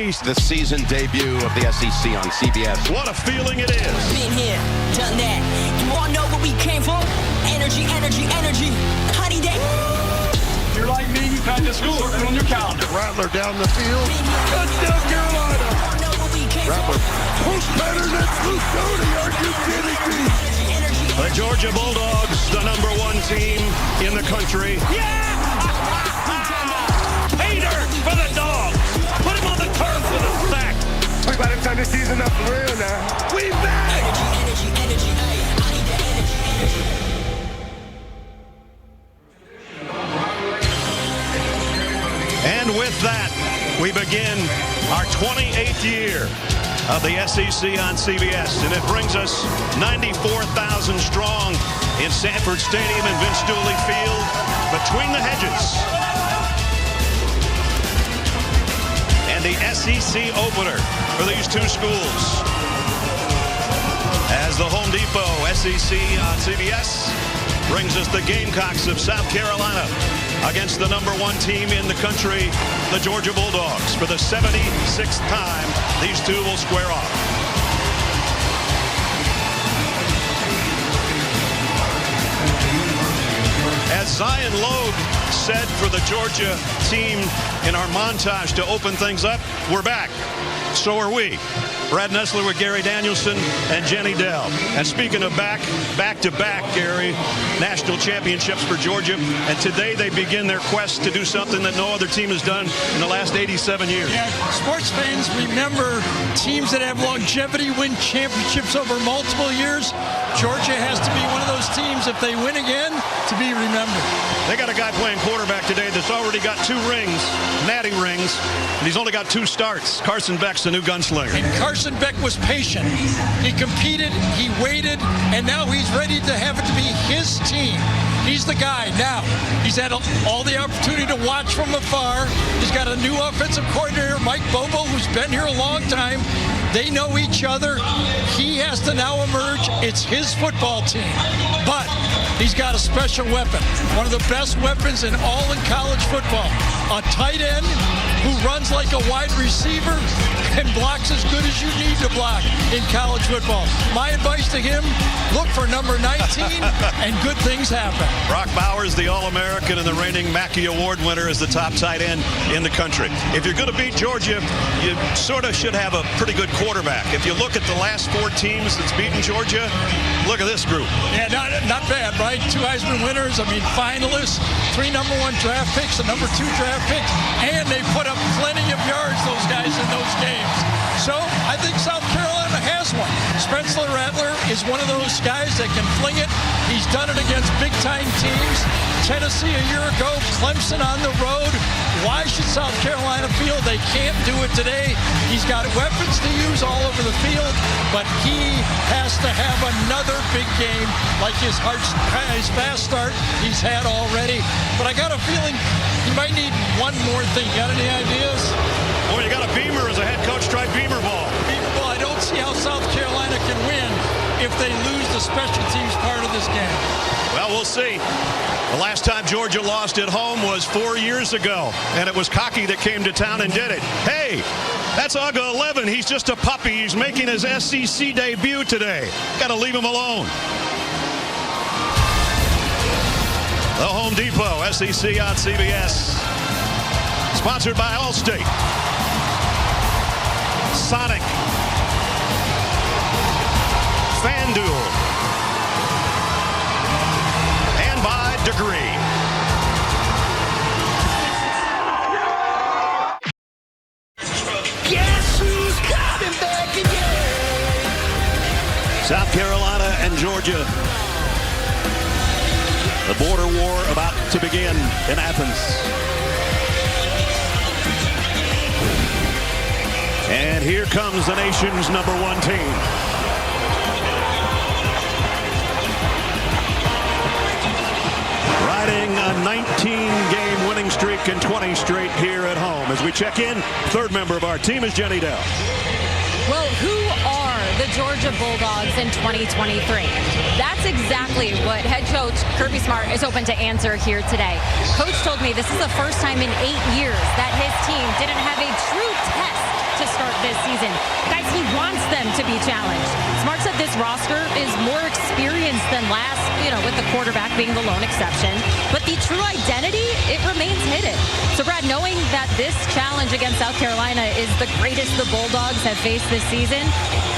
East. The season debut of the SEC on CBS. What a feeling it is. Been here, done that. You all know what we came for? Energy, energy, energy. Honey day. You're like me, you kind of school on your calendar. Rattler down the field. Touchdown, Carolina. Rattler. Who's better than Flusoni? Are you kidding me? The Georgia Bulldogs, the #1 team in the country. Yeah! Hater for the dog. Put him on the turf with a sack. We about to turn the season up for real now. We back! Energy, energy, I need that energy. And with that, we begin our 28th year of the SEC on CBS, and it brings us 94,000 strong in Sanford Stadium and Vince Dooley Field between the hedges. And the SEC opener for these two schools as the Home Depot SEC on CBS brings us the Gamecocks of South Carolina against the #1 team in the country, the Georgia Bulldogs. For the 76th time, these two will square off. As Zion Logue said for the Georgia team in our montage to open things up, we're back. So are we. Brad Nessler with Gary Danielson and Jenny Dell. And speaking of back-to-back, Gary, national championships for Georgia. And today they begin their quest to do something that no other team has done in the last 87 years. Yeah, sports fans remember teams that have longevity win championships over multiple years. Georgia has to be one of those teams, if they win again, to be remembered. They got a guy playing quarterback today that's already got 2 rings, natty rings, and he's only got 2 starts. Carson Beck's the new gunslinger. And Carson Beck was patient. He competed, he waited, and now he's ready to have it to be his team. He's the guy. Now, he's had all the opportunity to watch from afar. He's got a new offensive coordinator, Mike Bobo, who's been here a long time. They know each other. He has to now emerge. It's his football team. But he's got a special weapon, one of the best weapons in all in college football. A tight end who runs like a wide receiver and blocks as good as you need to block in college football. My advice to him, look for number 19 and good things happen. Brock Bowers, the All-American and the reigning Mackey Award winner, is the top tight end in the country. If you're going to beat Georgia, you sort of should have a pretty good quarterback. If you look at the last 4 teams that's beaten Georgia, look at this group. Yeah, not bad, right? 2 Heisman winners, finalists, 3 #1 draft picks, a #2 draft pick, and they put up plenty of yards, those guys, in those games. So I think South Carolina has one. Spencer Rattler is one of those guys that can fling it. He's done it against big-time teams. Tennessee a year ago, Clemson on the road. Why should South Carolina feel they can't do it today? He's got weapons to use all over the field, but he has to have another big game like his fast start he's had already. But I got a feeling he might need one more thing. Got any ideas? Well, you got a Beamer as a head coach. Try Beamer ball. Beamer ball. I don't see how South Carolina can win if they lose the special teams part of this game. Well, we'll see. The last time Georgia lost at home was 4 years ago, and it was Cocky that came to town and did it. Hey, that's Uga 11. He's just a puppy. He's making his SEC debut today. Got to leave him alone. The Home Depot SEC on CBS. Sponsored by Allstate, Sonic, FanDuel, and by Degree. Guess who's coming back again? South Carolina and Georgia. The border war about to begin in Athens. And here comes the nation's #1 team. Riding a 19-game winning streak and 20 straight here at home. As we check in, 3rd member of our team is Jenny Dell. Well, who are the Georgia Bulldogs in 2023? That's exactly what head coach Kirby Smart is hoping to answer here today. Coach told me this is the first time in 8 years that his team didn't have a true test to this season. Guys, he wants them to be challenged. Smart said this roster is more experienced than last, with the quarterback being the lone exception. But the true identity, it remains hidden. So, Brad, knowing that this challenge against South Carolina is the greatest the Bulldogs have faced this season,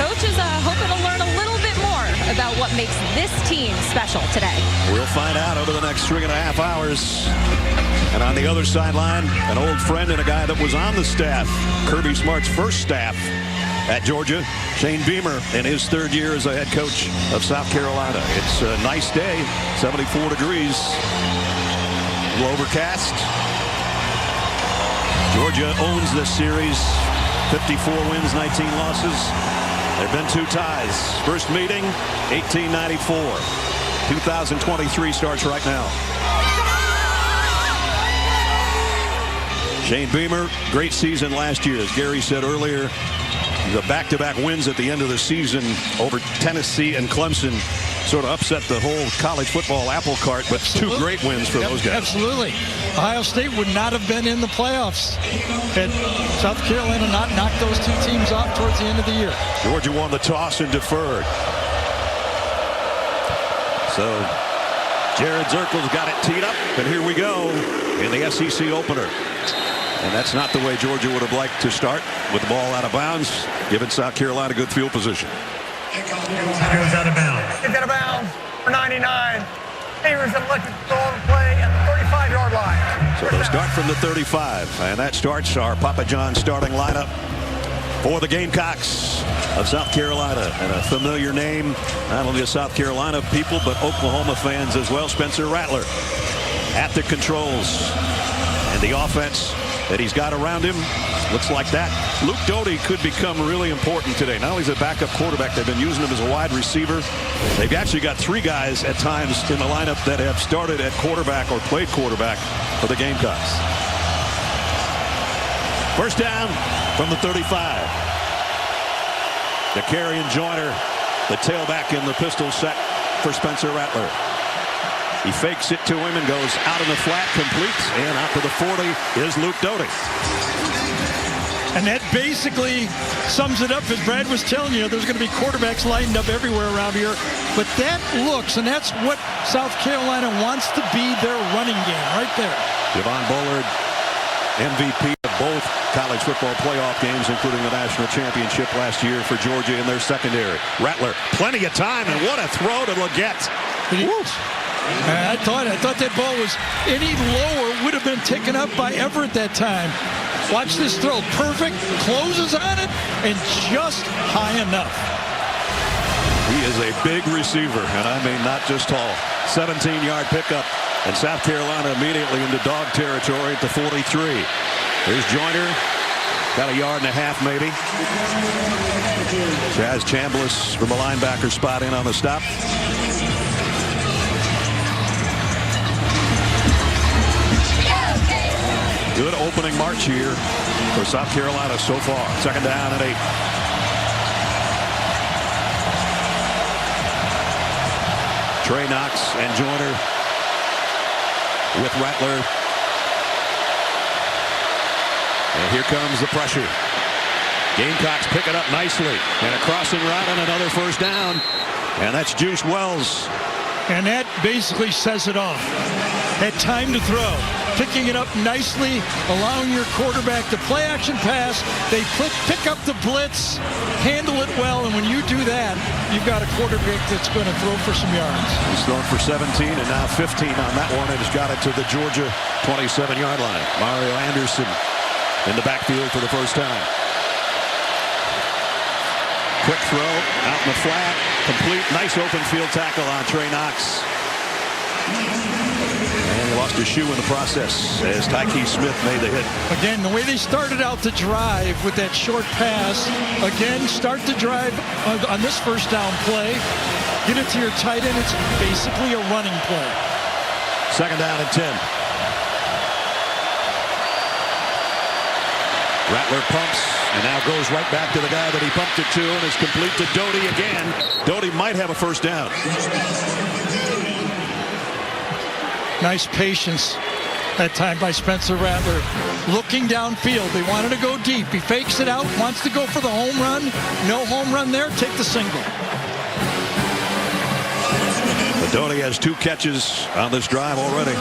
Coach is hoping to learn a little bit more about what makes this team special today. We'll find out over the next 3.5 hours. And on the other sideline, an old friend and a guy that was on the staff, Kirby Smart's first staff at Georgia, Shane Beamer, in his 3rd year as a head coach of South Carolina. It's a nice day, 74 degrees, a little overcast. Georgia owns this series, 54 wins, 19 losses. There have been 2 ties. First meeting, 1894. 2023 starts right now. Shane Beamer, great season last year. As Gary said earlier, the back-to-back wins at the end of the season over Tennessee and Clemson sort of upset the whole college football apple cart, but absolutely. 2 great wins for those guys. Absolutely. Ohio State would not have been in the playoffs had South Carolina not knocked those 2 teams off towards the end of the year. Georgia won the toss and deferred. So Jared Zirkel's got it teed up, and here we go in the SEC opener. And that's not the way Georgia would have liked to start, with the ball out of bounds, giving South Carolina good field position. Goes out of bounds. It's out of bounds for 99. Favors elected to go on play at the 35-yard line. So they'll start from the 35, and that starts our Papa John starting lineup for the Gamecocks of South Carolina. And a familiar name, not only to South Carolina people, but Oklahoma fans as well. Spencer Rattler at the controls. And the offense that he's got around him looks like that. Luke Doty could become really important today. Not only is he a backup quarterback, they've been using him as a wide receiver. They've actually got 3 guys at times in the lineup that have started at quarterback or played quarterback for the Gamecocks. First down from the 35. DeCarrion Joyner, the tailback in the pistol set for Spencer Rattler. He fakes it to him and goes out in the flat, completes, and out to the 40 is Luke Doty. And that basically sums it up. As Brad was telling you, there's going to be quarterbacks lined up everywhere around here. But that looks, and that's what South Carolina wants to be their running game right there. Javon Bullard, MVP of both college football playoff games, including the national championship last year for Georgia in their secondary. Rattler, plenty of time, and what a throw to Leggett. I thought that ball was any lower would have been taken up by Everett that time. Watch this throw. Perfect. Closes on it and just high enough. He is a big receiver, and I mean not just tall. 17-yard pickup, and South Carolina immediately into dog territory at the 43. Here's Joyner. Got 1.5 yards maybe. Chaz Chambliss from the linebacker spot in on the stop. Good opening march here for South Carolina so far. Second down and 8. Trey Knox and Joyner with Rattler. And here comes the pressure. Gamecocks pick it up nicely. And a crossing route and another first down. And that's Juice Wells. And that basically says it all. Had time to throw. Picking it up nicely, allowing your quarterback to play action pass. They pick up the blitz, handle it well, and when you do that, you've got a quarterback that's going to throw for some yards. He's thrown for 17 and now 15 on that one, and has got it to the Georgia 27-yard line. Mario Anderson in the backfield for the first time. Quick throw out in the flat, complete, nice open field tackle on Trey Knox. And he lost his shoe in the process as Tyke Smith made the hit. Again, the way they started out the drive with that short pass. Again, start the drive on this first down play. Get it to your tight end. It's basically a running play. Second down and 10. Rattler pumps and now goes right back to the guy that he pumped it to, and is complete to Doty again. Doty might have a first down. Nice patience that time by Spencer Rattler. Looking downfield. They wanted to go deep. He fakes it out, wants to go for the home run. No home run there. Take the single. Doty has 2 catches on this drive already.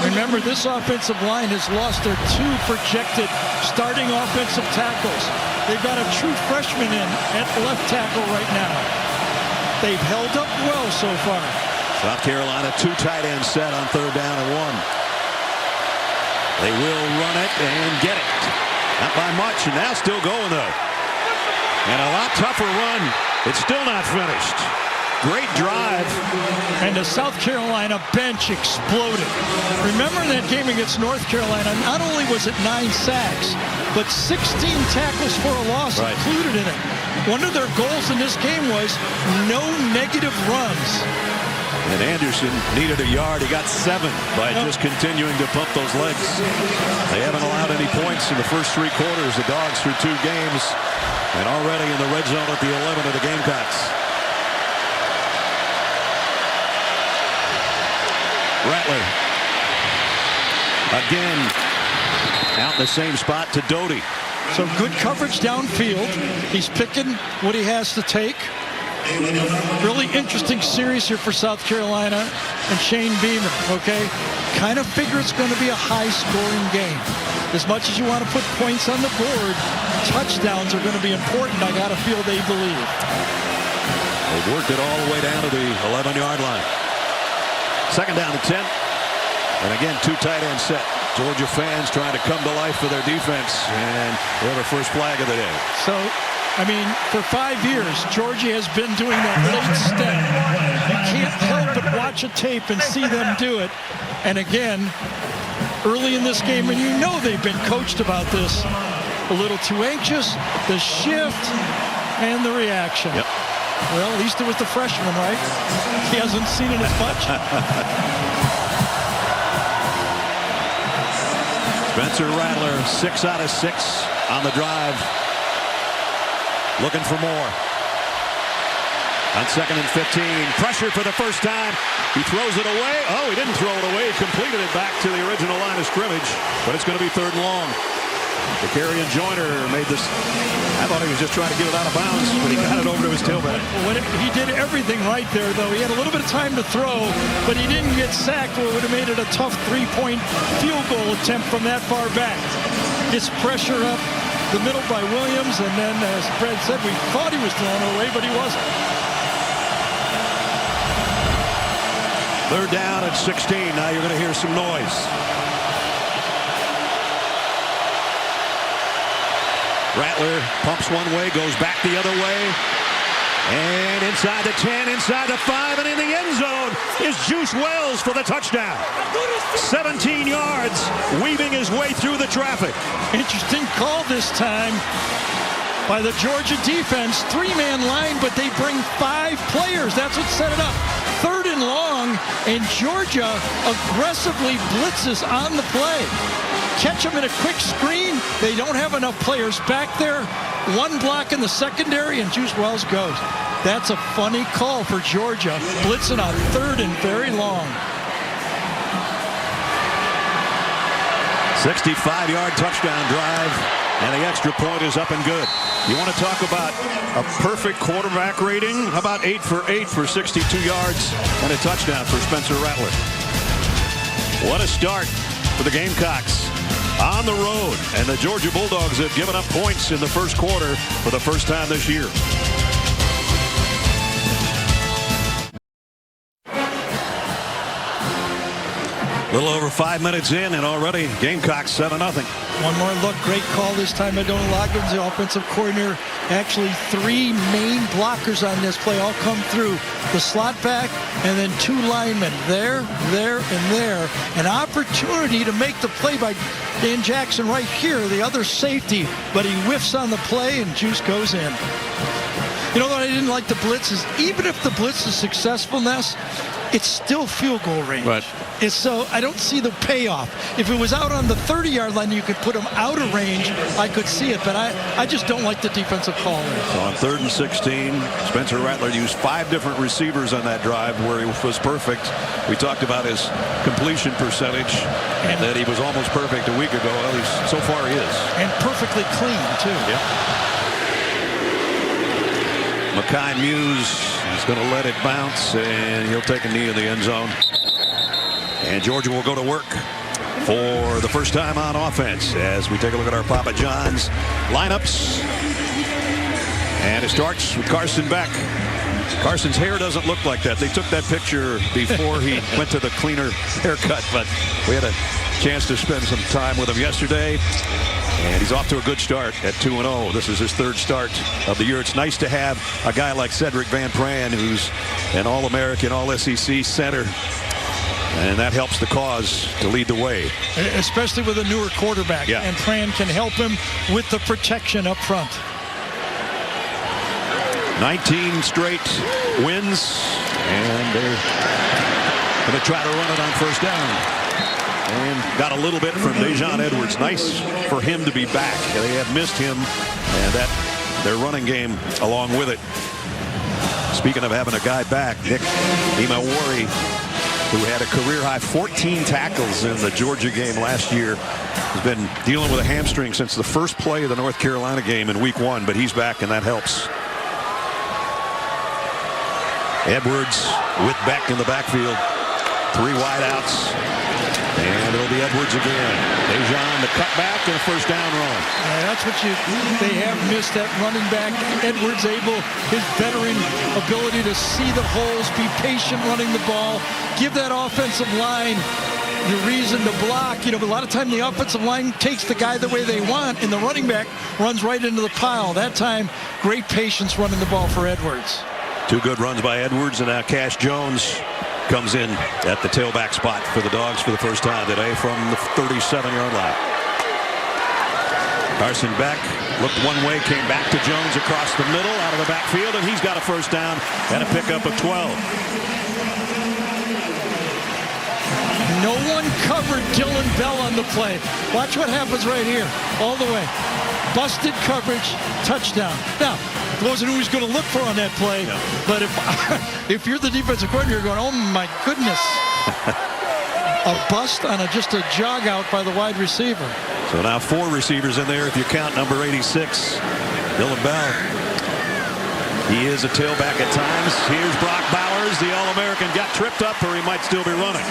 Remember, this offensive line has lost their 2 projected starting offensive tackles. They've got a true freshman in at left tackle right now. They've held up well so far. South Carolina 2 tight end set on 3rd down and 1. They will run it and get it. Not by much, and now still going though. And a lot tougher run. It's still not finished. Great drive. And the South Carolina bench exploded. Remember that game against North Carolina, not only was it 9 sacks, but 16 tackles for a loss included in it. One of their goals in this game was no negative runs. And Anderson needed a yard. He got 7 by just continuing to pump those legs. They haven't allowed any points in the first 3 quarters. The Dogs through 2 games and already in the red zone at the 11 of the Gamecocks. Rattler again out in the same spot to Doty. So good coverage downfield. He's picking what he has to take. Really interesting series here for South Carolina and Shane Beamer. Okay, kind of figure it's going to be a high-scoring game. As much as you want to put points on the board, touchdowns are going to be important. I got to feel they believe. They've worked it all the way down to the 11-yard line. 2nd down and 10. And again, 2 tight end set. Georgia fans trying to come to life for their defense. And they have a first flag of the day. So, I mean, for 5 years, Georgia has been doing that late step. You can't help but watch a tape and see them do it. And again, early in this game, and you know they've been coached about this, a little too anxious, the shift, and the reaction. Yep. Well, at least it was the freshman, right? He hasn't seen it as much. Spencer Rattler, 6 out of 6 on the drive. Looking for more. On 2nd and 15. Pressure for the first time. He throws it away. Oh, he didn't throw it away. He completed it back to the original line of scrimmage. But it's going to be 3rd and long. Vicarian Joyner made this. I thought he was just trying to get it out of bounds, but he got it over to his tailback. He did everything right there, though. He had a little bit of time to throw, but he didn't get sacked, or it would have made it a tough 3-point field goal attempt from that far back. Gets pressure up the middle by Williams, and then, as Fred said, we thought he was throwing it away, but he wasn't. 3rd down at 16. Now you're going to hear some noise. Rattler pumps one way, goes back the other way. And inside the 10, inside the 5, and in the end zone is Juice Wells for the touchdown. 17 yards, weaving his way through the traffic. Interesting call this time by the Georgia defense. 3-man line, but they bring 5 players. That's what set it up. 3rd and long, and Georgia aggressively blitzes on the play. Catch them in a quick screen. They don't have enough players back there. 1 block in the secondary, and Juice Wells goes. That's a funny call for Georgia. Blitzing on 3rd and very long. 65-yard touchdown drive. And the extra point is up and good. You want to talk about a perfect quarterback rating? How about 8 for 8 for 62 yards and a touchdown for Spencer Rattler? What a start for the Gamecocks on the road. And the Georgia Bulldogs have given up points in the first quarter for the first time this year. A little over 5 minutes in, and already Gamecocks 7-0. One more look. Great call this time by Donald Loggins, the offensive coordinator. Actually, 3 main blockers on this play all come through. The slot back, and then 2 linemen. There, and there. An opportunity to make the play by Dan Jackson right here, the other safety. But he whiffs on the play, and Juice goes in. You know what I didn't like the blitz is even if the blitz is successfulness, it's still field goal range. Right. And so I don't see the payoff. If it was out on the 30-yard line, you could put him out of range, I could see it, but I just don't like the defensive call there. So on 3rd and 16, Spencer Rattler used 5 different receivers on that drive where he was perfect. We talked about his completion percentage and that he was almost perfect a week ago. Well, so far he is. And perfectly clean, too. Yep. Mekhi Muse is going to let it bounce, and he'll take a knee in the end zone. And Georgia will go to work for the first time on offense as we take a look at our Papa John's lineups. And it starts with Carson Beck. Carson's hair doesn't look like that. They took that picture before he went to the cleaner haircut, but we had a chance to spend some time with him yesterday. And he's off to a good start at 2-0. This is his 3rd start of the year. It's nice to have a guy like Cedric Van Pran, who's an All-American, All-SEC center. And that helps the cause to lead the way. Especially with a newer quarterback. Yeah. And Pran can help him with the protection up front. 19 straight wins. And they're going to try to run it on 1st down. And got a little bit from Dejon Edwards. Nice for him to be back. They have missed him, and that their running game along with it. Speaking of having a guy back, Nick Imawari, who had a career-high 14 tackles in the Georgia game last year, has been dealing with a hamstring since the first play of the North Carolina game in week 1, but he's back, and that helps. Edwards with Beck in the backfield. 3 wideouts. And it'll be Edwards again. Dejon, the cutback, and a 1st down run. Yeah, that's what they have missed, that running back. Edwards able, his veteran ability to see the holes, be patient running the ball, give that offensive line the reason to block. You know, a lot of time the offensive line takes the guy the way they want, and the running back runs right into the pile. That time, great patience running the ball for Edwards. 2 good runs by Edwards, and now Cash Jones comes in at the tailback spot for the Dogs for the first time today from the 37-yard line. Carson Beck looked one way, came back to Jones across the middle out of the backfield, and he's got a 1st down and a pickup of 12. No one covered Dylan Bell on the play. Watch what happens right here, all the way. Busted coverage, touchdown. Now, it wasn't who he's going to look for on that play, no. But if you're the defensive coordinator, you're going, oh my goodness. A bust on just a jog out by the wide receiver. So now 4 receivers in there if you count number 86, Dylan Bell. He is a tailback at times. Here's Brock Bowers, the All-American, got tripped up, or he might still be running.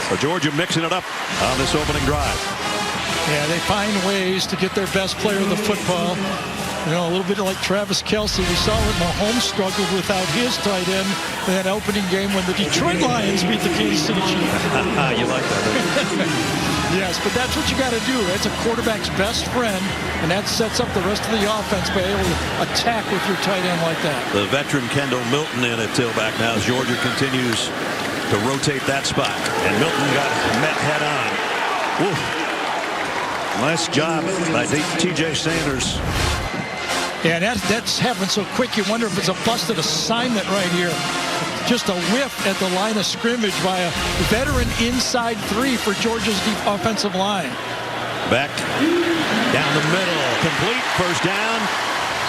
So Georgia mixing it up on this opening drive. Yeah, they find ways to get their best player of the football. You know, a little bit like Travis Kelce. We saw that Mahomes struggled without his tight end in that opening game when the Detroit Lions beat the Kansas City Chiefs. You like that, don't you? Yes, but that's what you got to do. That's a quarterback's best friend, and that sets up the rest of the offense by able to attack with your tight end like that. The veteran Kendall Milton in at tailback now as Georgia continues to rotate that spot. And Milton got met head on. Ooh. Nice job by T.J. Sanders. Yeah, that's happened so quick. You wonder if it's a busted assignment right here. Just a whiff at the line of scrimmage by a veteran inside 3 for Georgia's deep offensive line. Beck down the middle, complete, 1st down.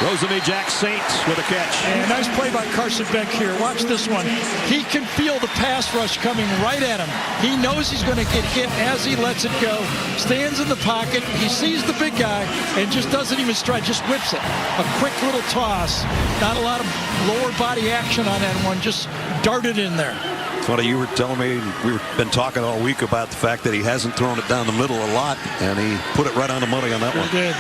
Rosamie-Jack-Saint with a catch. And nice play by Carson Beck here. Watch this one. He can feel the pass rush coming right at him. He knows he's going to get hit as he lets it go. Stands in the pocket. He sees the big guy and just doesn't even stride, just whips it. A quick little toss. Not a lot of lower body action on that one. Just darted in there. Funny, you were telling me, we've been talking all week about the fact that he hasn't thrown it down the middle a lot, and he put it right on the money on that one. He did.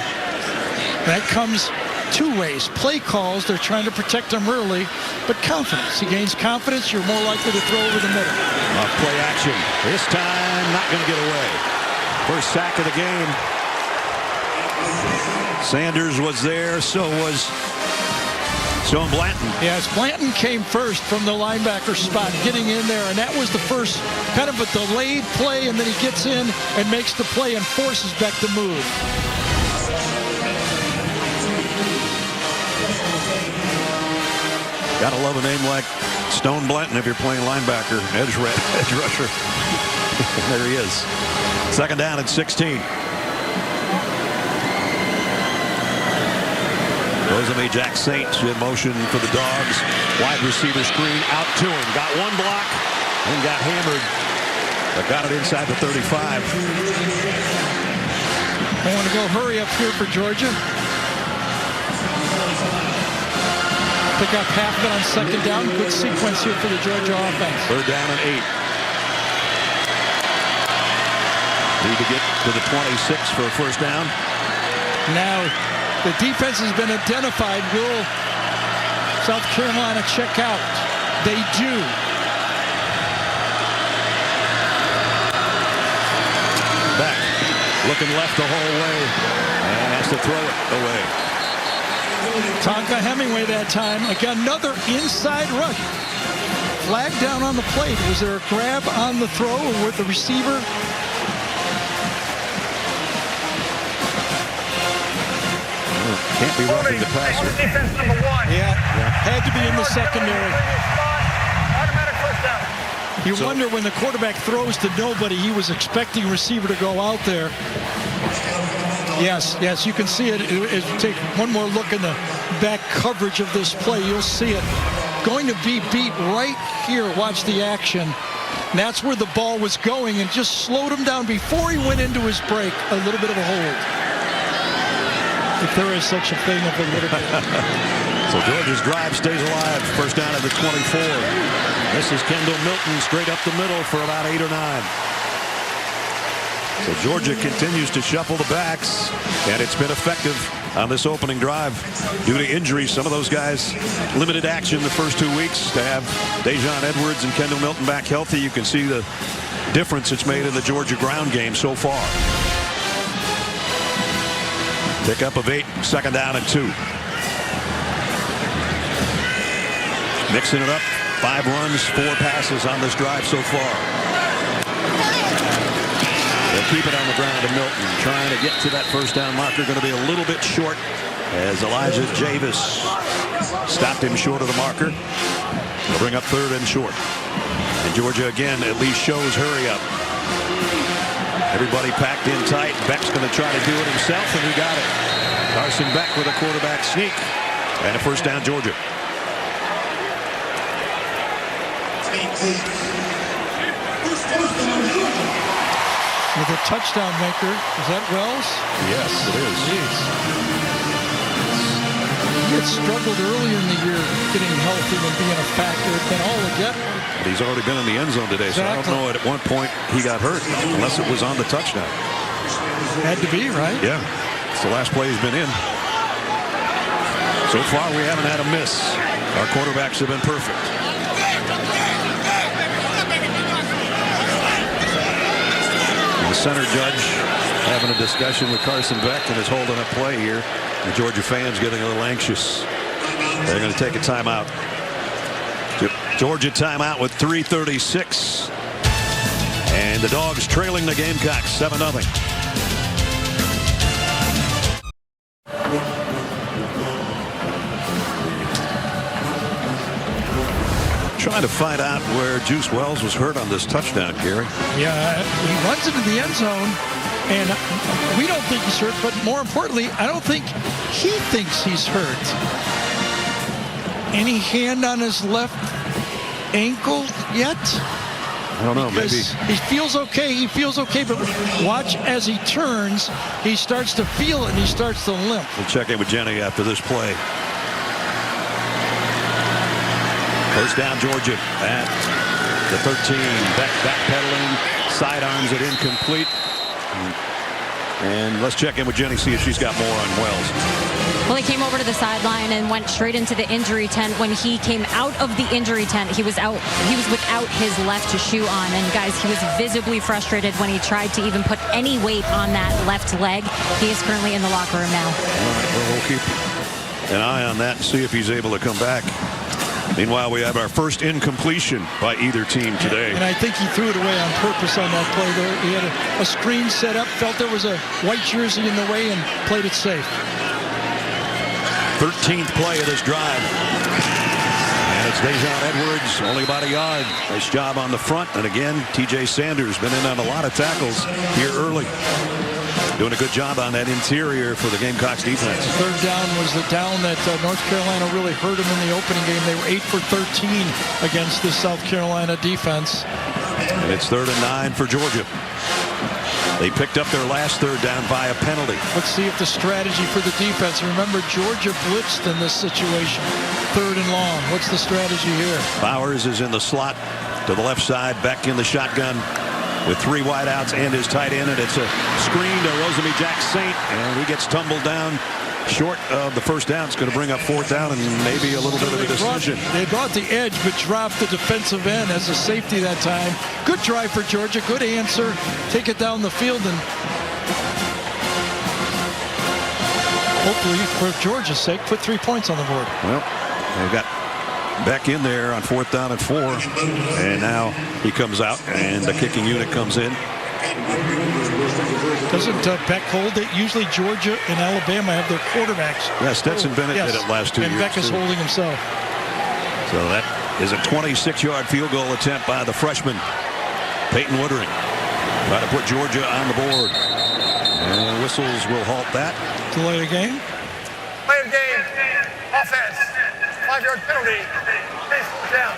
That comes 2 ways. Play calls, they're trying to protect him early, but confidence. He gains confidence, you're more likely to throw over the middle. Play action. This time, not going to get away. First sack of the game. Sanders was there, so was Sean Blanton. Yes, Blanton came first from the linebacker spot, getting in there, and that was the first kind of a delayed play, and then he gets in and makes the play and forces Beck to move. Gotta love a name like Stone Blanton if you're playing linebacker, edge rusher. There he is. Second down and 16. Rosamie Jack Saints in motion for the Dogs. Wide receiver screen out to him. Got one block and got hammered, but got it inside the 35. I want to go hurry up here for Georgia. Pick up half of it on second down. Good sequence here for the Georgia offense. Third down and 8. Need to get to the 26 for a first down. Now, the defense has been identified. Will South Carolina check out? They do. Back, looking left the whole way, and has to throw it away. Tonka Hemingway that time. Again, another inside rush. Flag down on the plate. Was there a grab on the throw or with the receiver? Can't be roughing the passer. Defense number 1. Yeah, had to be in the secondary. Automatic first down. You wonder when the quarterback throws to nobody, he was expecting receiver to go out there. Yes, you can see it. If you take one more look in the back coverage of this play, you'll see it. Going to be beat right here. Watch the action. And that's where the ball was going and just slowed him down before he went into his break. A little bit of a hold. If there is such a thing of a little bit. So Georgia's drive stays alive. First down at the 24. This is Kendall Milton straight up the middle for about 8 or 9. So Georgia continues to shuffle the backs, and it's been effective on this opening drive. Due to injuries, some of those guys limited action the first 2 weeks. To have Dejon Edwards and Kendall Milton back healthy, you can see the difference it's made in the Georgia ground game so far. Pickup of 8, second down and 2. Mixing it up, 5 runs, 4 passes on this drive so far. They'll keep it on the ground to Milton, trying to get to that first down marker. Going to be a little bit short as Elijah Javis stopped him short of the marker. They'll bring up third and short. And Georgia again at least shows hurry up. Everybody packed in tight. Beck's going to try to do it himself, and he got it. Carson Beck with a quarterback sneak. And a first down, Georgia. With a touchdown maker. Is that Wells? Yes, it is. Jeez. He had struggled earlier in the year getting healthy and being a factor. It's been all again. But he's already been in the end zone today, so I don't know at what point he got hurt, unless it was on the touchdown. Had to be, right? Yeah. It's the last play he's been in. So far, we haven't had a miss. Our quarterbacks have been perfect. The center judge having a discussion with Carson Beck and is holding a play here. The Georgia fans getting a little anxious. They're going to take a timeout. Georgia timeout with 3:36. And the Dogs trailing the Gamecocks 7-0. Trying to find out where Juice Wells was hurt on this touchdown, Gary. Yeah, he runs into the end zone, and we don't think he's hurt, but more importantly, I don't think he thinks he's hurt. Any hand on his left ankle yet? I don't know, maybe. He feels okay, but watch as he turns, he starts to feel it, and he starts to limp. We'll check in with Jenny after this play. First down, Georgia at the 13. Beck backpedaling, sidearms it incomplete. And let's check in with Jenny, see if she's got more on Wells. Well, he came over to the sideline and went straight into the injury tent. When he came out of the injury tent, he was without his left shoe on. And guys, he was visibly frustrated when he tried to even put any weight on that left leg. He is currently in the locker room now. All right, well, we'll keep an eye on that and see if he's able to come back. Meanwhile, we have our first incompletion by either team today. And I think he threw it away on purpose on that play there. He had a screen set up, felt there was a white jersey in the way, and played it safe. 13th play of this drive. And It's Dejon Edwards, only about a yard. Nice job on the front. And again, TJ Sanders been in on a lot of tackles here early. Doing a good job on that interior for the Gamecocks defense. Third down was the down that North Carolina really hurt them in the opening game. They were 8 for 13 against the South Carolina defense. And it's 3rd and 9 for Georgia. They picked up their last third down by a penalty. Let's see if the strategy for the defense. Remember, Georgia blitzed in this situation. 3rd and long. What's the strategy here? Bowers is in the slot to the left side. Beck in the shotgun with 3 wideouts and his tight end. And it's a screen to Rosemy Jack-Saint. And he gets tumbled down short of the first down. It's going to bring up 4th down and maybe a little bit of a decision. They brought the edge, but dropped the defensive end as a safety that time. Good drive for Georgia. Good answer. Take it down the field and hopefully, for Georgia's sake, put 3 points on the board. Well, they've got Beck in there on 4th down and 4. And now he comes out and the kicking unit comes in. Doesn't Beck hold it? Usually Georgia and Alabama have their quarterbacks. Yeah, Stetson Bennett did it last 2 years. And Beck is holding himself. So that is a 26-yard field goal attempt by the freshman, Peyton Woodring. Try to put Georgia on the board. And whistles will halt that. Delay a game. Play of game. Offense. 5-yard penalty. Case down.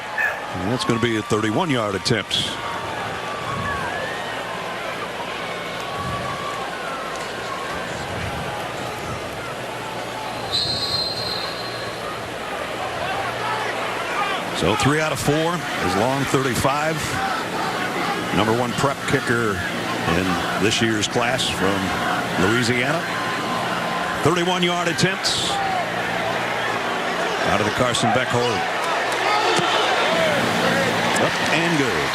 And that's going to be a 31-yard attempt. So 3 out of 4 is long 35. #1 prep kicker in this year's class from Louisiana. 31-yard attempts out of the Carson Beck hole. Up and good.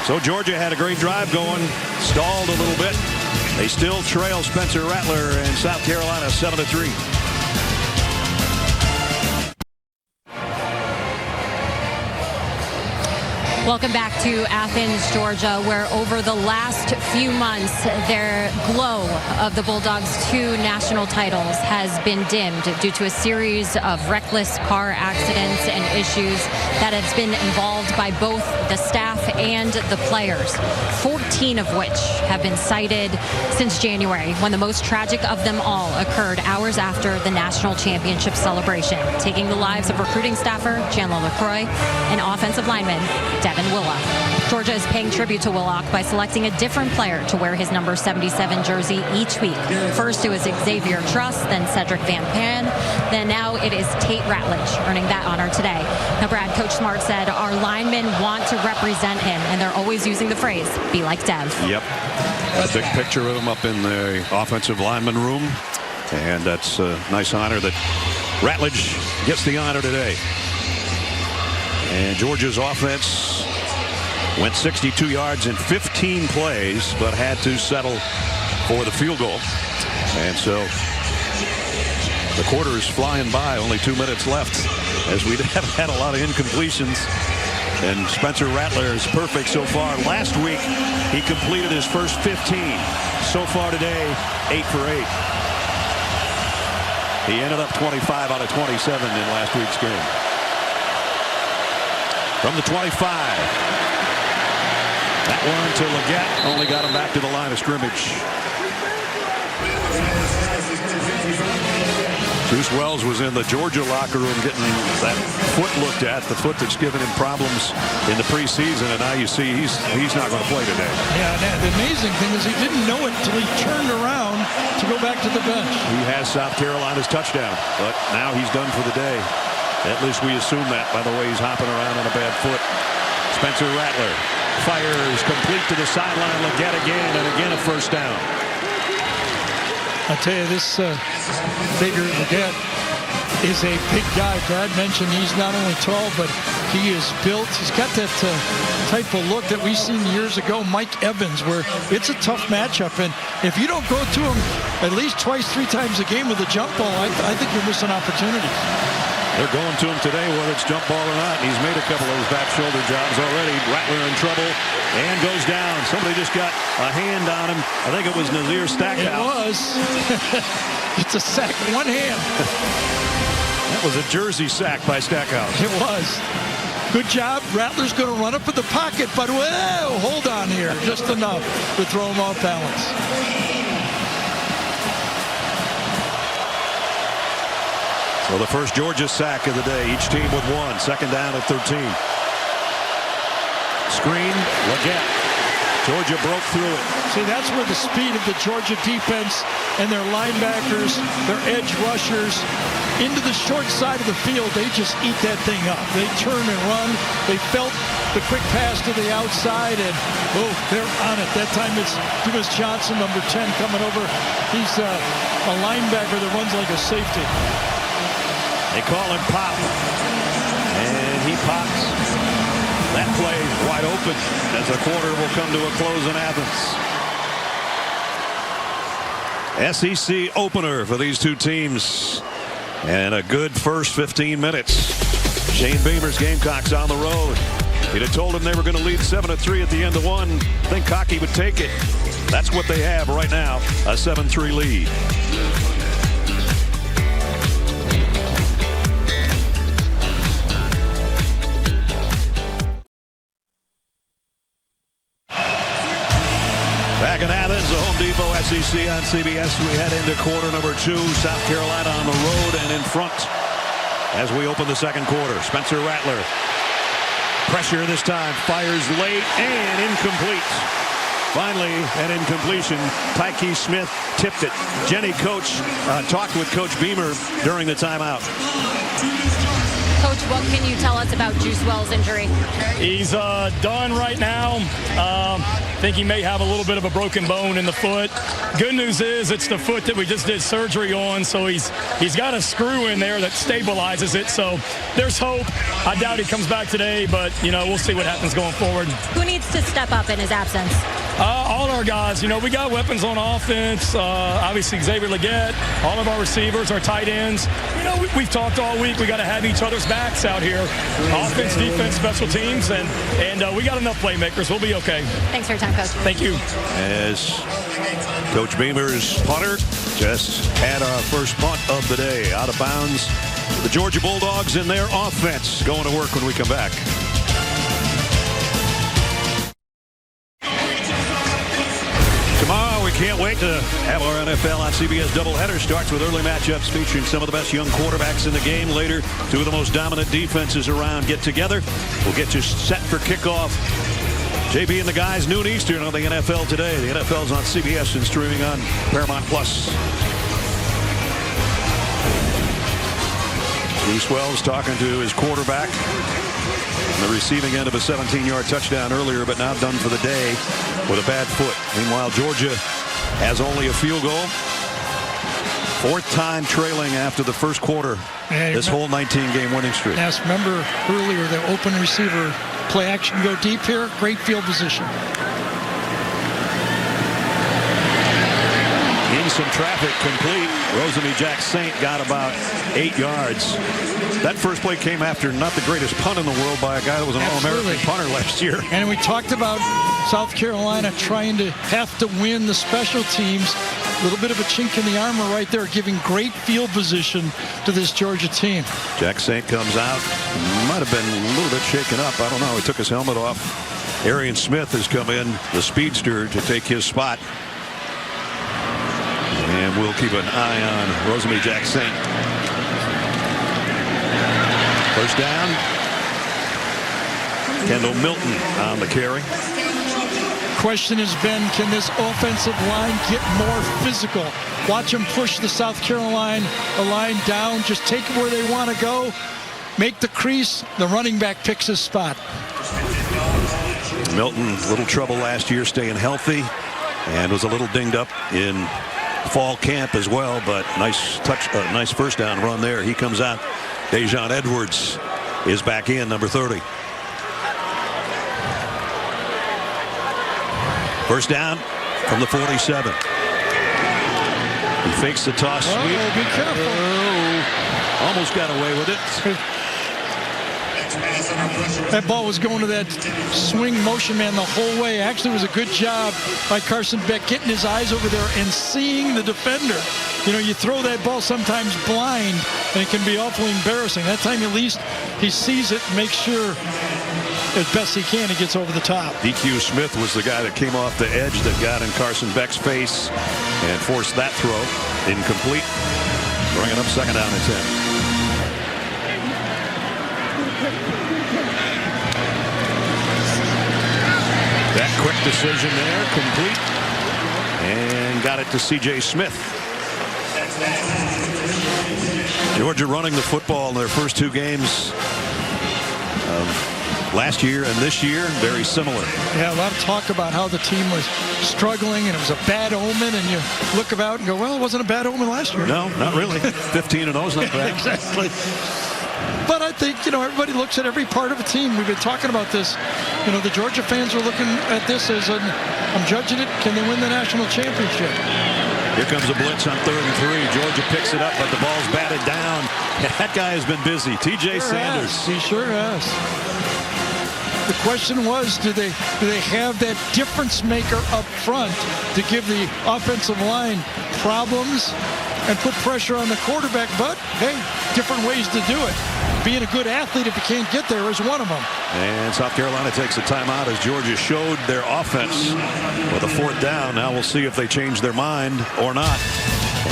So Georgia had a great drive going, stalled a little bit. They still trail Spencer Rattler and South Carolina 7-3. Welcome back to Athens, Georgia, where over the last few months, their glow of the Bulldogs' 2 national titles has been dimmed due to a series of reckless car accidents and issues that has been involved by both the staff and the players, 14 of which have been cited since January, when the most tragic of them all occurred hours after the national championship celebration, taking the lives of recruiting staffer Chandler LaCroix and offensive lineman Devin Willock. Georgia is paying tribute to Willock by selecting a different player to wear his number 77 jersey each week. First it was Xavier Truss, then Cedric Van Pan, then now it is Tate Ratledge earning that honor today. Now, Brad, Coach Smart said our linemen want to represent him, and they're always using the phrase, be like Dev. Yep. A big picture of him up in the offensive lineman room, and that's a nice honor that Ratledge gets the honor today. And Georgia's offense went 62 yards in 15 plays, but had to settle for the field goal. And so the quarter is flying by, only 2 minutes left, as we have had a lot of incompletions. And Spencer Rattler is perfect so far. Last week, he completed his first 15. So far today, 8 for 8. He ended up 25 out of 27 in last week's game. From the 25. That one to Leggett, only got him back to the line of scrimmage. Juice Wells was in the Georgia locker room getting that foot looked at, the foot that's given him problems in the preseason, and now you see he's not going to play today. Yeah, and the amazing thing is he didn't know it until he turned around to go back to the bench. He has South Carolina's touchdown, but now he's done for the day. At least we assume that by the way he's hopping around on a bad foot. Spencer Rattler fires complete to the sideline. Leggett again, and again a first down. I tell you, this Xavier Leggett is a big guy. Brad mentioned he's not only tall, but he is built. He's got that type of look that we've seen years ago, Mike Evans, where it's a tough matchup. And if you don't go to him at least twice, 3 times a game with a jump ball, I think you're missing opportunities. They're going to him today, whether it's jump ball or not. And he's made a couple of those back shoulder jobs already. Rattler in trouble and goes down. Somebody just got a hand on him. I think it was Nazir Stackhouse. It was. It's a sack, one hand. That was a jersey sack by Stackhouse. It was. Good job. Rattler's going to run up in the pocket, but whoa, hold on here. Just enough to throw him off balance. So the first Georgia sack of the day. Each team with one. Second down at 13. Screen, Leggett. Georgia broke through it. See, that's where the speed of the Georgia defense and their linebackers, their edge rushers, into the short side of the field, they just eat that thing up. They turn and run. They felt the quick pass to the outside, and oh, they're on it. That time it's Dumas Johnson, number 10, coming over. He's a linebacker that runs like a safety. They call him Pop, and he pops. That play wide open as the quarter will come to a close in Athens. SEC opener for these two teams. And a good first 15 minutes. Shane Beamer's Gamecocks on the road. He'd have told him they were going to lead 7-3 at the end of one. I think Cocky would take it. That's what they have right now, a 7-3 lead. Back in Athens, the Home Depot SEC on CBS. We head into quarter number 2. South Carolina on the road and in front as we open the second quarter. Spencer Rattler. Pressure this time. Fires late and incomplete. Finally, an incompletion. Tyke Smith tipped it. Jenny Coach talked with Coach Beamer during the timeout. Coach, what can you tell us about Juice Wells' injury? He's done right now. I think he may have a little bit of a broken bone in the foot. Good news is it's the foot that we just did surgery on, so he's got a screw in there that stabilizes it. So there's hope. I doubt he comes back today, but we'll see what happens going forward. Who needs to step up in his absence? All our guys. We got weapons on offense. Obviously Xavier Leggett, all of our receivers, our tight ends. We've talked all week. We got to have each other's backs out here. Offense, defense, special teams, and we got enough playmakers. We'll be okay. Thanks for your time, Coach. Thank you. As Coach Beamer's punter just had our first punt of the day out of bounds. The Georgia Bulldogs in their offense going to work when we come back. Tomorrow, we can't wait to have our NFL on CBS doubleheader. Starts with early matchups featuring some of the best young quarterbacks in the game. Later, two of the most dominant defenses around get together. We'll get you set for kickoff. JB and the guys, noon Eastern on the NFL Today. The NFL's on CBS and streaming on Paramount+. Juice Wells talking to his quarterback. On the receiving end of a 17-yard touchdown earlier, but now done for the day with a bad foot. Meanwhile, Georgia has only a field goal. Fourth time trailing after the first quarter. This whole 19-game winning streak. Yes, remember earlier the open receiver play action go deep here. Great field position. In some traffic, complete. Rosamie Jack Saint got about 8 yards. That first play came after not the greatest punt in the world by a guy that was an All-American punter last year. And we talked about South Carolina trying to have to win the special teams. A little bit of a chink in the armor right there, giving great field position to this Georgia team. Jack Saint comes out. Might have been a little bit shaken up. I don't know. He took his helmet off. Arian Smith has come in, the speedster, to take his spot. And we'll keep an eye on Rosamie Jack Saint. First down. Kendall Milton on the carry. Question has been, can this offensive line get more physical? Watch them push the South Carolina line down. Just take it where they want to go. Make the crease. The running back picks his spot. Milton, little trouble last year staying healthy and was a little dinged up in fall camp as well, but nice first down run there. He comes out. Dejon Edwards is back in, number 30. First down from the 47. He fakes the toss. Be careful. Almost got away with it. That ball was going to that swing motion man the whole way. Actually, it was a good job by Carson Beck getting his eyes over there and seeing the defender. you throw that ball sometimes blind, and it can be awfully embarrassing. That time, at least, he sees it and makes sure as best he can he gets over the top. DQ Smith was the guy that came off the edge that got in Carson Beck's face and forced that throw. Incomplete. Bringing up second down and 10. That quick decision there, complete, and got it to C.J. Smith. Georgia running the football in their first two games of last year and this year, very similar. Yeah, a lot of talk about how the team was struggling and it was a bad omen, and you look about and go, well, it wasn't a bad omen last year. No, not really. 15-0 is not bad. Exactly. But I think, everybody looks at every part of a team. We've been talking about this. The Georgia fans are looking at this as I'm judging it. Can they win the national championship? Here comes a blitz on 3rd and 3. Georgia picks it up, but the ball's batted down. That guy has been busy. T.J. Sanders. He sure has. The question was, do they have that difference maker up front to give the offensive line problems and put pressure on the quarterback? But, hey, different ways to do it. Being a good athlete, if you can't get there, is one of them. And South Carolina takes a timeout as Georgia showed their offense with a 4th down. Now we'll see if they change their mind or not.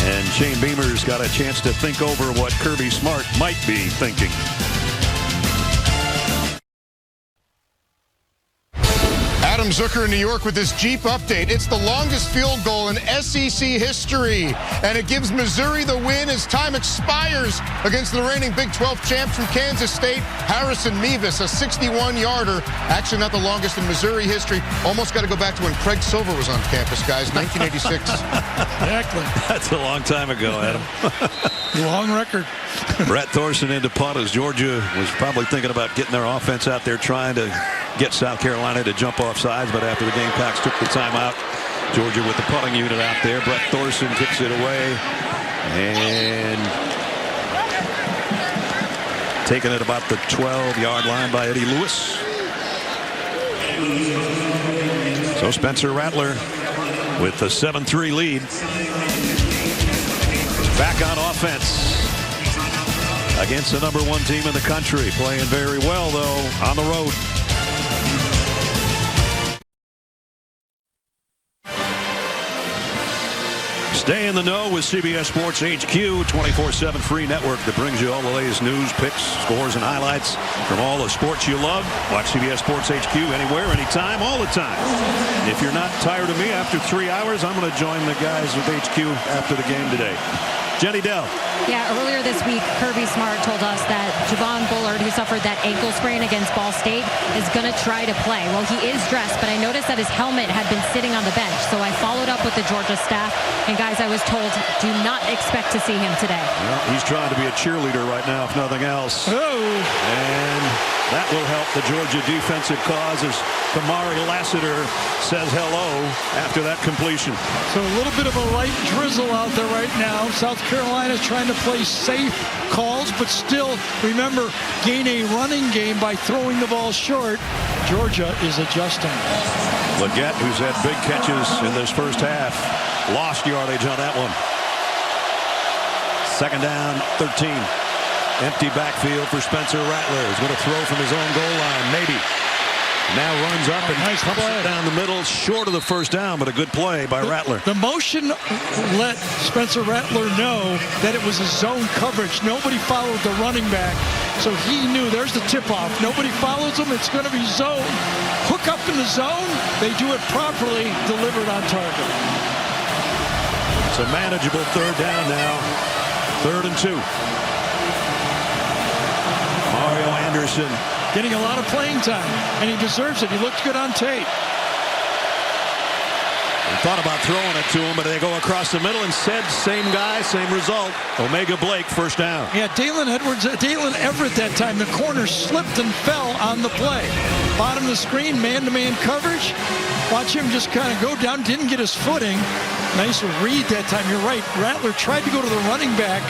And Shane Beamer's got a chance to think over what Kirby Smart might be thinking. Adam Zucker in New York with this Jeep update. It's the longest field goal in SEC history, and it gives Missouri the win as time expires against the reigning Big 12 champs from Kansas State, Harrison Mevis, a 61-yarder. Actually, not the longest in Missouri history. Almost got to go back to when Craig Silver was on campus, guys, 1986. Exactly. That's a long time ago, Adam. Long record. Brett Thorson into punt as Georgia was probably thinking about getting their offense out there, trying to get South Carolina to jump off sides, but after the Gamecocks took the timeout, Georgia with the punting unit out there. Brett Thorson kicks it away and taken at about the 12-yard line by Eddie Lewis. So Spencer Rattler with the 7-3 lead. Back on offense against the #1 team in the country. Playing very well, though, on the road. Stay in the know with CBS Sports HQ, 24/7 free network that brings you all the latest news, picks, scores, and highlights from all the sports you love. Watch CBS Sports HQ anywhere, anytime, all the time. If you're not tired of me after 3 hours, I'm going to join the guys with HQ after the game today. Jenny Dell. Yeah, earlier this week, Kirby Smart told us that Javon Bullard, who suffered that ankle sprain against Ball State, is going to try to play. Well, he is dressed, but I noticed that his helmet had been sitting on the bench. So I followed up with the Georgia staff, and guys, I was told, do not expect to see him today. Well, he's trying to be a cheerleader right now, if nothing else. Oh. And that will help the Georgia defensive cause as Kamari Lassiter says hello after that completion. So a little bit of a light drizzle out there right now. South Carolina's trying to play safe calls, but still, remember, gain a running game by throwing the ball short. Georgia is adjusting. Leggett, who's had big catches in this first half, lost yardage on that one. 2nd down, 13. Empty backfield for Spencer Rattler. He's going to throw from his own goal line, maybe. Now runs up and pumps it down the middle, short of the 1st down, but a good play by Rattler. The motion let Spencer Rattler know that it was a zone coverage. Nobody followed the running back, so he knew there's the tip-off. Nobody follows him. It's going to be zone. Hook up in the zone. They do it properly, delivered on target. It's a manageable 3rd down now. 3rd and 2. Mario Anderson getting a lot of playing time, and he deserves it. He looked good on tape. They thought about throwing it to him, but they go across the middle. Instead, same guy, same result. Omega Blake, 1st down. Yeah, Dalen Everett that time. The corner slipped and fell on the play. Bottom of the screen, man-to-man coverage. Watch him just kind of go down, didn't get his footing. Nice read that time. You're right. Rattler tried to go to the running back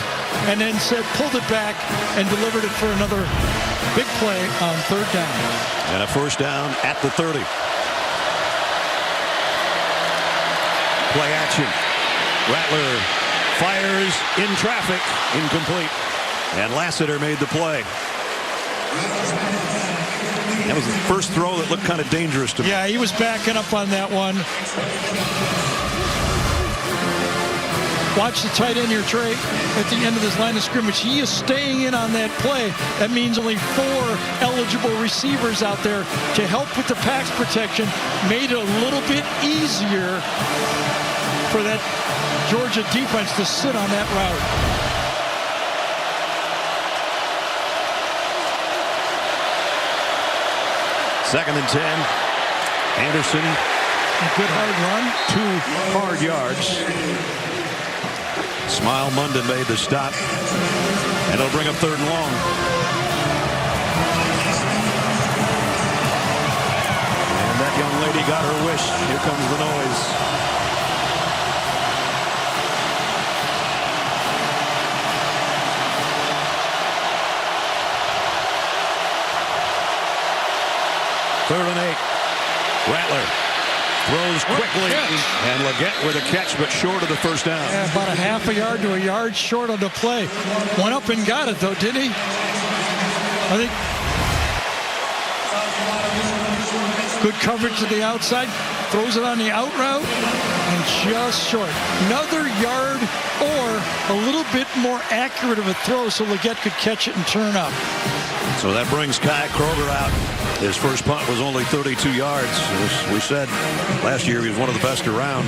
and then pulled it back and delivered it for another big play on 3rd down. And a 1st down at the 30. Play action. Rattler Fires in traffic, incomplete. And Lassiter made the play. That was the first throw that looked kind of dangerous to me. Yeah, he was backing up on that one. Watch the tight end here, Trey, at the end of this line of scrimmage. He is staying in on that play. That means only 4 eligible receivers out there to help with the pass protection. Made it a little bit easier for that Georgia defense to sit on that route. Second and 10. Anderson. A good hard run. 2 hard yards. Smile Munden made the stop. And it'll bring up 3rd and long. And that young lady got her wish. Here comes the noise. Third and 8. Rattler throws quickly, and Leggett with a catch, but short of the first down. Yeah, about a half a yard to a yard short of the play. Went up and got it, though, didn't he? I think good coverage to the outside. Throws it on the out route, and just short. Another yard or a little bit more accurate of a throw so Leggett could catch it and turn up. So that brings Kai Kroger out. His first punt was only 32 yards. As we said, last year he was one of the best around.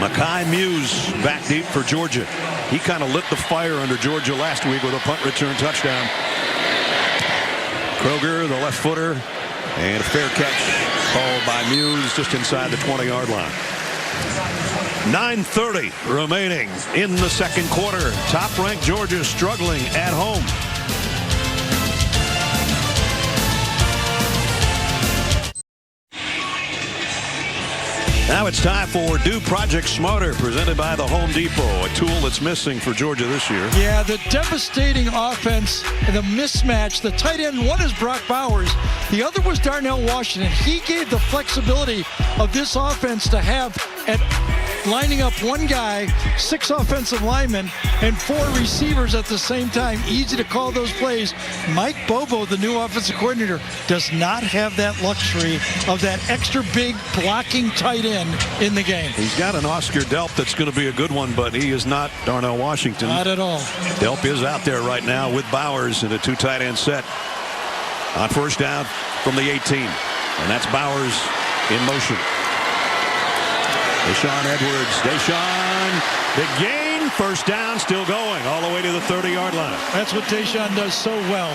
Mekhi Muse back deep for Georgia. He kind of lit the fire under Georgia last week with a punt return touchdown. Kroger, the left footer, and a fair catch called by Muse just inside the 20-yard line. 9:30 remaining in the second quarter. Top-ranked Georgia struggling at home. Now it's time for Do Project Smarter, presented by the Home Depot, a tool that's missing for Georgia this year. Yeah, the devastating offense and the mismatch. The tight end, one is Brock Bowers. The other was Darnell Washington. He gave the flexibility of this offense to have at lining up one guy, 6 offensive linemen, and 4 receivers at the same time. Easy to call those plays. Mike Bobo, the new offensive coordinator, does not have that luxury of that extra big blocking tight end in the game. He's got an Oscar Delp that's going to be a good one, but he is not Darnell Washington. Not at all. Delp is out there right now with Bowers in a 2 tight end set on first down from the 18. And that's Bowers in motion. Deshaun Edwards. Deshaun, big gain, first down, still going all the way to the 30-yard line. That's what Deshaun does so well.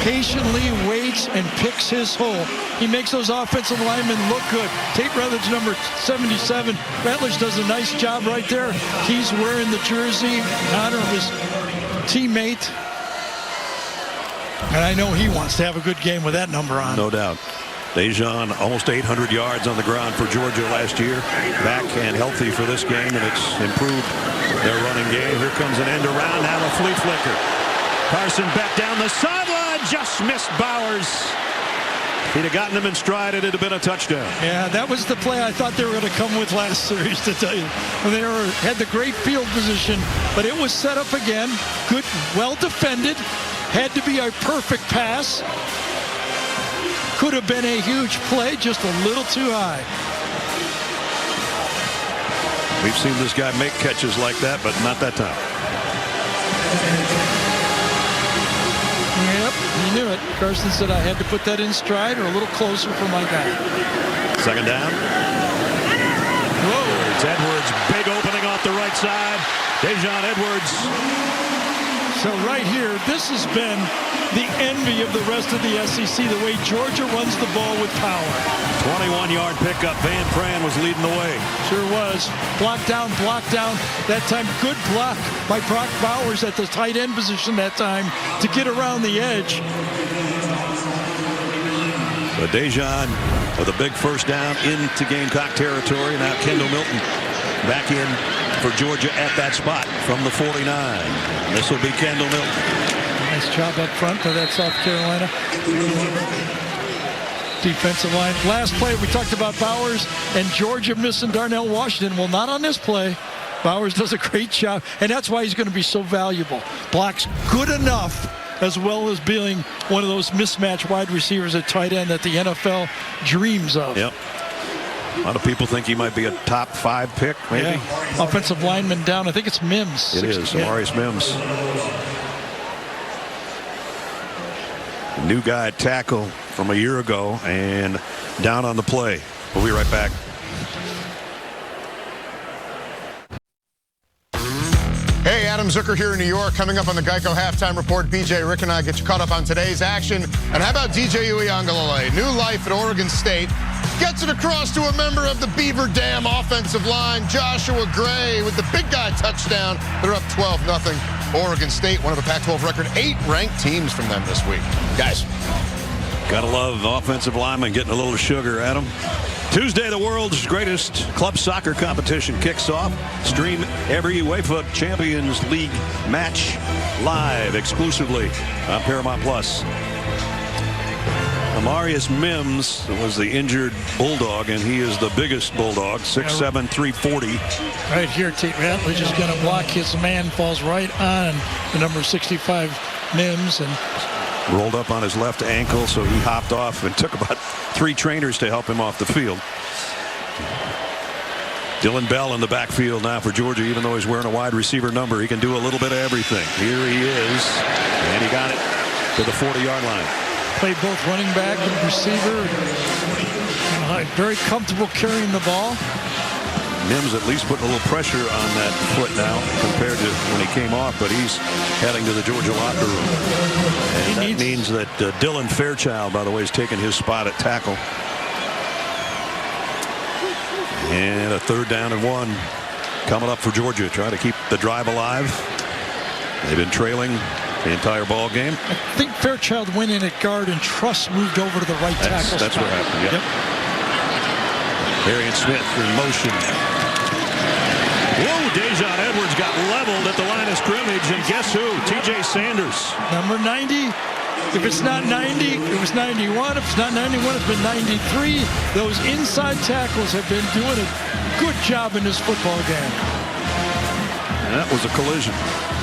Patiently waits and picks his hole. He makes those offensive linemen look good. Tate Ratledge, number 77. Ratledge does a nice job right there. He's wearing the jersey in honor of his teammate. And I know he wants to have a good game with that number on. No doubt. Deshaun, almost 800 yards on the ground for Georgia last year. Back and healthy for this game, and it's improved their running game. Here comes an end around, now a flea flicker. Carson back down the sideline, just missed Bowers. If he'd have gotten him in stride, it'd have been a touchdown. Yeah, that was the play I thought they were going to come with last series, to tell you. They had the great field position, but it was set up again. Good, well defended. Had to be a perfect pass. Could have been a huge play, just a little too high. We've seen this guy make catches like that, but not that time. Yep, he knew it. Carson said, I had to put that in stride or a little closer for my guy. Second down. Whoa. It's Edwards, big opening off the right side. Deshaun Edwards. So right here, this has been the envy of the rest of the SEC, the way Georgia runs the ball with power. 21-yard pickup. Van Pran was leading the way. Sure was. Block down. That time, good block by Brock Bowers at the tight end position that time to get around the edge. But Deshaun with a big first down into Gamecock territory. Now Kendall Milton back in for Georgia at that spot from the 49. This will be Kendall Milton. Nice job up front for that South Carolina defensive line. Last play, we talked about Bowers and Georgia missing Darnell Washington. Well, not on this play. Bowers does a great job, and that's why he's going to be so valuable. Blocks good enough, as well as being one of those mismatched wide receivers at tight end that the NFL dreams of. Yep. A lot of people think he might be a top 5 pick, maybe. Yeah. Offensive lineman down. I think it's Mims. It is, Amarius Mims. New guy at tackle from a year ago and down on the play. We'll be right back. Hey, Adam Zucker here in New York. Coming up on the Geico Halftime Report, BJ, Rick, and I get you caught up on today's action. And how about DJ Uiagalelei? New life at Oregon State. Gets it across to a member of the Beaver Dam offensive line, Joshua Gray, with the big guy touchdown. They're up 12-0. Oregon State, one of the Pac-12 record 8 ranked teams from them this week. Guys. Gotta love offensive linemen getting a little sugar, Adam. Tuesday, the world's greatest club soccer competition kicks off. Stream every UEFA Champions League match live exclusively on Paramount Plus. Amarius Mims was the injured Bulldog, and he is the biggest Bulldog, 6'7", 340. Right here, Tate Ratledge is going to block. His man falls right on the number 65 Mims, and rolled up on his left ankle, so he hopped off and took about 3 trainers to help him off the field. Dylan Bell in the backfield now for Georgia. Even though he's wearing a wide receiver number, he can do a little bit of everything. Here he is, and he got it to the 40-yard line. Played both running back and receiver. Very comfortable carrying the ball. Mims at least putting a little pressure on that foot now compared to when he came off, but he's heading to the Georgia locker room. And that means that Dylan Fairchild, by the way, is taking his spot at tackle. And a 3rd down and 1 coming up for Georgia. Try to keep the drive alive. They've been trailing the entire ball game. I think Fairchild went in at guard and Truss moved over to the right tackle. That's what happened. Yep. Darian Smith in motion. Whoa, Dejon Edwards got leveled at the line of scrimmage, and guess who? TJ Sanders. Number 90. If it's not 90, it was 91. If it's not 91, it's been 93. Those inside tackles have been doing a good job in this football game. And that was a collision.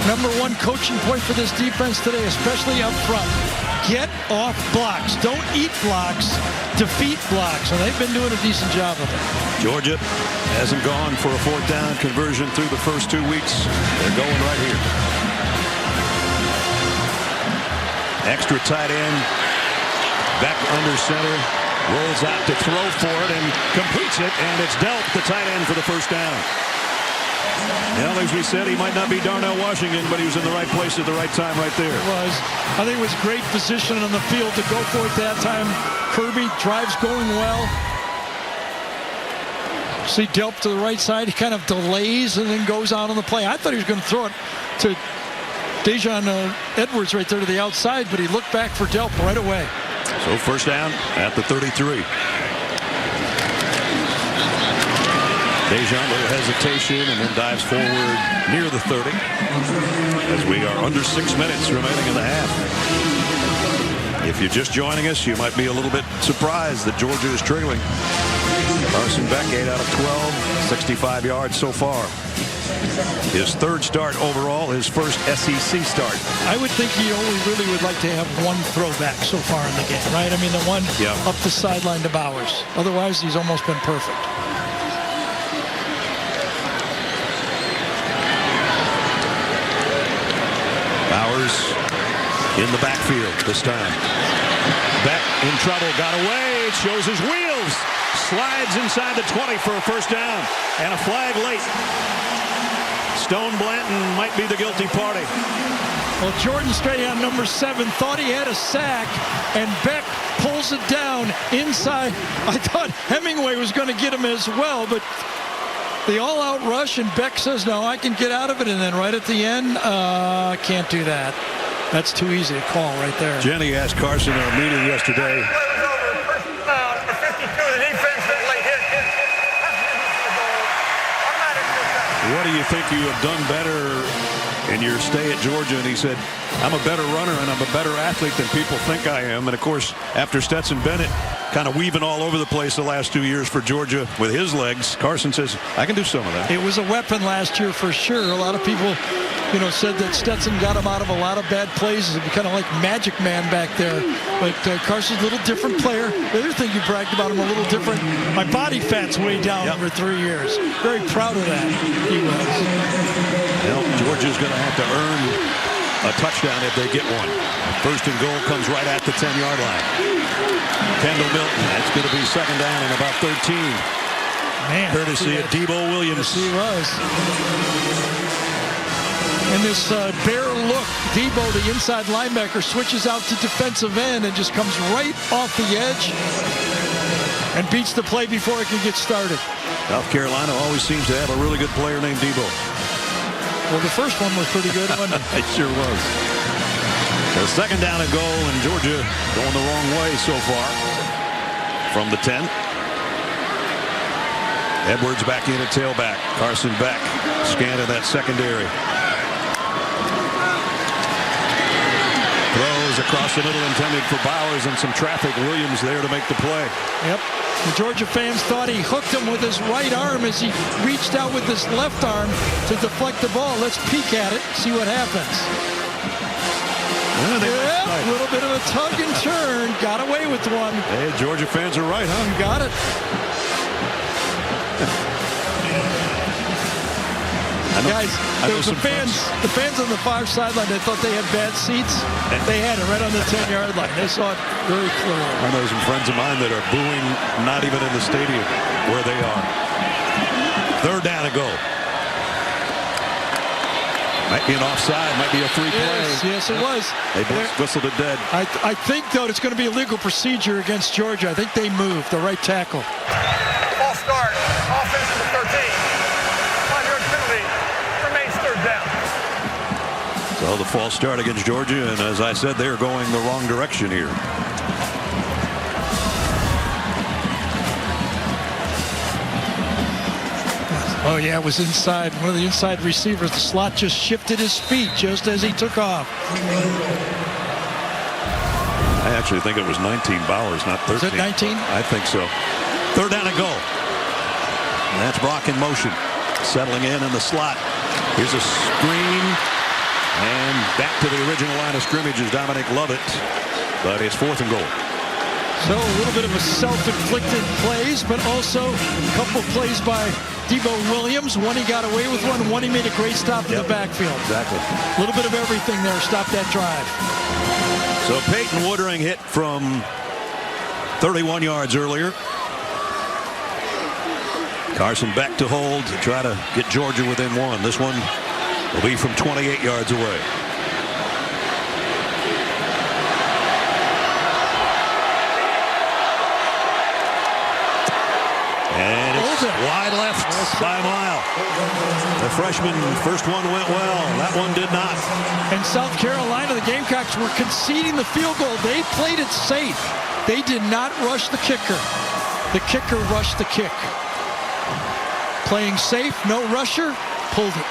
Number 1 coaching point for this defense today, especially up front. Get off blocks. Don't eat blocks. Defeat blocks. And they've been doing a decent job of it. Georgia hasn't gone for a 4th down conversion through the first 2 weeks. They're going right here. Extra tight end. Back under center. Rolls out to throw for it and completes it. And it's Delp, the tight end, for the 1st down. Well, as we said, he might not be Darnell Washington, but he was in the right place at the right time right there. It was. I think it was great position on the field to go for it that time. Kirby drives going well. See Delp to the right side. He kind of delays and then goes out on the play. I thought he was going to throw it to Dejon Edwards right there to the outside, but he looked back for Delp right away. So 1st down at the 33. Dejon, a little hesitation, and then dives forward near the 30 as we are under 6 minutes remaining in the half. If you're just joining us, you might be a little bit surprised that Georgia is trailing. Carson Beck, 8 out of 12, 65 yards so far. His 3rd start overall, his 1st SEC start. I would think he only really would like to have 1 throwback so far in the game, right? I mean, the one up the sideline to Bowers. Otherwise, he's almost been perfect. Bowers in the backfield this time. Beck in trouble, got away, shows his wheels, slides inside the 20 for a 1st down, and a flag late. Stone Blanton might be the guilty party. Well, Jordan Strahan, number 7, thought he had a sack, and Beck pulls it down inside. I thought Hemingway was going to get him as well, but the all-out rush, and Beck says, no, I can get out of it, and then right at the end, can't do that. That's too easy a call right there. Jenny asked Carson in a meeting yesterday. What do you think you have done better in your stay at Georgia, and he said, I'm a better runner and I'm a better athlete than people think I am. And of course, after Stetson Bennett kind of weaving all over the place the last 2 years for Georgia with his legs, Carson says, I can do some of that. It was a weapon last year for sure. A lot of people, said that Stetson got him out of a lot of bad plays. It'd be kind of like Magic Man back there. But Carson's a little different player. The other thing you bragged about him a little different. My body fat's way down over 3 years. Very proud of that. He was. Well, Georgia's going to have to earn a touchdown if they get one. First and goal comes right at the 10-yard line. Kendall Milton. That's going to be second down and about 13. Man, courtesy of Debo Williams. Yes, he was. And this bear look, Debo, the inside linebacker, switches out to defensive end and just comes right off the edge and beats the play before it can get started. South Carolina always seems to have a really good player named Debo. Well, the first one was pretty good, wasn't it? It sure was. The second down and goal, and Georgia going the wrong way so far from the 10. Edwards back in at tailback. Carson back, scanning that secondary. Throws across the middle intended for Bowers, and some traffic. Williams there to make the play. Yep. The Georgia fans thought he hooked him with his right arm as he reached out with his left arm to deflect the ball. Let's peek at it, see what happens. Yeah, a little bit of a tug and turn. Got away with one. Hey, Georgia fans are right, huh? You got it. Guys, the fans on the far sideline, they thought they had bad seats. They had it right on the 10-yard line. They saw it very clearly. I know some friends of mine that are booing not even in the stadium where they are. Third down and goal. Might be an offside, might be a free play. Yes, it was. They whistled it dead. I think, though, it's going to be a legal procedure against Georgia. I think they moved the right tackle. False start. Offense to 13. 5-yard penalty. Remains third down. So the false start against Georgia, and as I said, they're going the wrong direction here. Oh, yeah, it was inside. One of the inside receivers. The slot just shifted his feet just as he took off. I actually think it was 19 Bowers, not 13. Is it 19? I think so. Third down and goal. And that's Brock in motion. Settling in the slot. Here's a screen. And back to the original line of scrimmage is Dominic Lovett. But it's fourth and goal. So a little bit of a self-inflicted plays, but also a couple plays by Debo Williams. One he got away with one he made a great stop in the backfield. Exactly. A little bit of everything there. Stop that drive. So Peyton Woodring hit from 31 yards earlier. Carson back to hold to try to get Georgia within one. This one will be from 28 yards away. And it's wide left by a mile. The freshman, first one went well. That one did not. And South Carolina, the Gamecocks were conceding the field goal. They played it safe. They did not rush the kicker. The kicker rushed the kick. Playing safe, no rusher, pulled it.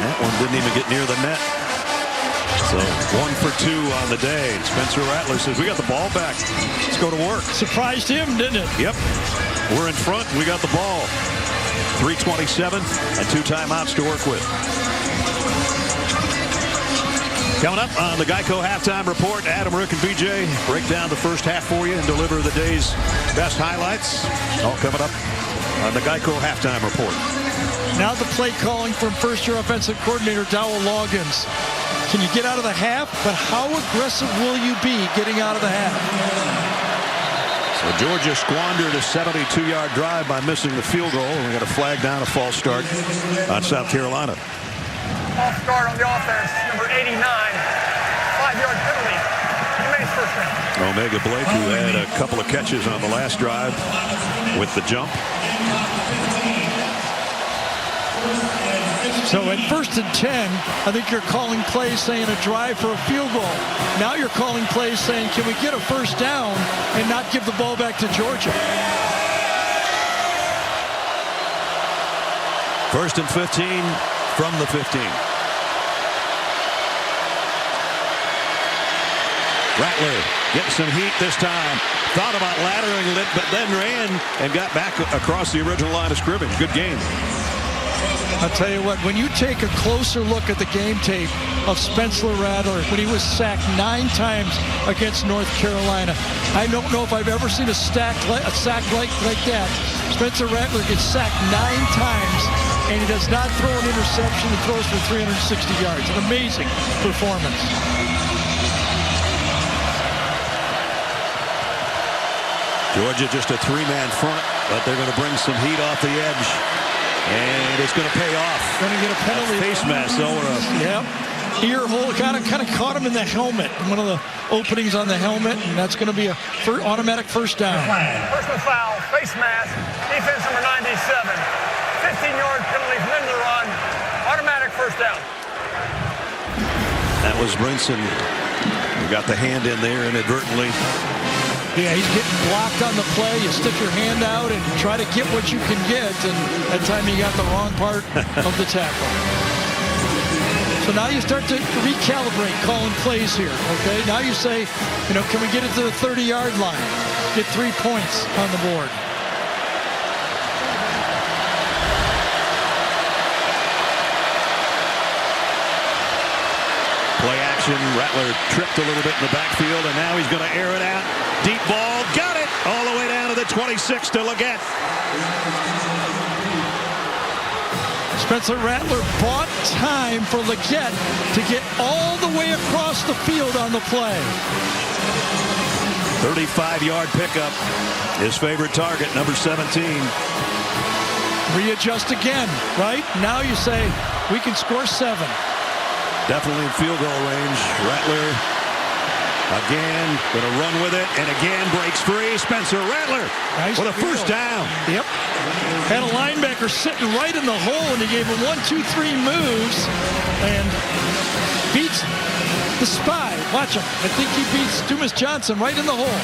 That one didn't even get near the net. So 1 for 2 on the day. Spencer Rattler says, we got the ball back. Let's go to work. Surprised him, didn't it? Yep. We're in front. We got the ball. 3:27 and 2 timeouts to work with. Coming up on the Geico Halftime Report, Adam, Rick, and BJ break down the first half for you and deliver the day's best highlights. All coming up on the Geico Halftime Report. Now the play calling from first-year offensive coordinator Dowell Loggins. Can you get out of the half? But how aggressive will you be getting out of the half? So Georgia squandered a 72-yard drive by missing the field goal, and we got a flag down, a false start on South Carolina. False start on the offense, number 89. 5-yard penalty. Remains first down. Omega Blake, who had a couple of catches on the last drive with the jump. So at 1st and 10, I think you're calling plays saying a drive for a field goal. Now you're calling plays saying, can we get a first down and not give the ball back to Georgia? First and 15 from the 15. Rattler getting some heat this time. Thought about laddering it, but then ran and got back across the original line of scrimmage. Good game. I'll tell you what, when you take a closer look at the game tape of Spencer Rattler, when he was sacked 9 times against North Carolina, I don't know if I've ever seen a sack like that. Spencer Rattler gets sacked 9 times, and he does not throw an interception. He throws for 360 yards. An amazing performance. Georgia just a 3-man front, but they're going to bring some heat off the edge. And it's going to pay off. Going to get a penalty. Face mask, though. Yep. Ear hole, kind of caught him in the helmet. One of the openings on the helmet, and that's going to be a automatic first down. Personal foul, face mask, defense number 97. 15-yard penalty from in the run. Automatic first down. That was Brinson. We got the hand in there inadvertently. Yeah, he's getting blocked on the play. You stick your hand out and try to get what you can get, and that time he got the wrong part of the tackle. So now you start to recalibrate calling plays here, okay? Now you say, can we get it to the 30-yard line? Get 3 points on the board. Play action. Rattler tripped a little bit in the backfield, and now he's going to air it out. Deep ball. Got it. All the way down to the 26 to Leggett. Spencer Rattler bought time for Leggett to get all the way across the field on the play. 35-yard pickup. His favorite target, number 17. Readjust again, right? Now you say, we can score 7. Definitely in field goal range. Rattler again going to run with it, and again breaks free. Spencer Rattler with a first down. Yep. Had a linebacker sitting right in the hole, and he gave him 1, 2, 3 moves and beats the spy. Watch him. I think he beats Dumas Johnson right in the hole.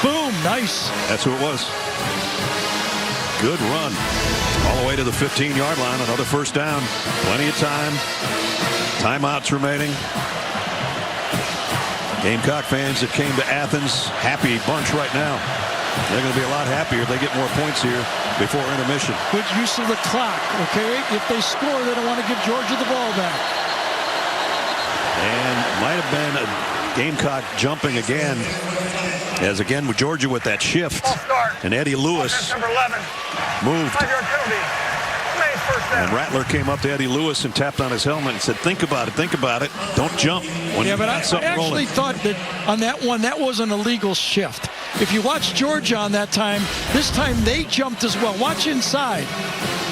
Boom. Nice. That's who it was. Good run. All the way to the 15-yard line. Another first down. Plenty of time. Timeouts remaining. Gamecock fans that came to Athens, happy bunch right now. They're going to be a lot happier if they get more points here before intermission. Good use of the clock, okay? If they score, they don't want to give Georgia the ball back. And might have been a Gamecock jumping again, as again with Georgia with that shift. And Eddie Lewis number 11. Moved. 5-yard penalty. And Rattler came up to Eddie Lewis and tapped on his helmet and said, think about it. Don't jump. Yeah, but I actually thought that on that one, that was an illegal shift. If you watch Georgia on that time, this time they jumped as well. Watch inside.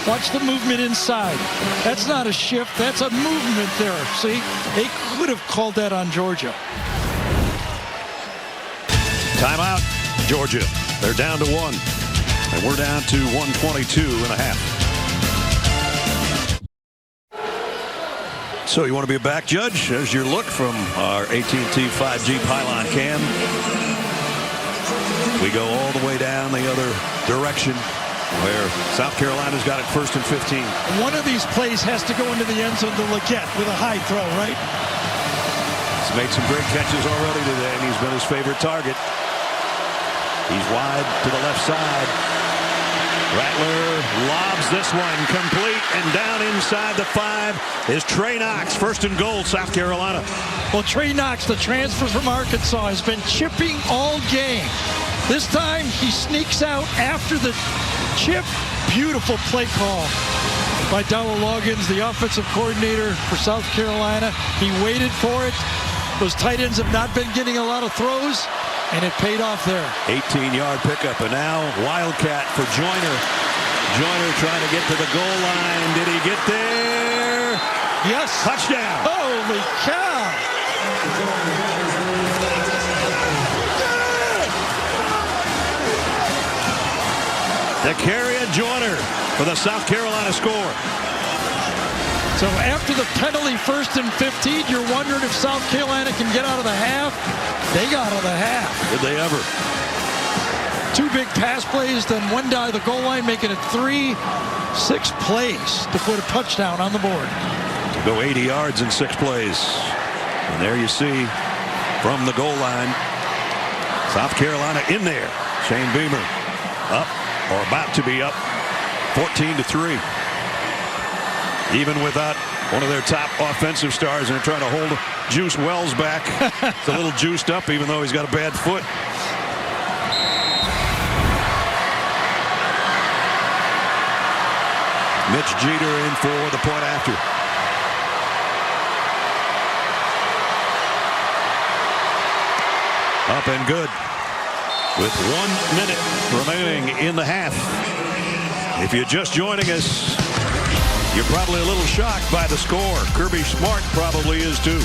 Watch the movement inside. That's not a shift. That's a movement there. See, they could have called that on Georgia. Timeout, Georgia. They're down to 1. And we're down to 122.5. So you want to be a back judge? There's your look from our AT&T 5G pylon cam. We go all the way down the other direction where South Carolina's got it first and 15. One of these plays has to go into the end zone to Leggett with a high throw, right? He's made some great catches already today, and he's been his favorite target. He's wide to the left side. Rattler lobs this one complete, and down inside the 5 is Trey Knox. First and goal, South Carolina. Well, Trey Knox, the transfer from Arkansas, has been chipping all game. This time he sneaks out after the chip. Beautiful play call by Dowell Loggins, the offensive coordinator for South Carolina. He waited for it. Those tight ends have not been getting a lot of throws, and it paid off there. 18-yard pickup, and now Wildcat for Joyner. Joyner trying to get to the goal line. Did he get there? Yes. Touchdown. Holy cow. The carry of Joyner for the South Carolina score. So after the penalty, first and 15, you're wondering if South Carolina can get out of the half. They got out of the half. Did they ever? 2 big pass plays, then one down to the goal line, making it 3. 6 plays to put a touchdown on the board. To go 80 yards in 6 plays. And there you see from the goal line, South Carolina in there. Shane Beamer up or about to be up 14-3. Even without one of their top offensive stars, and they're trying to hold Juice Wells back. It's a little juiced up, even though he's got a bad foot. Mitch Jeter in for the point after. Up and good with 1 minute remaining in the half. If you're just joining us, you're probably a little shocked by the score. Kirby Smart probably is too.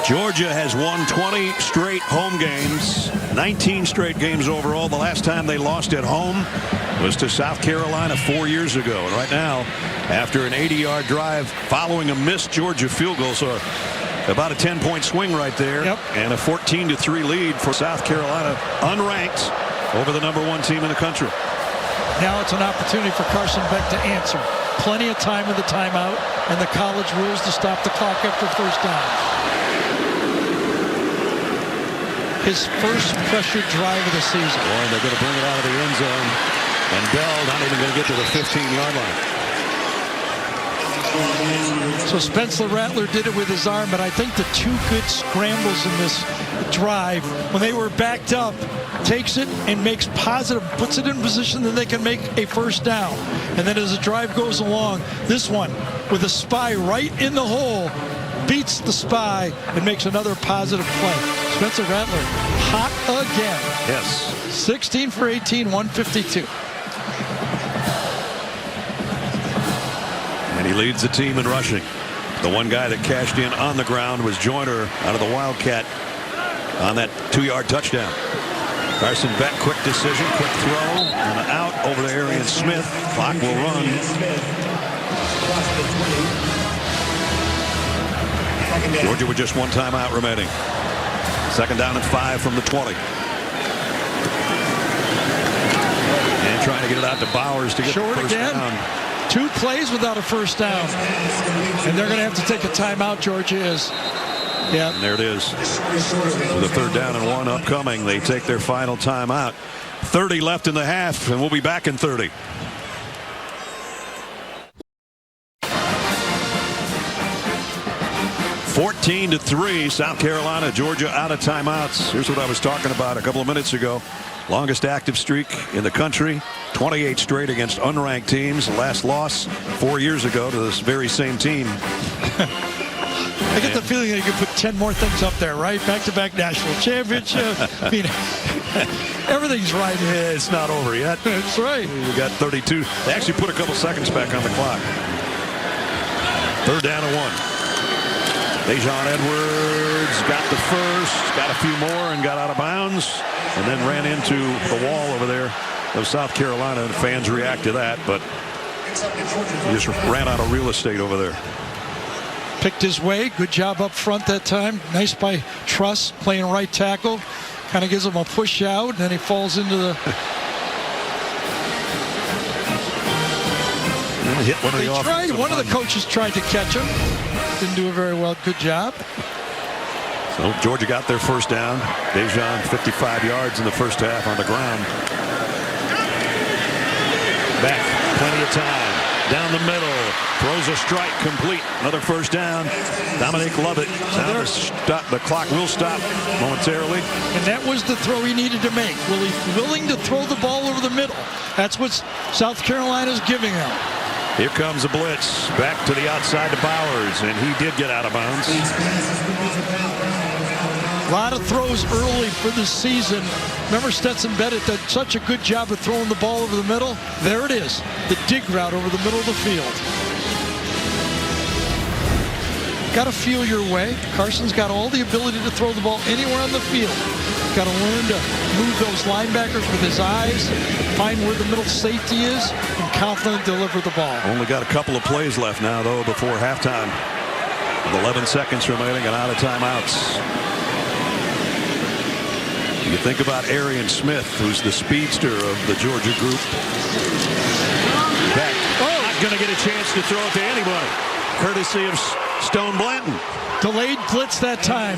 Georgia has won 20 straight home games, 19 straight games overall. The last time they lost at home was to South Carolina 4 years ago. And right now, after an 80-yard drive following a missed Georgia field goal, so about a 10-point swing right there. Yep. And a 14-3 lead for South Carolina, unranked, over the #1 team in the country. Now it's an opportunity for Carson Beck to answer. Plenty of time in the timeout, and the college rules to stop the clock after first down. His first pressure drive of the season. Boy, they're going to bring it out of the end zone. And Bell not even going to get to the 15-yard line. So Spencer Rattler did it with his arm, but I think the 2 good scrambles in this drive, when they were backed up, takes it and makes positive, puts it in position that they can make a first down. And then as the drive goes along, this one with a spy right in the hole, beats the spy and makes another positive play. Spencer Rattler hot again. Yes. 16 for 18, 152. And he leads the team in rushing. The one guy that cashed in on the ground was Joyner out of the Wildcat on that 2-yard touchdown. Carson Beck, quick decision, quick throw, and out over to Arian Smith. Clock will run. Georgia with just 1 timeout remaining. 2nd down and 5 from the 20. And trying to get it out to Bowers to get Short the first again. down. 2 plays without a first down. And they're going to have to take a timeout, Georgia is. Yeah. And there it is. With a 3rd down and 1 upcoming, they take their final timeout. 30 left in the half, and we'll be back in 30. (14-3), South Carolina, Georgia out of timeouts. Here's what I was talking about a couple of minutes ago. Longest active streak in the country, 28 straight against unranked teams. The last loss 4 years ago to this very same team. I get the feeling that you could put 10 more things up there, right? Back-to-back national championship. I mean, everything's right. Yeah, it's not over yet. That's right. We got 32. They actually put a couple seconds back on the clock. 3rd down and 1. Dejon Edwards got the first, got a few more, and got out of bounds, and then ran into the wall over there of South Carolina, and fans react to that, but he just ran out of real estate over there. Picked his way. Good job up front that time. Nice by Truss playing right tackle. Kind of gives him a push out, and then he falls into the... Hit one of the tried. One of the coaches tried to catch him. Didn't do it very well. Good job. So Georgia got their first down. Dejon 55 yards in the first half on the ground. Back, plenty of time. Down the middle, throws a strike complete. Another first down. Dominic Lovett. Now the clock will stop momentarily. And that was the throw he needed to make. Willing to throw the ball over the middle. That's what South Carolina's giving him. Here comes a blitz. Back to the outside to Bowers, and he did get out of bounds. A lot of throws early for this season. Remember Stetson Bennett did such a good job of throwing the ball over the middle? There it is, the dig route over the middle of the field. Got to feel your way. Carson's got all the ability to throw the ball anywhere on the field. Got to learn to move those linebackers with his eyes, find where the middle safety is, and confidently deliver the ball. Only got a couple of plays left now, though, before halftime. With 11 seconds remaining and out of timeouts. You think about Arian Smith, who's the speedster of the Georgia group. Beck, not going to get a chance to throw it to anybody, courtesy of Stone Blanton. Delayed blitz that time.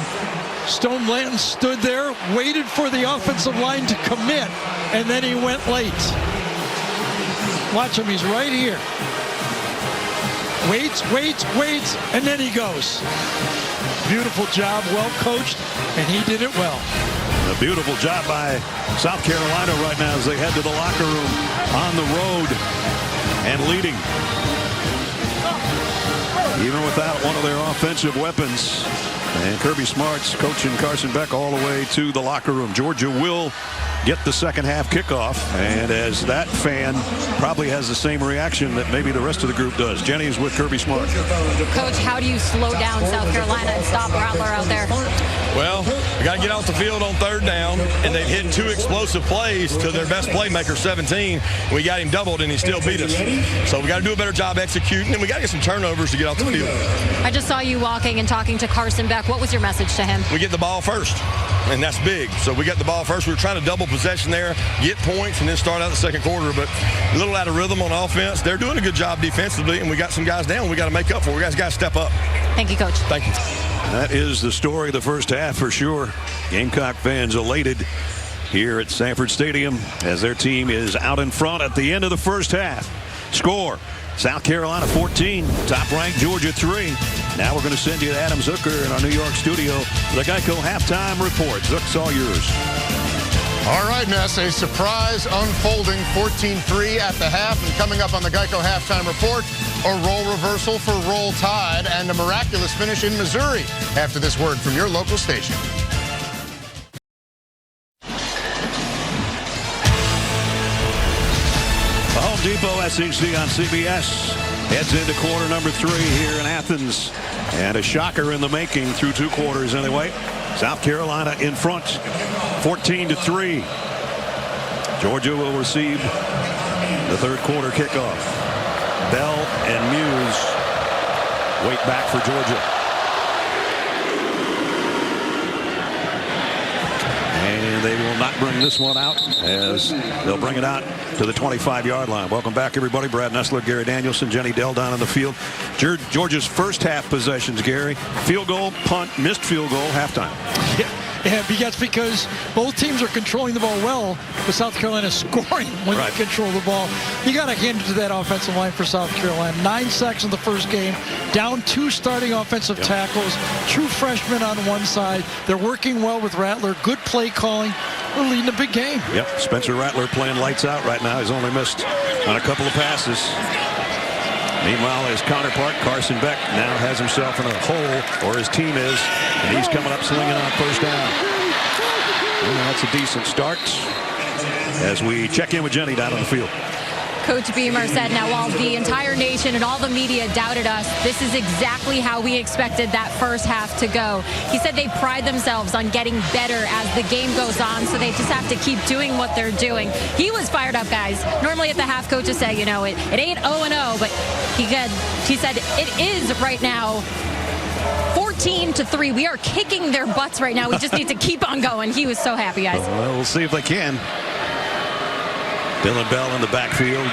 Stone Blanton stood there, waited for the offensive line to commit, and then he went late. Watch him, he's right here. Waits, and then he goes. Beautiful job, well coached, and he did it well. A beautiful job by South Carolina right now as they head to the locker room on the road and leading. Even without one of their offensive weapons. And Kirby Smart's coaching Carson Beck all the way to the locker room. Georgia will get the second half kickoff. And as that fan probably has the same reaction that maybe the rest of the group does. Jenny is with Kirby Smart. Coach, how do you slow down South Carolina and stop Rattler out there? Well, we got to get off the field on third down, and they've hit 2 explosive plays to their best playmaker, 17. We got him doubled, and he still beat us. So we got to do a better job executing, and we got to get some turnovers to get off the field. I just saw you walking and talking to Carson Beck. What was your message to him? We get the ball first, and that's big. So we got the ball first. We were trying to double possession there, get points, and then start out the second quarter. But a little out of rhythm on offense. They're doing a good job defensively, and we got some guys down we got to make up for. We guys got to step up. Thank you, Coach. Thank you. That is the story of the first half for sure. Gamecock fans elated here at Sanford Stadium as their team is out in front at the end of the first half. Score, South Carolina 14, top-ranked Georgia 3. Now we're going to send you to Adam Zucker in our New York studio for the Geico halftime report. Zook's all yours. All right, Ness, a surprise unfolding 14-3 at the half. And coming up on the Geico halftime report, a role reversal for Roll Tide and a miraculous finish in Missouri after this word from your local station. The Home Depot SEC on CBS heads into quarter number 3 here in Athens. And a shocker in the making through 2 quarters anyway. South Carolina in front, 14-3. Georgia will receive the third quarter kickoff. Bell and Muse wait back for Georgia. And they will not bring this one out as they'll bring it out to the 25-yard line. Welcome back, everybody. Brad Nessler, Gary Danielson, Jenny Dell down on the field. Georgia's first half possessions, Gary. Field goal, punt, missed field goal, halftime. Yeah, that's because both teams are controlling the ball well, but South Carolina is scoring when they control the ball. You got to hand it to that offensive line for South Carolina. 9 sacks in the first game, down 2 starting offensive tackles, true freshmen on one side. They're working well with Rattler. Good play calling. We're leading a big game. Yep, Spencer Rattler playing lights out right now. He's only missed on a couple of passes. Meanwhile, his counterpart, Carson Beck, now has himself in a hole, or his team is, and he's coming up slinging on first down. And that's a decent start as we check in with Jenny down on the field. Coach Beamer said, now while the entire nation and all the media doubted us, this is exactly how we expected that first half to go. He said they pride themselves on getting better as the game goes on, so they just have to keep doing what they're doing. He was fired up, guys. Normally at the half, coaches say, you know, it ain't 0-0, but he said it is right now 14-3. We are kicking their butts right now. We just need to keep on going. He was so happy, guys. Well, we'll see if they can. Dylan Bell in the backfield.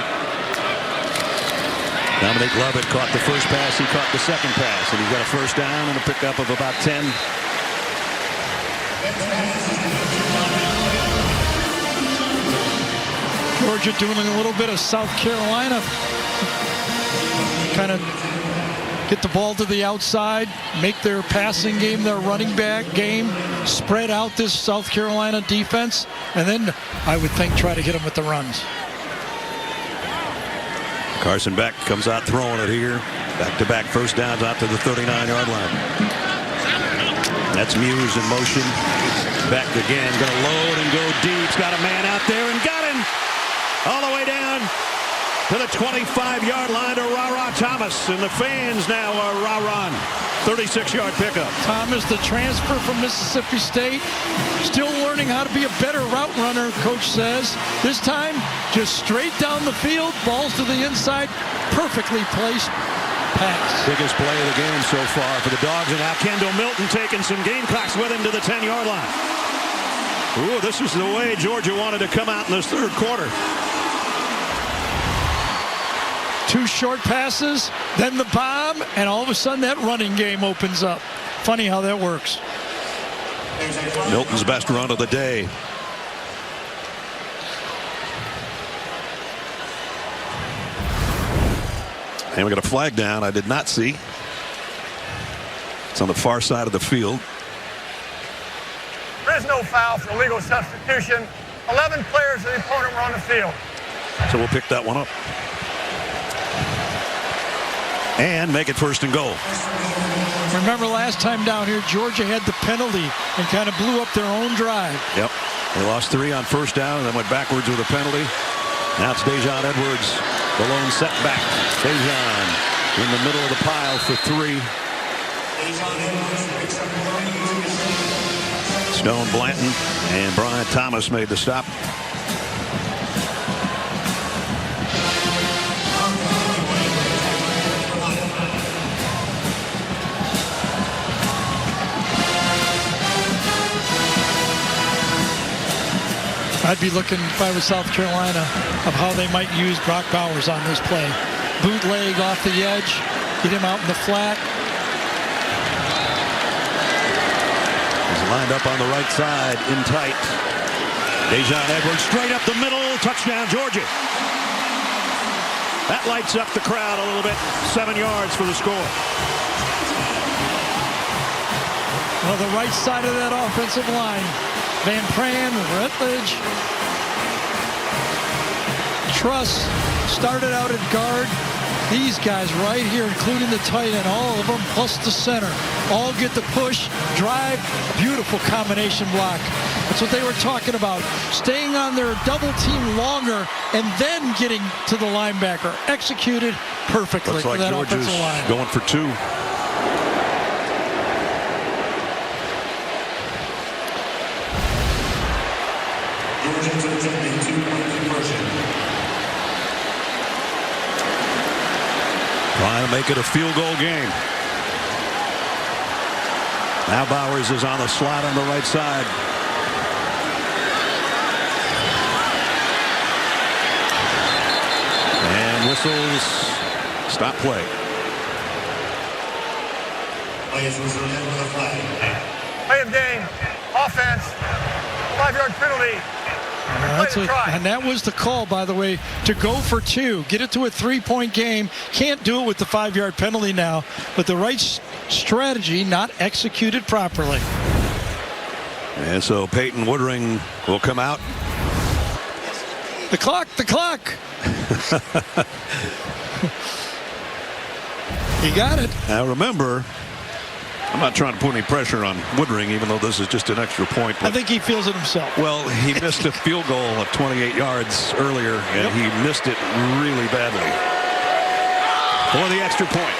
Dominic Lovett caught the first pass. He caught the second pass. And he's got a first down and a pickup of about 10. Georgia doing a little bit of South Carolina. Kind of get the ball to the outside, make their passing game, their running back game, spread out this South Carolina defense, and then I would think try to hit them with the runs. Carson Beck comes out throwing it here. Back-to-back first downs out to the 39-yard line. That's Muse in motion. Beck again, going to load and go deep. He's got a man out there and got him all the way down to the 25-yard line to Ra-Ra Thomas. And the fans now are Ra-Ra. 36-yard pickup. Thomas, the transfer from Mississippi State, still learning how to be a better route runner, coach says. This time, just straight down the field, balls to the inside, perfectly placed pass. Biggest play of the game so far for the Dogs. And now Kendall Milton taking some Gamecocks with him to the 10-yard line. Ooh, this is the way Georgia wanted to come out in this third quarter. 2 short passes, then the bomb, and all of a sudden that running game opens up. Funny how that works. Milton's best run of the day. And we got a flag down I did not see. It's on the far side of the field. There is no foul for illegal substitution. 11 players of the opponent were on the field. So we'll pick that one up. And make it first and goal. Remember last time down here, Georgia had the penalty and kind of blew up their own drive. Yep. They lost 3 on first down and then went backwards with a penalty. Now it's Dejon Edwards, the lone setback. Dejon in the middle of the pile for 3. Stone, Blanton, and Brian Thomas made the stop. I'd be looking, if I was South Carolina, of how they might use Brock Bowers on this play. Bootleg off the edge, get him out in the flat. He's lined up on the right side, in tight. Dejon Edwards straight up the middle, touchdown Georgia. That lights up the crowd a little bit. 7 yards for the score. Well, the right side of that offensive line. Van Pran, Rutledge, Truss started out at guard. These guys right here, including the tight end, all of them, plus the center, all get the push, drive, beautiful combination block. That's what they were talking about, staying on their double team longer and then getting to the linebacker. Executed perfectly. Looks like that Georgia's offensive line. going for 2. Trying to make it a field goal game. Now Bowers is on the slot on the right side. And whistles. Stop play. Play of game. Offense. 5-yard penalty. And that was the call, by the way, to go for 2. Get it to a 3-point game. Can't do it with the 5-yard penalty now, but the right strategy not executed properly. And so Peyton Woodring will come out. The clock. He got it. Now remember, I'm not trying to put any pressure on Woodring, even though this is just an extra point. I think he feels it himself. Well, he missed a field goal of 28 yards earlier, and he missed it really badly. For the extra point.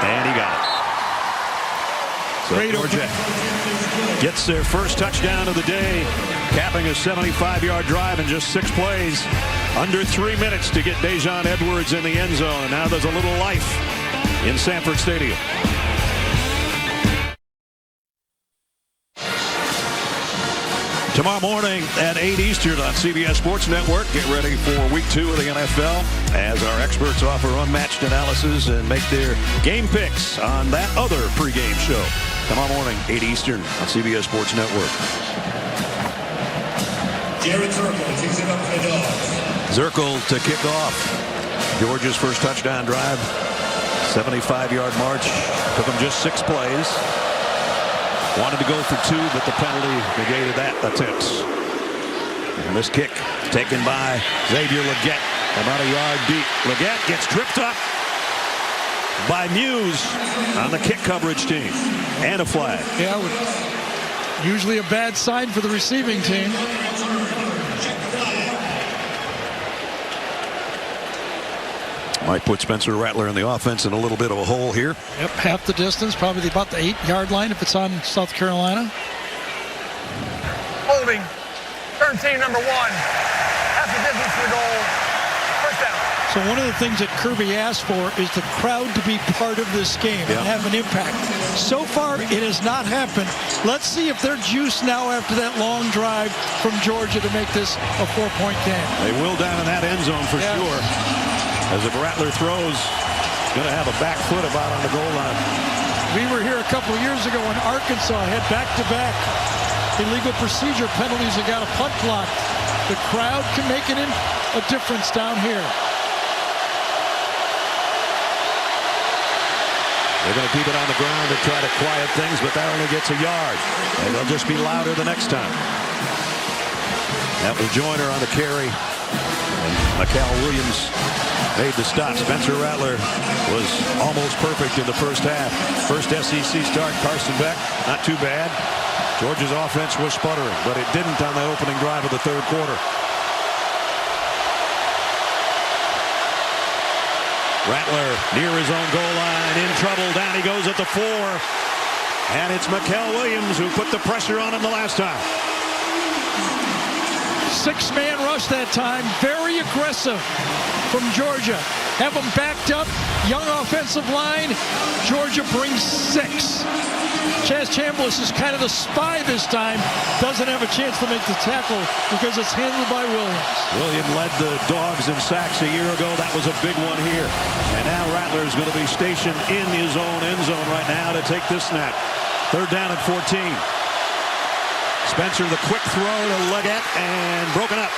And he got it. So Georgia gets their first touchdown of the day, capping a 75-yard drive in just 6 plays. Under 3 minutes to get Dejon Edwards in the end zone. And now there's a little life in Sanford Stadium. Tomorrow morning at 8 Eastern on CBS Sports Network. Get ready for Week 2 of the NFL as our experts offer unmatched analysis and make their game picks on that other pregame show. Tomorrow morning, 8 Eastern on CBS Sports Network. Jared Zirkle takes it up for the Dogs. Zirkle to kick off Georgia's first touchdown drive. 75-yard march. Took them just 6 plays. Wanted to go for 2, but the penalty negated that attempt. And this kick taken by Xavier Legette, about a yard deep. Legette gets tripped up by Muse on the kick coverage team. And a flag. Yeah, usually a bad sign for the receiving team. Might put Spencer Rattler in the offense in a little bit of a hole here. Yep, half the distance, probably about the 8-yard line if it's on South Carolina. Holding. Turn team number 1. Half the distance to the goal. First down. So one of the things that Kirby asked for is the crowd to be part of this game and have an impact. So far, it has not happened. Let's see if they're juiced now after that long drive from Georgia to make this a 4-point game. They will down in that end zone for sure. As if Rattler throws, going to have a back foot about on the goal line. We were here a couple of years ago when Arkansas had back-to-back illegal procedure penalties and got a punt block. The crowd can make it a difference down here. They're going to keep it on the ground to try to quiet things, but that only gets a yard. And they'll just be louder the next time. That was Joyner on the carry. And Mikel Williams made the stop. Spencer Rattler was almost perfect in the first half. First SEC start, Carson Beck, not too bad. Georgia's offense was sputtering, but it didn't on the opening drive of the third quarter. Rattler near his own goal line, in trouble, down he goes at the 4. And it's Mikel Williams who put the pressure on him the last time. 6-man rush that time, very aggressive from Georgia. Have them backed up, young offensive line. Georgia brings 6. Chaz Chambliss is kind of the spy this time. Doesn't have a chance to make the tackle because it's handled by Williams. Williams led the Dogs in sacks a year ago. That was a big one here. And now Rattler is going to be stationed in his own end zone right now to take this snap. Third down at 14. Spencer, the quick throw to Leggett, and broken up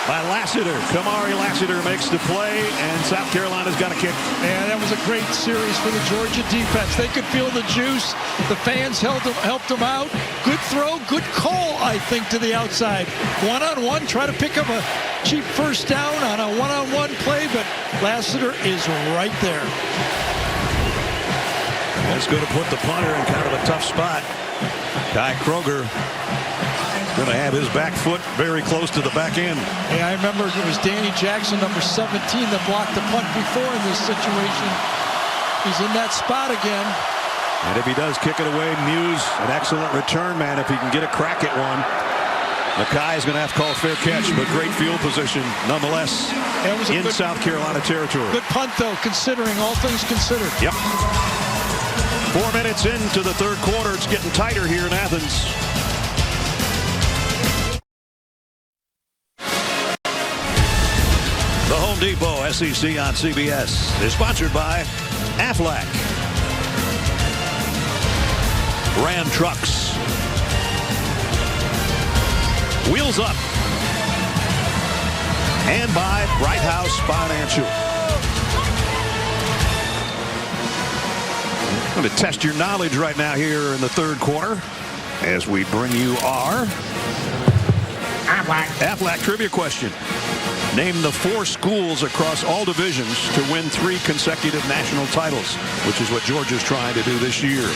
by Lassiter. Kamari Lassiter makes the play, and South Carolina's got a kick. Yeah, that was a great series for the Georgia defense. They could feel the juice. The fans helped them out. Good throw, good call, I think, to the outside. One-on-one, try to pick up a cheap first down on a one-on-one play, but Lassiter is right there. That's going to put the punter in kind of a tough spot. Kai Kroger going to have his back foot very close to the back end. Yeah, I remember it was Danny Jackson, number 17, that blocked the punt before in this situation. He's in that spot again. And if he does kick it away, Muse, an excellent return man if he can get a crack at one. Mackay is going to have to call fair catch, but great field position nonetheless in South Carolina territory. Good punt, though, considering all things considered. Yep. 4 minutes into the third quarter. It's getting tighter here in Athens. The Home Depot SEC on CBS is sponsored by Aflac, Ram Trucks, Wheels Up, and by Bright House Financial. I'm going to test your knowledge right now here in the third quarter as we bring you our Aflac trivia question. Name the 4 schools across all divisions to win 3 consecutive national titles, which is what Georgia's trying to do this year.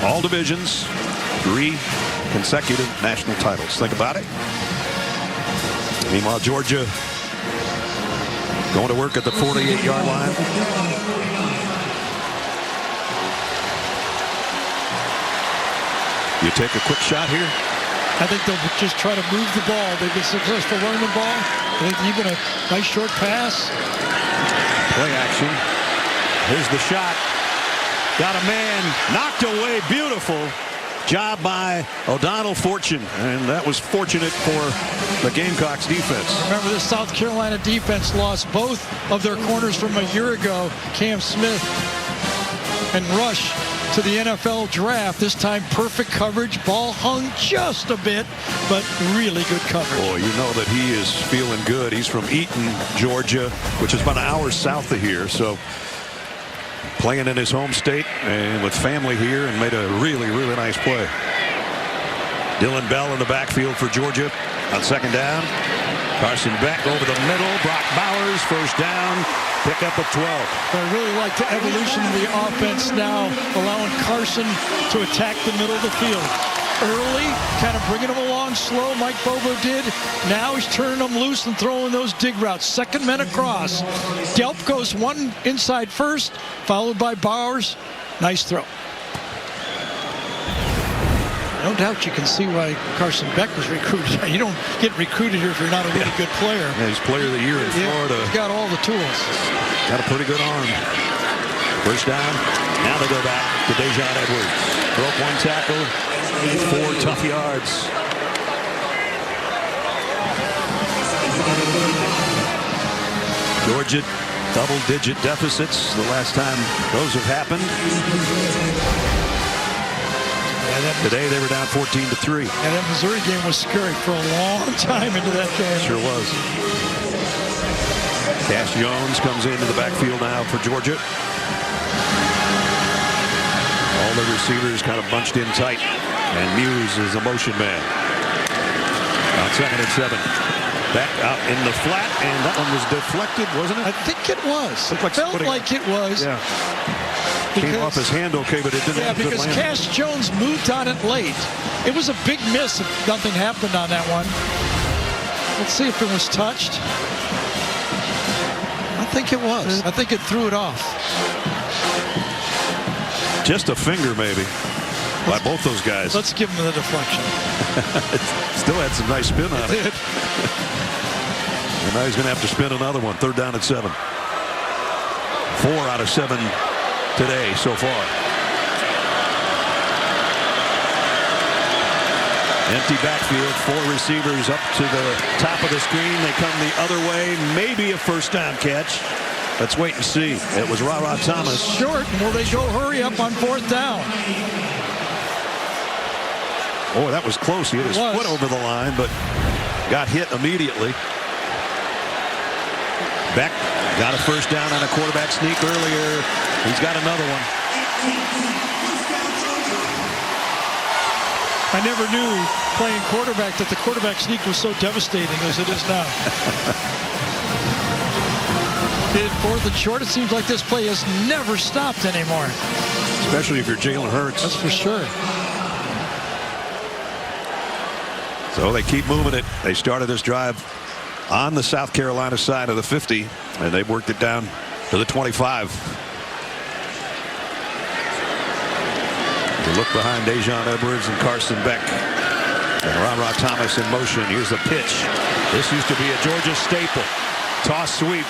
All divisions, 3 consecutive national titles. Think about it. Meanwhile, Georgia going to work at the 48-yard line. You take a quick shot here? I think they'll just try to move the ball. They've been successful running the ball. I think even a nice short pass. Play action. Here's the shot. Got a man knocked away. Beautiful job by O'Donnell Fortune. And that was fortunate for the Gamecocks defense. Remember, the South Carolina defense lost both of their corners from a year ago, Cam Smith and Rush, to the NFL draft. This time perfect coverage, ball hung just a bit, but really good coverage. Boy, you know that he is feeling good. He's from Eaton, Georgia, which is about an hour south of here, so playing in his home state and with family here, and made a really nice play. Dylan Bell in the backfield for Georgia on second down. Carson Beck over the middle. Brock Bowers first down. Pick up at 12. I really like the evolution of the offense now, allowing Carson to attack the middle of the field. Early, kind of bringing him along slow, Mike Bobo did. Now he's turning them loose and throwing those dig routes. Second men across. Delp goes one inside first, followed by Bowers. Nice throw. No doubt you can see why Carson Beck was recruited. You don't get recruited here if you're not a really good player. Yeah, he's player of the year in Florida. He's got all the tools. Got a pretty good arm. First down. Now they go back to Dejon Edwards. Broke one tackle. 4 tough yards. Georgia double-digit deficits the last time those have happened. Today they were down 14-3. And that Missouri game was scary for a long time into that game. Sure was. Cash Jones comes into the backfield now for Georgia. All the receivers kind of bunched in tight. And Muse is a motion man. On 2nd and 7. Back out in the flat, and that one was deflected, wasn't it? I think it was. It felt like it was. Yeah. Came off his hand okay, but it didn't have a good because landing. Cash Jones moved on it late. It was a big miss if nothing happened on that one. Let's see if it was touched. I think it was. I think it threw it off. Just a finger, maybe, by both those guys. Let's give him the deflection. Still had some nice spin on it. And now he's going to have to spin another one. 3rd down and 7. 4 out of 7 today so far. Empty backfield, 4 receivers up to the top of the screen. They come the other way. Maybe a first down catch. Let's wait and see. It was Ra Thomas. Short. Will they go hurry up on 4th down? Oh, that was close. He had his foot over the line, but got hit immediately. Beck got a first down on a quarterback sneak earlier. He's got another one. I never knew playing quarterback that the quarterback sneak was so devastating as it is now. Did 4th and short. It seems like this play has never stopped anymore. Especially if you're Jalen Hurts. That's for sure. So they keep moving it. They started this drive on the South Carolina side of the 50, and they worked it down to the 25. They look behind Dejon Edwards and Carson Beck. And Ra Thomas in motion. Here's the pitch. This used to be a Georgia staple. Toss sweep.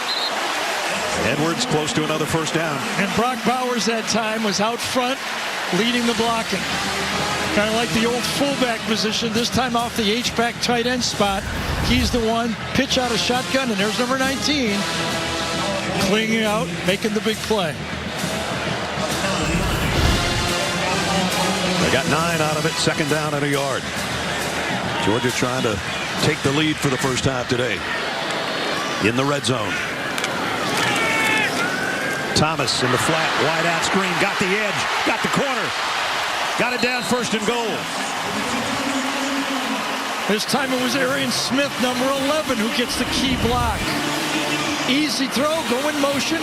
Edwards close to another first down. And Brock Bowers that time was out front leading the blocking. Kind of like the old fullback position, this time off the H-back tight end spot. He's the one, pitch out of shotgun, and there's number 19. Clinging out, making the big play. They got 9 out of it, 2nd down and a yard. Georgia trying to take the lead for the first time today in the red zone. Thomas in the flat, wide out screen, got the edge, got the corner. Got it down 1st and goal. This time it was Arian Smith, number 11, who gets the key block. Easy throw, go in motion.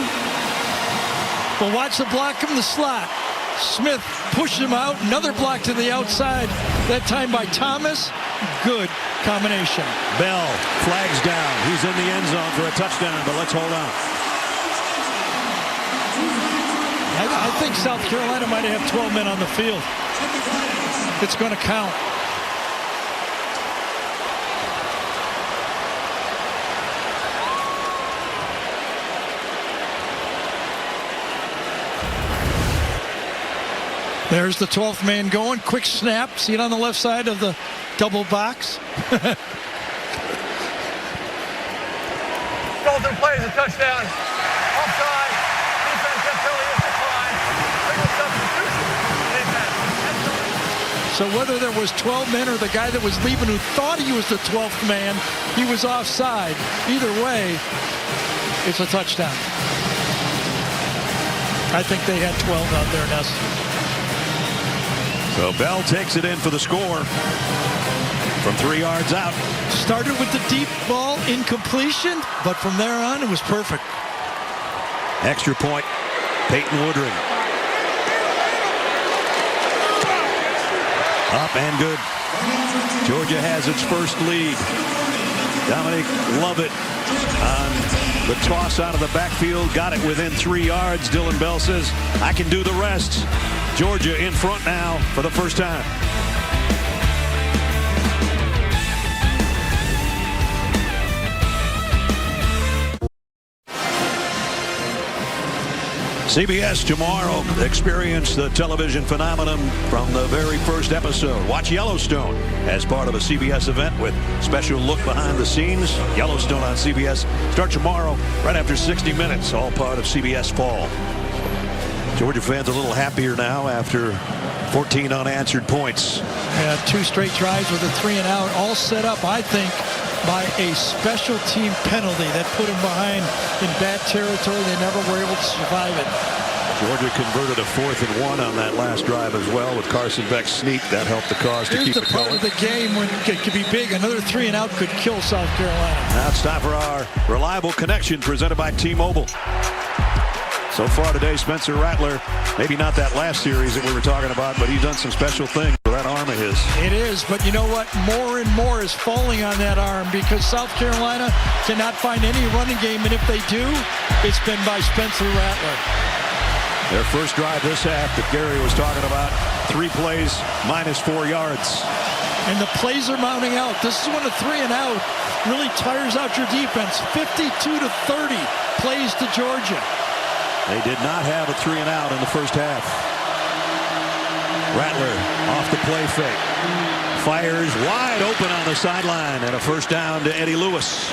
But watch the block from the slot. Smith pushed him out. Another block to the outside. That time by Thomas. Good combination. Bell flags down. He's in the end zone for a touchdown, but let's hold on. I think South Carolina might have 12 men on the field. It's going to count. There's the 12th man going. Quick snap. See it on the left side of the double box. Dalton plays a touchdown. Offside. Defense gets early is declined. Bring a substitution. So whether there was 12 men or the guy that was leaving who thought he was the 12th man, he was offside. Either way, it's a touchdown. I think they had 12 out there, Ness. So Bell takes it in for the score from 3 yards out. Started with the deep ball, incompletion, but from there on, it was perfect. Extra point, Peyton Woodring. Up and good. Georgia has its first lead. Dominic Lovett on the toss out of the backfield. Got it within 3 yards. Dylan Bell says, I can do the rest. Georgia in front now for the first time. CBS tomorrow. Experience the television phenomenon from the very first episode. Watch Yellowstone as part of a CBS event with special look behind the scenes. Yellowstone on CBS starts tomorrow right after 60 Minutes, all part of CBS Fall. Georgia fans a little happier now after 14 unanswered points. Yeah, 2 straight drives with a 3-and-out, all set up, I think, by a special team penalty that put them behind in bad territory. They never were able to survive it. Georgia converted a 4th and 1 on that last drive as well with Carson Beck's sneak. That helped the cause to keep it going. Here's the part of the game when it could be big. Another 3-and-out could kill South Carolina. Now it's time for our reliable connection presented by T-Mobile. So far today, Spencer Rattler, maybe not that last series that we were talking about, but he's done some special things with that arm of his. It is, but you know what? More and more is falling on that arm because South Carolina cannot find any running game, and if they do, it's been by Spencer Rattler. Their first drive this half that Gary was talking about, 3 plays, -4 yards. And the plays are mounting out. This is when a 3-and-out really tires out your defense. 52-30 plays to Georgia. They did not have a 3-and-out in the first half. Rattler off the play fake. Fires wide open on the sideline and a first down to Eddie Lewis.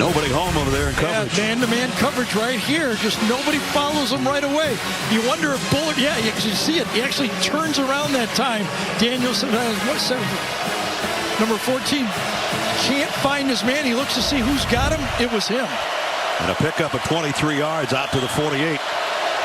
Nobody home over there in coverage. Yeah, man-to-man coverage right here. Just nobody follows him right away. You wonder if Bullard, yeah, you can see it. He actually turns around that time. Danielson, number 14, can't find his man. He looks to see who's got him. It was him. And a pickup of 23 yards out to the 48.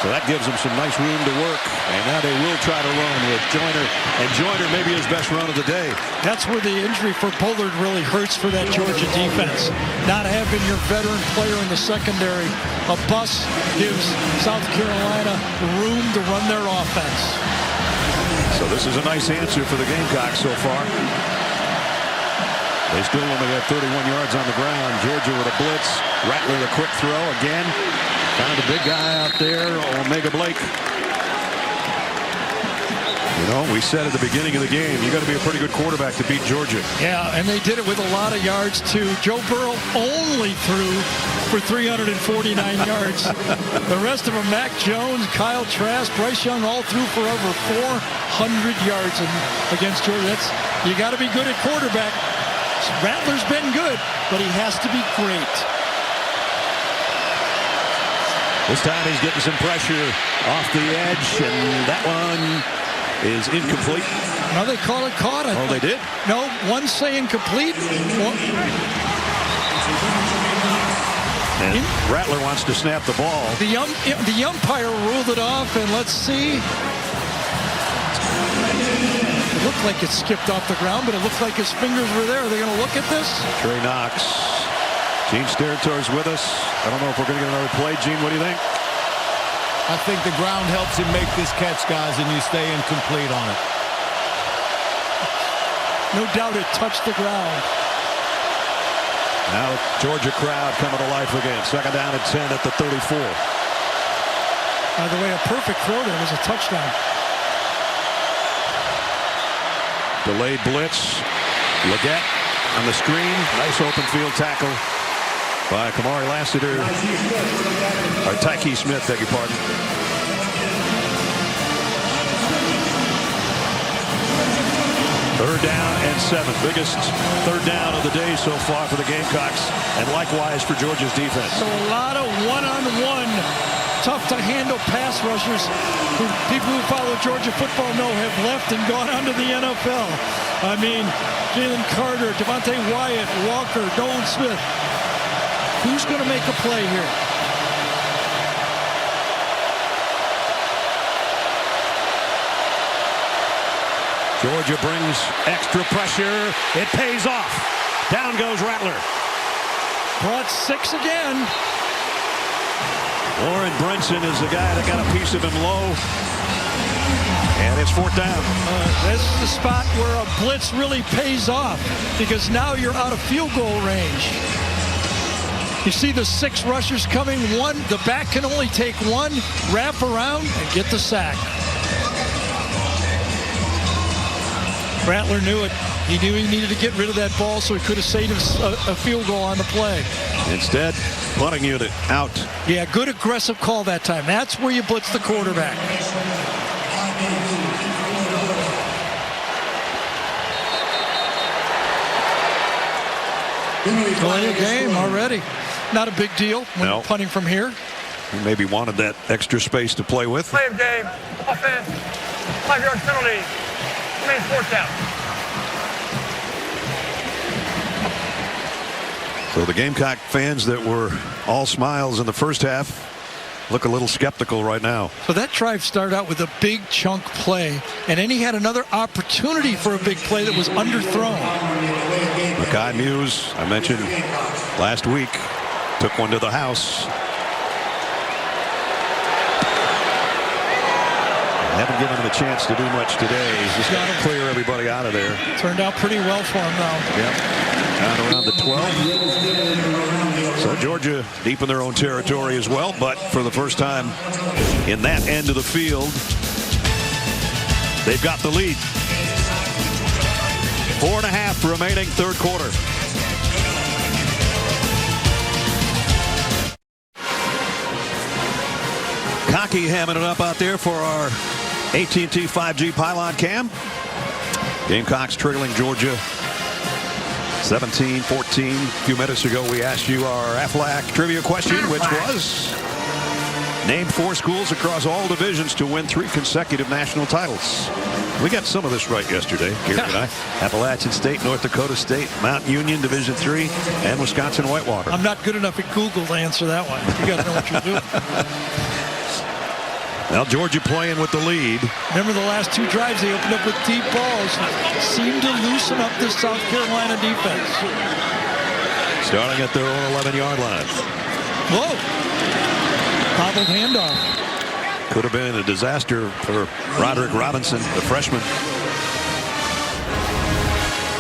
So that gives them some nice room to work. And now they will try to run with Joyner. And Joyner may be his best run of the day. That's where the injury for Bullard really hurts for that Georgia defense. Not having your veteran player in the secondary. A bus gives South Carolina room to run their offense. So this is a nice answer for the Gamecocks so far. They still only have 31 yards on the ground. Georgia with a blitz. Rattler the quick throw again. Found a big guy out there, Omega Blake. You know, we said at the beginning of the game, you got to be a pretty good quarterback to beat Georgia. Yeah, and they did it with a lot of yards too. Joe Burrow only threw for 349 yards. The rest of them, Mac Jones, Kyle Trask, Bryce Young, all threw for over 400 yards against Georgia. You got to be good at quarterback. Rattler's been good, but he has to be great. This time he's getting some pressure off the edge, and that one is incomplete. No, they call it caught. Oh, they did? No, one's saying complete. And Rattler wants to snap the ball. The umpire ruled it off, and let's see. It looked like it skipped off the ground, but it looked like his fingers were there. Are they going to look at this? Trey Knox. Gene Steratore with us. I don't know if we're going to get another play. Gene, what do you think? I think the ground helps him make this catch, guys, and you stay incomplete on it. No doubt it touched the ground. Now the Georgia crowd coming to life again. Second down and 10 at the 34. By the way, a perfect throw there was a touchdown. Delayed blitz. Leggett on the screen. Nice open field tackle by Kamari Lassiter. Or Tyke Smith, beg your pardon. Third down and 7. Biggest third down of the day so far for the Gamecocks. And likewise for Georgia's defense. So a lot of one-on-one, tough-to-handle pass rushers who people who follow Georgia football know have left and gone on to the NFL. I mean, Jalen Carter, Devontae Wyatt, Walker, Nolan Smith. Who's going to make a play here? Georgia brings extra pressure. It pays off. Down goes Rattler. Brought 6 again. Warren Brinson is the guy that got a piece of him low. And it's 4th down. This is the spot where a blitz really pays off because now you're out of field goal range. You see the 6 rushers coming. The back can only take 1, wrap around, and get the sack. Rattler knew it. He knew he needed to get rid of that ball so he could have saved a field goal on the play. Instead, punting unit out. Yeah, good aggressive call that time. That's where you blitz the quarterback. Play a game already. Not a big deal when you're punting from here. He maybe wanted that extra space to play with. Play of game, offense, 5-yard penalty, remains 4th down. So the Gamecock fans that were all smiles in the first half look a little skeptical right now. So that drive started out with a big chunk play, and then he had another opportunity for a big play that was underthrown. Makai Muse, I mentioned last week, took one to the house. Haven't given him a chance to do much today. He's just got to clear everybody out of there. Turned out pretty well for him now. Yep. Down around the 12. So Georgia deep in their own territory as well, but for the first time in that end of the field, they've got the lead. 4.5 remaining third quarter. Cocky hamming it up out there for our AT&T 5G pylon cam. Gamecocks trailing Georgia 17-14. A few minutes ago, we asked you our Aflac trivia question, which was, name 4 schools across all divisions to win 3 consecutive national titles. We got some of this right yesterday, Gary and I. Appalachian State, North Dakota State, Mount Union, Division III, and Wisconsin Whitewater. I'm not good enough at Google to answer that one. You got to know what you're doing. Now Georgia playing with the lead. Remember the last 2 drives, they opened up with deep balls. Seemed to loosen up this South Carolina defense. Starting at their own 11-yard line. Whoa. Bobbled handoff. Could have been a disaster for Roderick Robinson, the freshman.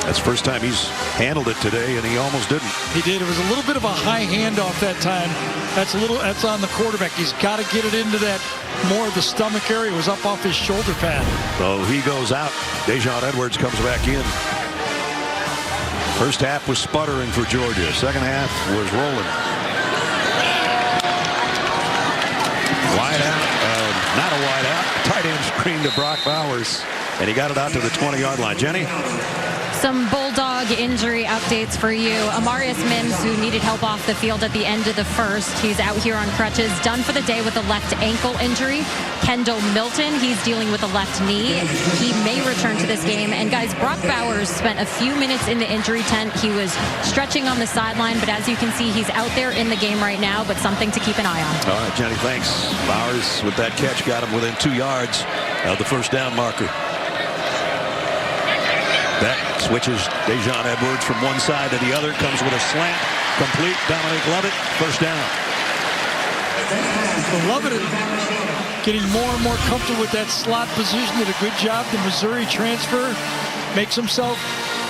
That's the first time he's handled it today, and he almost didn't. He did. It was a little bit of a high handoff that time. That's on the quarterback. He's got to get it into that more of the stomach area. It was up off his shoulder pad. So he goes out. Dejon Edwards comes back in. First half was sputtering for Georgia. Second half was rolling. Wide out. Not a wide out. Tight end screen to Brock Bowers. And he got it out to the 20-yard line. Jenny? Some Bulldog injury updates for you. Amarius Mims, who needed help off the field at the end of the first. He's out here on crutches, done for the day with a left ankle injury. Kendall Milton, he's dealing with a left knee. He may return to this game. And guys, Brock Bowers spent a few minutes in the injury tent. He was stretching on the sideline, but as you can see, he's out there in the game right now, but something to keep an eye on. All right, Jenny, thanks. Bowers with that catch got him within 2 yards of the first down marker. That switches Dejon Edwards from one side to the other. Comes with a slant. Complete. Dominic Lovett. First down. Lovett getting more and more comfortable with that slot position. Did a good job. The Missouri transfer makes himself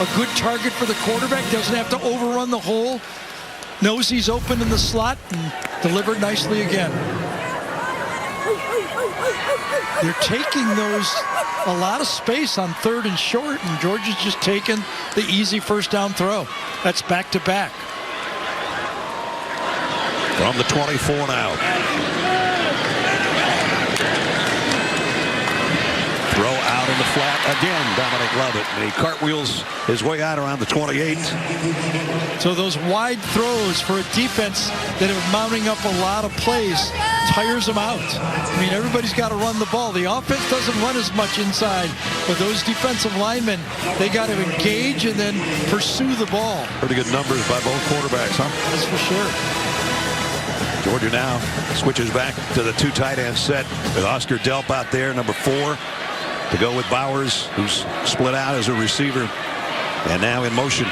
a good target for the quarterback. Doesn't have to overrun the hole. Knows he's open in the slot and delivered nicely again. They're taking a lot of space on 3rd and short, and Georgia's just taking the easy first down throw. That's back-to-back. From the 24 now. Throw out in the flat again, Dominic Lovett. And he cartwheels his way out around the 28. So those wide throws for a defense that are mounting up a lot of plays tires them out. I mean, everybody's got to run the ball. The offense doesn't run as much inside, but those defensive linemen, they got to engage and then pursue the ball. Pretty good numbers by both quarterbacks, huh? That's for sure. Georgia now switches back to the 2 tight end set with Oscar Delp out there, number 4, to go with Bowers, who's split out as a receiver and now in motion.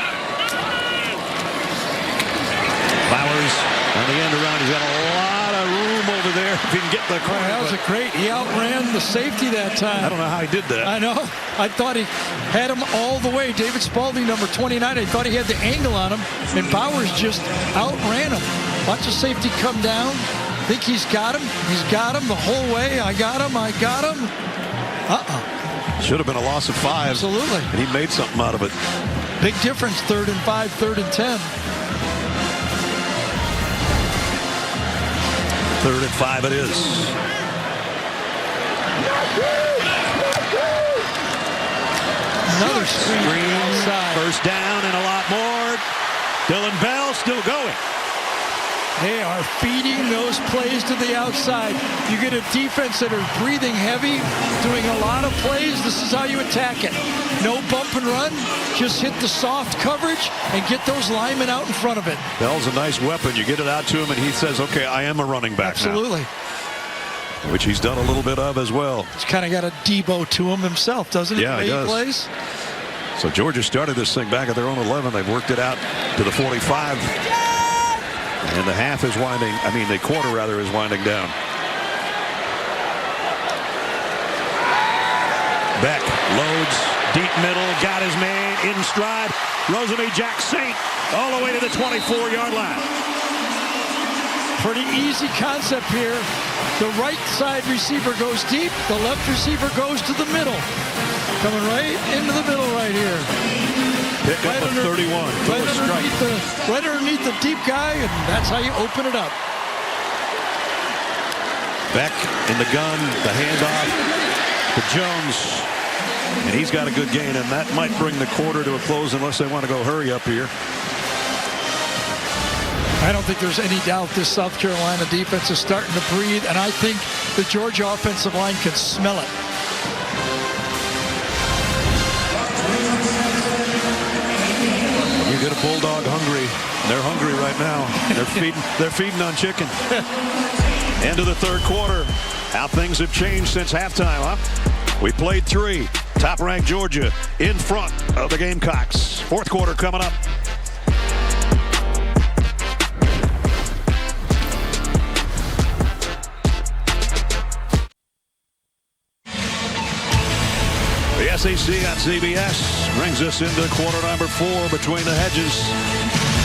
Bowers on the end around. He's got a lot of room over there if he can get the corner. That was a great. He outran the safety that time. I don't know how he did that. I know. I thought he had him all the way. David Spalding, number 29. I thought he had the angle on him, and Bowers just outran him. Watch the safety come down. Think he's got him. He's got him the whole way. I got him. Should have been a loss of 5. Absolutely. And he made something out of it. Big difference, 3rd and 5, 3rd and 10. 3rd and 5 it is. Another screen outside. First down and a lot more. Dylan Bell still going. They are feeding those plays to the outside. You get a defense that are breathing heavy, doing a lot of plays. This is how you attack it. No bump and run. Just hit the soft coverage and get those linemen out in front of it. Bell's a nice weapon. You get it out to him, and he says, okay, I am a running back Absolutely. now. Which he's done a little bit of as well. He's kind of got a Debo to him himself, doesn't he? Yeah, he does. Plays. So Georgia started this thing back at their own 11. They've worked it out to the 45. And the half is winding, the quarter rather is winding down. Beck loads, deep middle, got his man in stride. Rosemy Jack Saint all the way to the 24-yard line. Pretty easy concept here. The right side receiver goes deep. The left receiver goes to the middle. Coming right into the middle right here. Pick up a 31. Right underneath the deep guy, and that's how you open it up. Beck in the gun, the handoff to Jones. And he's got a good gain, and that might bring the quarter to a close unless they want to go hurry up here. I don't think there's any doubt this South Carolina defense is starting to breathe, and I think the Georgia offensive line can smell it. You get a Bulldog hungry. They're hungry right now. They're feeding on chicken. End of the 3rd quarter. How things have changed since halftime, huh? We played 3. Top-ranked Georgia in front of the Gamecocks. 4th quarter coming up. The SEC on CBS brings us into quarter number 4 between the hedges.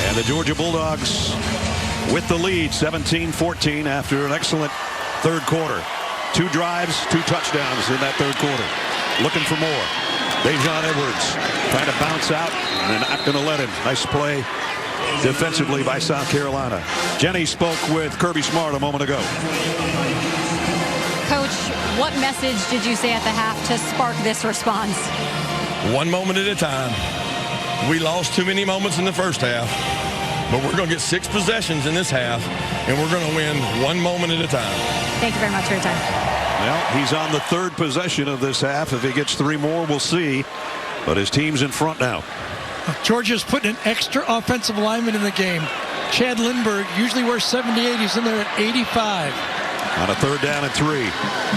And the Georgia Bulldogs with the lead, 17-14 after an excellent 3rd quarter. 2 drives, 2 touchdowns in that 3rd quarter. Looking for more. Dejon Edwards trying to bounce out, and they're not going to let him. Nice play defensively by South Carolina. Jenny spoke with Kirby Smart a moment ago. Coach, what message did you say at the half to spark this response? One moment at a time. We lost too many moments in the first half, but we're going to get 6 possessions in this half, and we're going to win one moment at a time. Thank you very much for your time. Well, he's on the 3rd possession of this half. If he gets 3 more, we'll see. But his team's in front now. Georgia's putting an extra offensive lineman in the game. Chad Lindbergh usually wears 78. He's in there at 85. On a 3rd down and 3.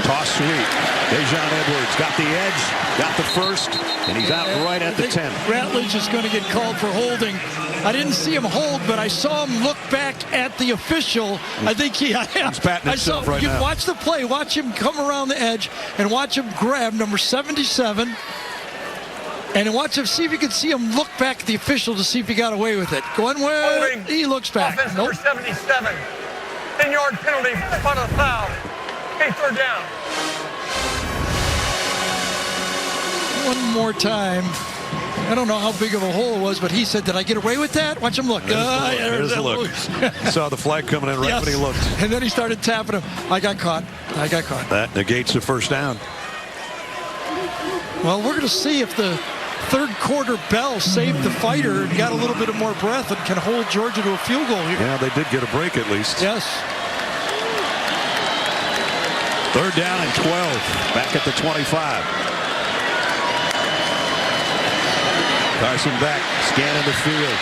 Toss sweep. Dejon Edwards got the edge, got the first, and he's out right at the 10. Ratledge is going to get called for holding. I didn't see him hold, but I saw him look back at the official. I think he's patting himself right now. Watch the play. Watch him come around the edge and watch him grab number 77. And watch him, see if you can see him look back at the official to see if he got away with it. Going where he looks back. Offense number 77. 10-yard penalty for the front of the foul. Okay, 3rd down. One more time. I don't know how big of a hole it was, but he said, did I get away with that? Watch him look. There's the look. Saw the flag coming in right when he looked. And then he started tapping him. I got caught. That negates the 1st down. Well, we're going to see if the 3rd quarter bell saved the fighter and got a little bit of more breath and can hold Georgia to a field goal here. Yeah, they did get a break at least. Yes. 3rd down and 12. Back at the 25. Carson back, scanning the field.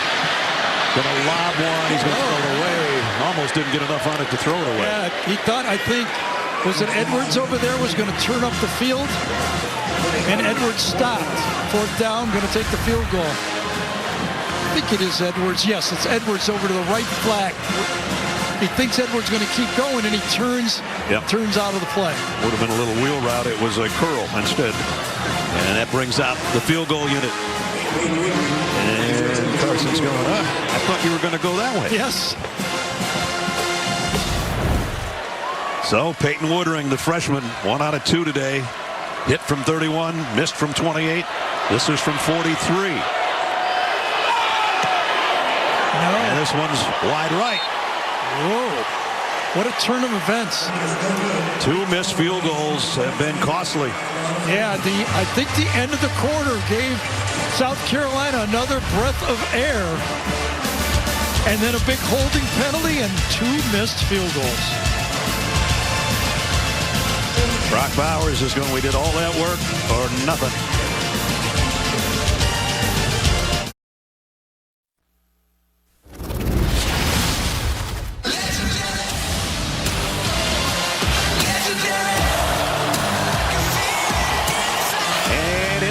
Gonna lob one, he's gonna throw it away. Almost didn't get enough on it to throw it away. Yeah, he thought, I think, was it Edwards over there was gonna turn up the field? And Edwards stopped. 4th down, gonna take the field goal. I think it is Edwards. Yes, it's Edwards over to the right flag. He thinks Edwards going to keep going, and he turns out of the play. Would have been a little wheel route. It was a curl instead. And that brings out the field goal unit. And Carson's going, I thought you were going to go that way. Yes. So Peyton Woodring, the freshman, 1 out of 2 today. Hit from 31, missed from 28. This is from 43. And this one's wide right. Whoa. What a turn of events. 2 missed field goals have been costly. Yeah, I think the end of the quarter gave South Carolina another breath of air. And then a big holding penalty and 2 missed field goals. Brock Bowers is going, we did all that work or nothing.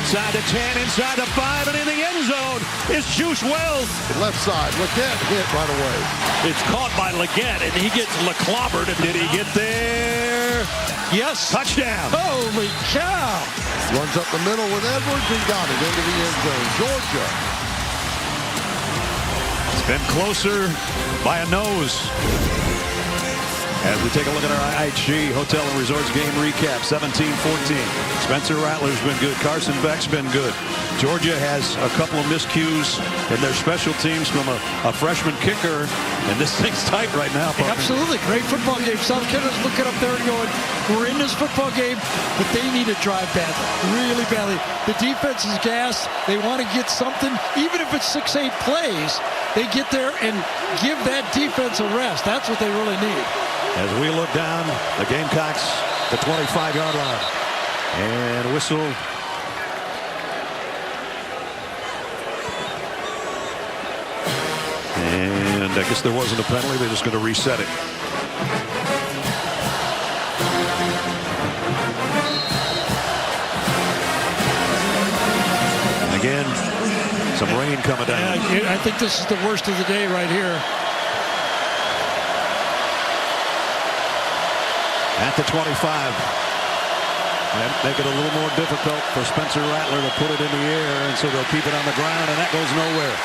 Inside the 10, inside the 5, and in the end zone is Juice Wells. Left side, Leggett hit right away. It's caught by Leggett, and he gets clobbered. Did he get there? Yes. Touchdown. Holy cow. Runs up the middle with Edwards and got it into the end zone. Georgia. It's been closer by a nose. As we take a look at our IHG Hotel and Resorts game recap, 17-14. Spencer Rattler's been good. Carson Beck's been good. Georgia has a couple of miscues in their special teams from a freshman kicker, and this thing's tight right now. Absolutely. Great football game. South Carolina's looking up there and going, we're in this football game, but they need to drive badly, really badly. The defense is gassed. They want to get something, even if it's 6-8 plays, they get there and give that defense a rest. That's what they really need. As we look down, the Gamecocks, the 25-yard line. And whistle. And I guess there wasn't a penalty. They're just going to reset it. And again, some rain coming down. Yeah, I think this is the worst of the day right here. At the 25. And make it a little more difficult for Spencer Rattler to put it in the air, and so they'll keep it on the ground, and that goes nowhere.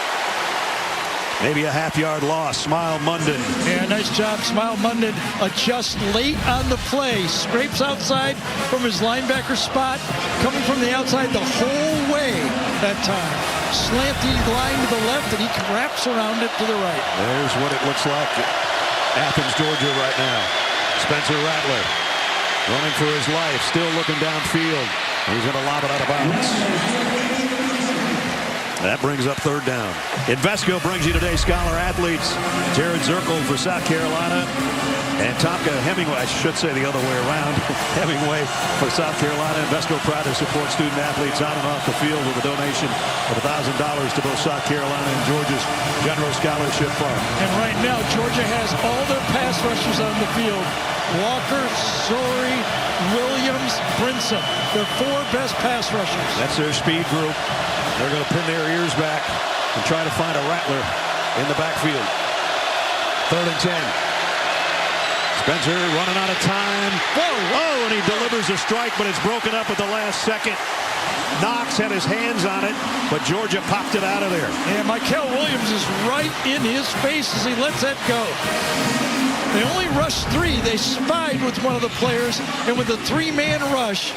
Maybe a half-yard loss. Smile Munden. Yeah, nice job. Smile Munden adjusts late on the play. Scrapes outside from his linebacker spot. Coming from the outside the whole way that time. Slanty line to the left, and he wraps around it to the right. There's what it looks like at Athens, Georgia right now. Spencer Rattler running for his life, still looking downfield. He's going to lob it out of bounds. That brings up 3rd down. Invesco brings you today's Scholar Athletes. Jared Zirkle for South Carolina. And Tomka Hemingway, I should say the other way around, Hemingway for South Carolina. Invesco proud to support student athletes on and off the field with a donation of $1,000 to both South Carolina and Georgia's General Scholarship Fund. And right now, Georgia has all their pass rushers on the field. Walker, Sorey, Williams, Brinson. Their 4 best pass rushers. That's their speed group. They're going to pin their ears back and try to find a Rattler in the backfield. 3rd and 10. Spencer running out of time. Whoa, and he delivers a strike, but it's broken up at the last second. Knox had his hands on it, but Georgia popped it out of there. And Michael Williams is right in his face as he lets that go. They only rushed 3. They spied with one of the players, and with a 3-man rush,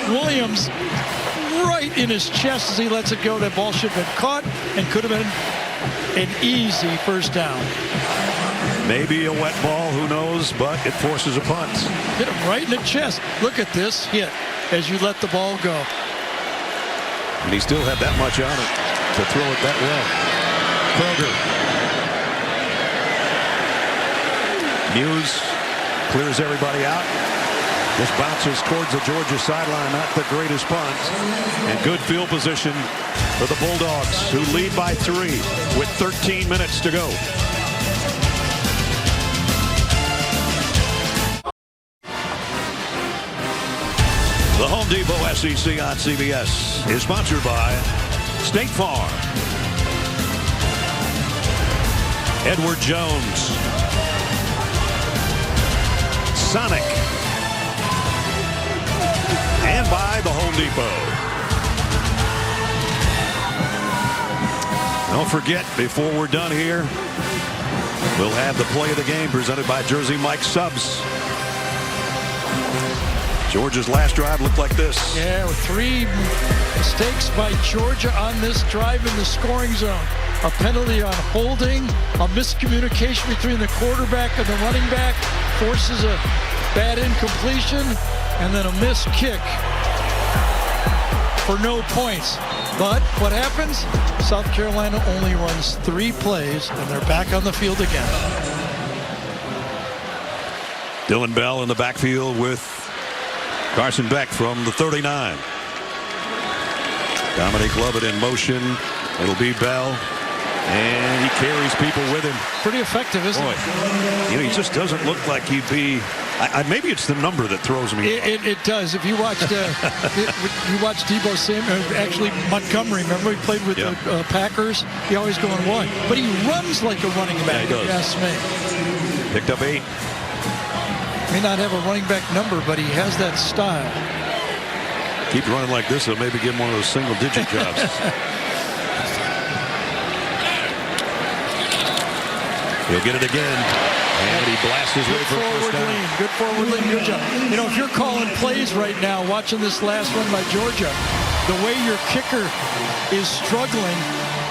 Williams right in his chest as he lets it go. That ball should have been caught and could have been an easy 1st down. Maybe a wet ball, who knows, but it forces a punt. Hit him right in the chest. Look at this hit as you let the ball go. And he still had that much on it to throw it that well. Kroger. Muse clears everybody out. This bounces towards the Georgia sideline, not the greatest punt. And good field position for the Bulldogs, who lead by 3 with 13 minutes to go. The Home Depot SEC on CBS is sponsored by State Farm, Edward Jones, Sonic, and by the Home Depot. Don't forget, before we're done here, we'll have the play of the game presented by Jersey Mike Subs. Georgia's last drive looked like this. Yeah, with 3 mistakes by Georgia on this drive in the scoring zone. A penalty on holding, a miscommunication between the quarterback and the running back forces a bad incompletion, and then a missed kick for no points. But what happens? South Carolina only runs 3 plays, and they're back on the field again. Dylan Bell in the backfield with Carson Beck from the 39. Dominic Lovett in motion. It'll be Bell. And he carries people with him. Pretty effective, isn't it? You know, he just doesn't look like he'd be. Maybe it's the number that throws me. It does. If you watched, you watched Debo Samuel, actually Montgomery. Remember he played with the Packers. He always going 1, but he runs like a running back. Yeah, he does. Yes, me. Picked up 8. May not have a running back number, but he has that style. Keep running like this, he'll maybe give him one of those single-digit jobs. He'll get it again, and he blasts his way for a first down. Good forward lean, good job. You know, if you're calling plays right now, watching this last one by Georgia, the way your kicker is struggling,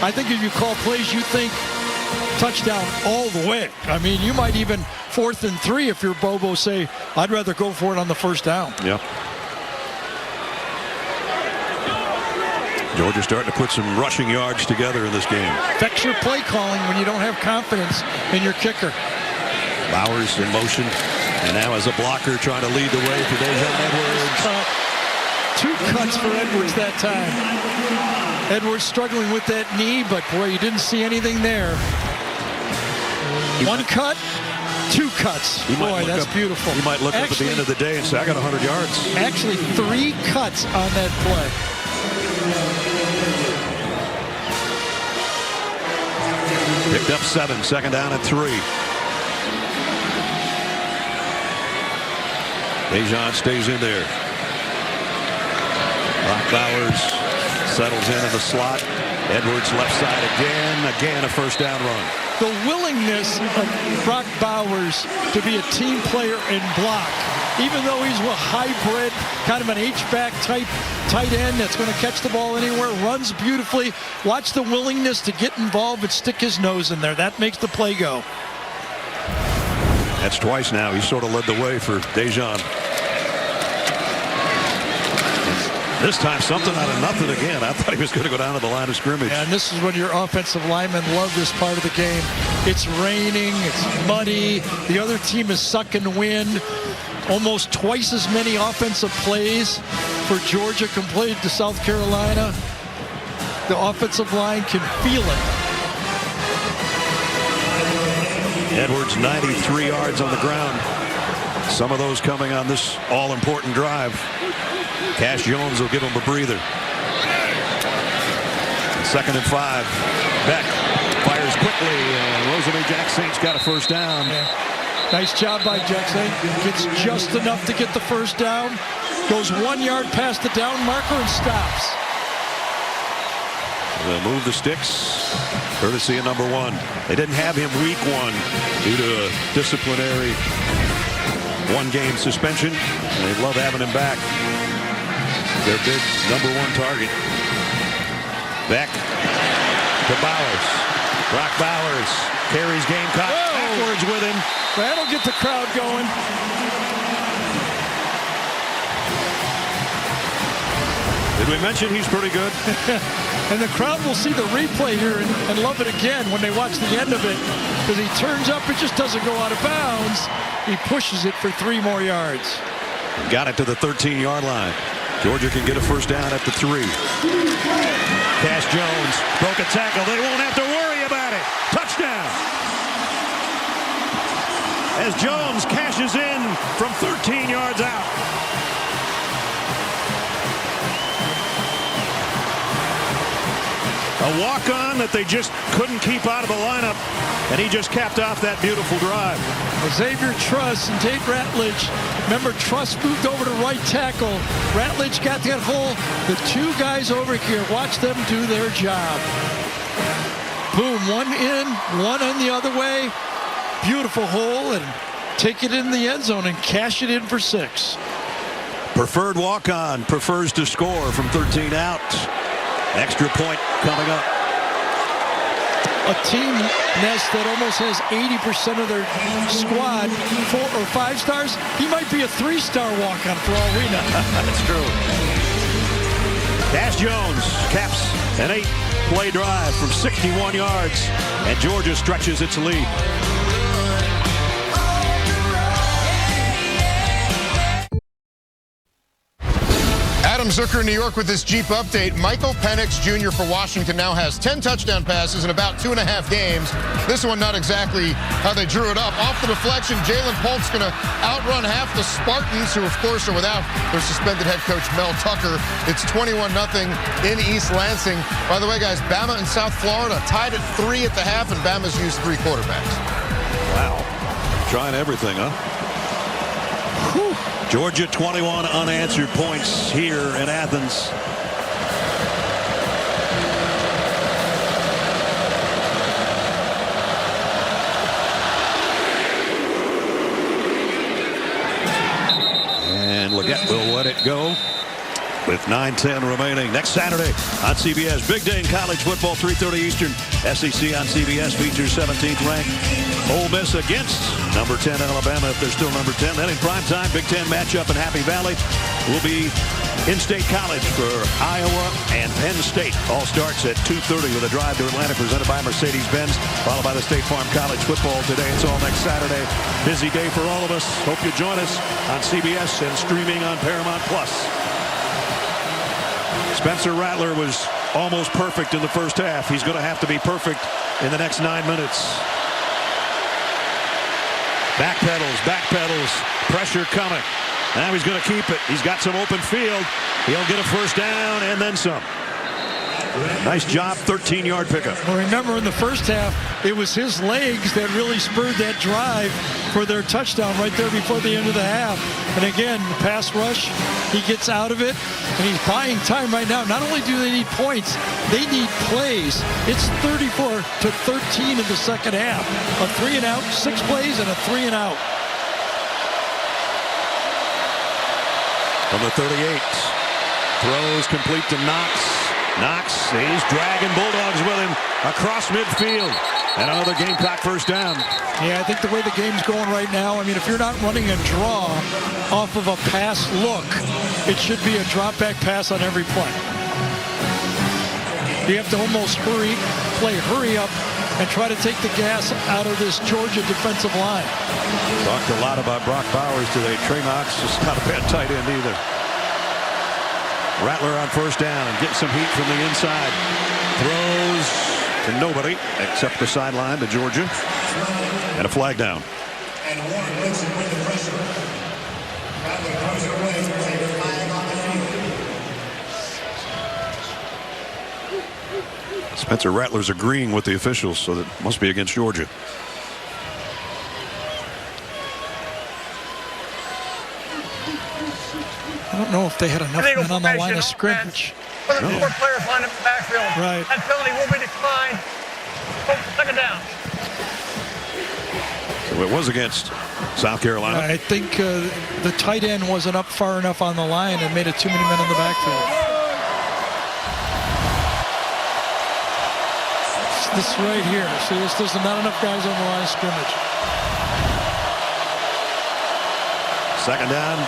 I think if you call plays, you think touchdown all the way. I mean, you might even 4th and 3 if you're Bobo say, I'd rather go for it on the first down. Yep. Georgia starting to put some rushing yards together in this game. Affects your play calling when you don't have confidence in your kicker. Bowers in motion, and now as a blocker trying to lead the way for Dejan Edwards. 2 cuts for Edwards that time. Edwards struggling with that knee, but boy, you didn't see anything there. 1 cut, 2 cuts. Boy, that's beautiful. He might look up at the end of the day and say, I got 100 yards. Actually, 3 cuts on that play. Picked up 7, 2nd down and 3. Dejan stays in there. Brock Bowers settles in the slot. Edwards left side again a first down run. The willingness of Brock Bowers to be a team player and block, even though he's a hybrid, kind of an H-back type tight end that's going to catch the ball anywhere, runs beautifully. Watch the willingness to get involved and stick his nose in there. That makes the play go. That's twice now. He sort of led the way for Dejan. This time something out of nothing again. I thought he was going to go down to the line of scrimmage. And this is when your offensive linemen love this part of the game. It's raining, it's muddy, the other team is sucking wind. Almost twice as many offensive plays for Georgia compared to South Carolina. The offensive line can feel it. Edwards 93 yards on the ground. Some of those coming on this all-important drive. Cash Jones will give him a breather. 2nd and 5. Beck fires quickly, and Rosalie Jack-Saint's got a first down. Yeah. Nice job by Jackson. Gets just enough to get the first down. Goes 1 yard past the down marker and stops. They'll move the sticks, courtesy of number 1. They didn't have him week 1 due to a disciplinary 1-game suspension. And they love having him back. Their big number 1 target. Beck to Bowers. Brock Bowers carries Gamecocks backwards with him. That'll get the crowd going. Did we mention he's pretty good? And the crowd will see the replay here and love it again when they watch the end of it. Because he turns up, it just doesn't go out of bounds. He pushes it for 3 more yards. Got it to the 13-yard line. Georgia can get a first down at the 3. Cash Jones broke a tackle. They won't have to worry about it. Touchdown. As Jones cashes in from 13 yards out. A walk-on that they just couldn't keep out of the lineup, and he just capped off that beautiful drive. Xavier Truss and Tate Ratledge. Remember, Truss moved over to right tackle. Ratledge got that hole. The 2 guys over here, watch them do their job. Boom, 1 in, 1 on the other way. Beautiful hole, and take it in the end zone and cash it in for 6. Preferred walk-on, prefers to score from 13 out. Extra point coming up. A team, Ness, that almost has 80% of their squad 4 or 5 stars. He might be a 3-star walk-on for all we know. That's true. Cash Jones caps an 8-play drive from 61 yards, and Georgia stretches its lead. Adam Zucker in New York with this Jeep update. Michael Penix Jr. for Washington now has 10 touchdown passes in about 2.5 games. This one not exactly how they drew it up. Off the deflection, Jalen Polk's going to outrun half the Spartans, who of course are without their suspended head coach Mel Tucker. It's 21-0 in East Lansing. By the way, guys, Bama and South Florida tied at 3 at the half, and Bama's used 3 quarterbacks. Wow. Trying everything, huh? Whew. Georgia 21 unanswered points here in Athens. And Leggett will let it go with 9:10 remaining. Next Saturday on CBS. Big day in college football, 3:30 Eastern. SEC on CBS features 17th ranked Ole Miss against number 10 Alabama, if they're still number 10. Then in primetime, Big Ten matchup in Happy Valley will be in-state college for Iowa and Penn State. All starts at 2:30 with a drive to Atlanta presented by Mercedes-Benz, followed by the State Farm College football today. It's all next Saturday. Busy day for all of us. Hope you join us on CBS and streaming on Paramount Plus. Spencer Rattler was almost perfect in the first half. He's going to have to be perfect in the next 9 minutes. Backpedals, pressure coming. Now he's going to keep it. He's got some open field. He'll get a first down and then some. Nice job, 13-yard pickup. Well, remember in the first half, it was his legs that really spurred that drive for their touchdown right there before the end of the half. And again, the pass rush, he gets out of it, and he's buying time right now. Not only do they need points, they need plays. It's 34-13 in the second half. A 3-and-out, 6 plays, and a 3-and-out. From the 38, throws complete to Knox. Knox, he's dragging Bulldogs with him across midfield. And another Gamecock first down. Yeah, I think the way the game's going right now, I mean, if you're not running a draw off of a pass look, it should be a drop-back pass on every play. You have to almost hurry up, and try to take the gas out of this Georgia defensive line. Talked a lot about Brock Bowers today. Trey Knox is not a bad tight end either. Rattler on first down and getting some heat from the inside. Throws to nobody except the sideline to Georgia. And a flag down. And Warren Wilson with the pressure. Rattler comes away to take a flag on the field. Spencer Rattler's agreeing with the officials, so that must be against Georgia. I don't know if they had enough men on the line of scrimmage. With the 4 players lined up in the backfield. Right. That penalty will be declined. Second down. So it was against South Carolina. I think the tight end wasn't up far enough on the line and made it too many men in the backfield. This right here. See, there's not enough guys on the line of scrimmage. Second down.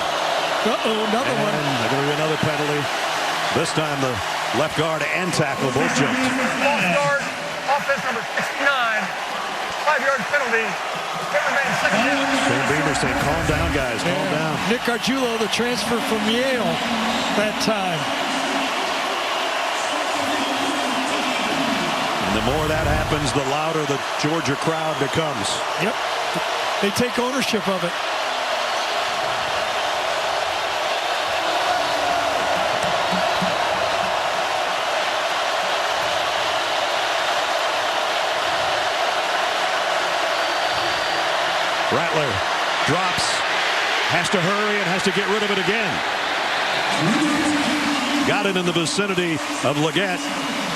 Another one. There's going to be another penalty. This time the left guard and tackle both jumped. False start, offense number 69. 5-yard penalty. It remains second down. Sam Beamer saying, calm down, guys, calm down. Nick Argiulo, the transfer from Yale that time. And the more that happens, the louder the Georgia crowd becomes. Yep. They take ownership of it. Rattler drops, has to hurry and has to get rid of it again. Got it in the vicinity of Leggett,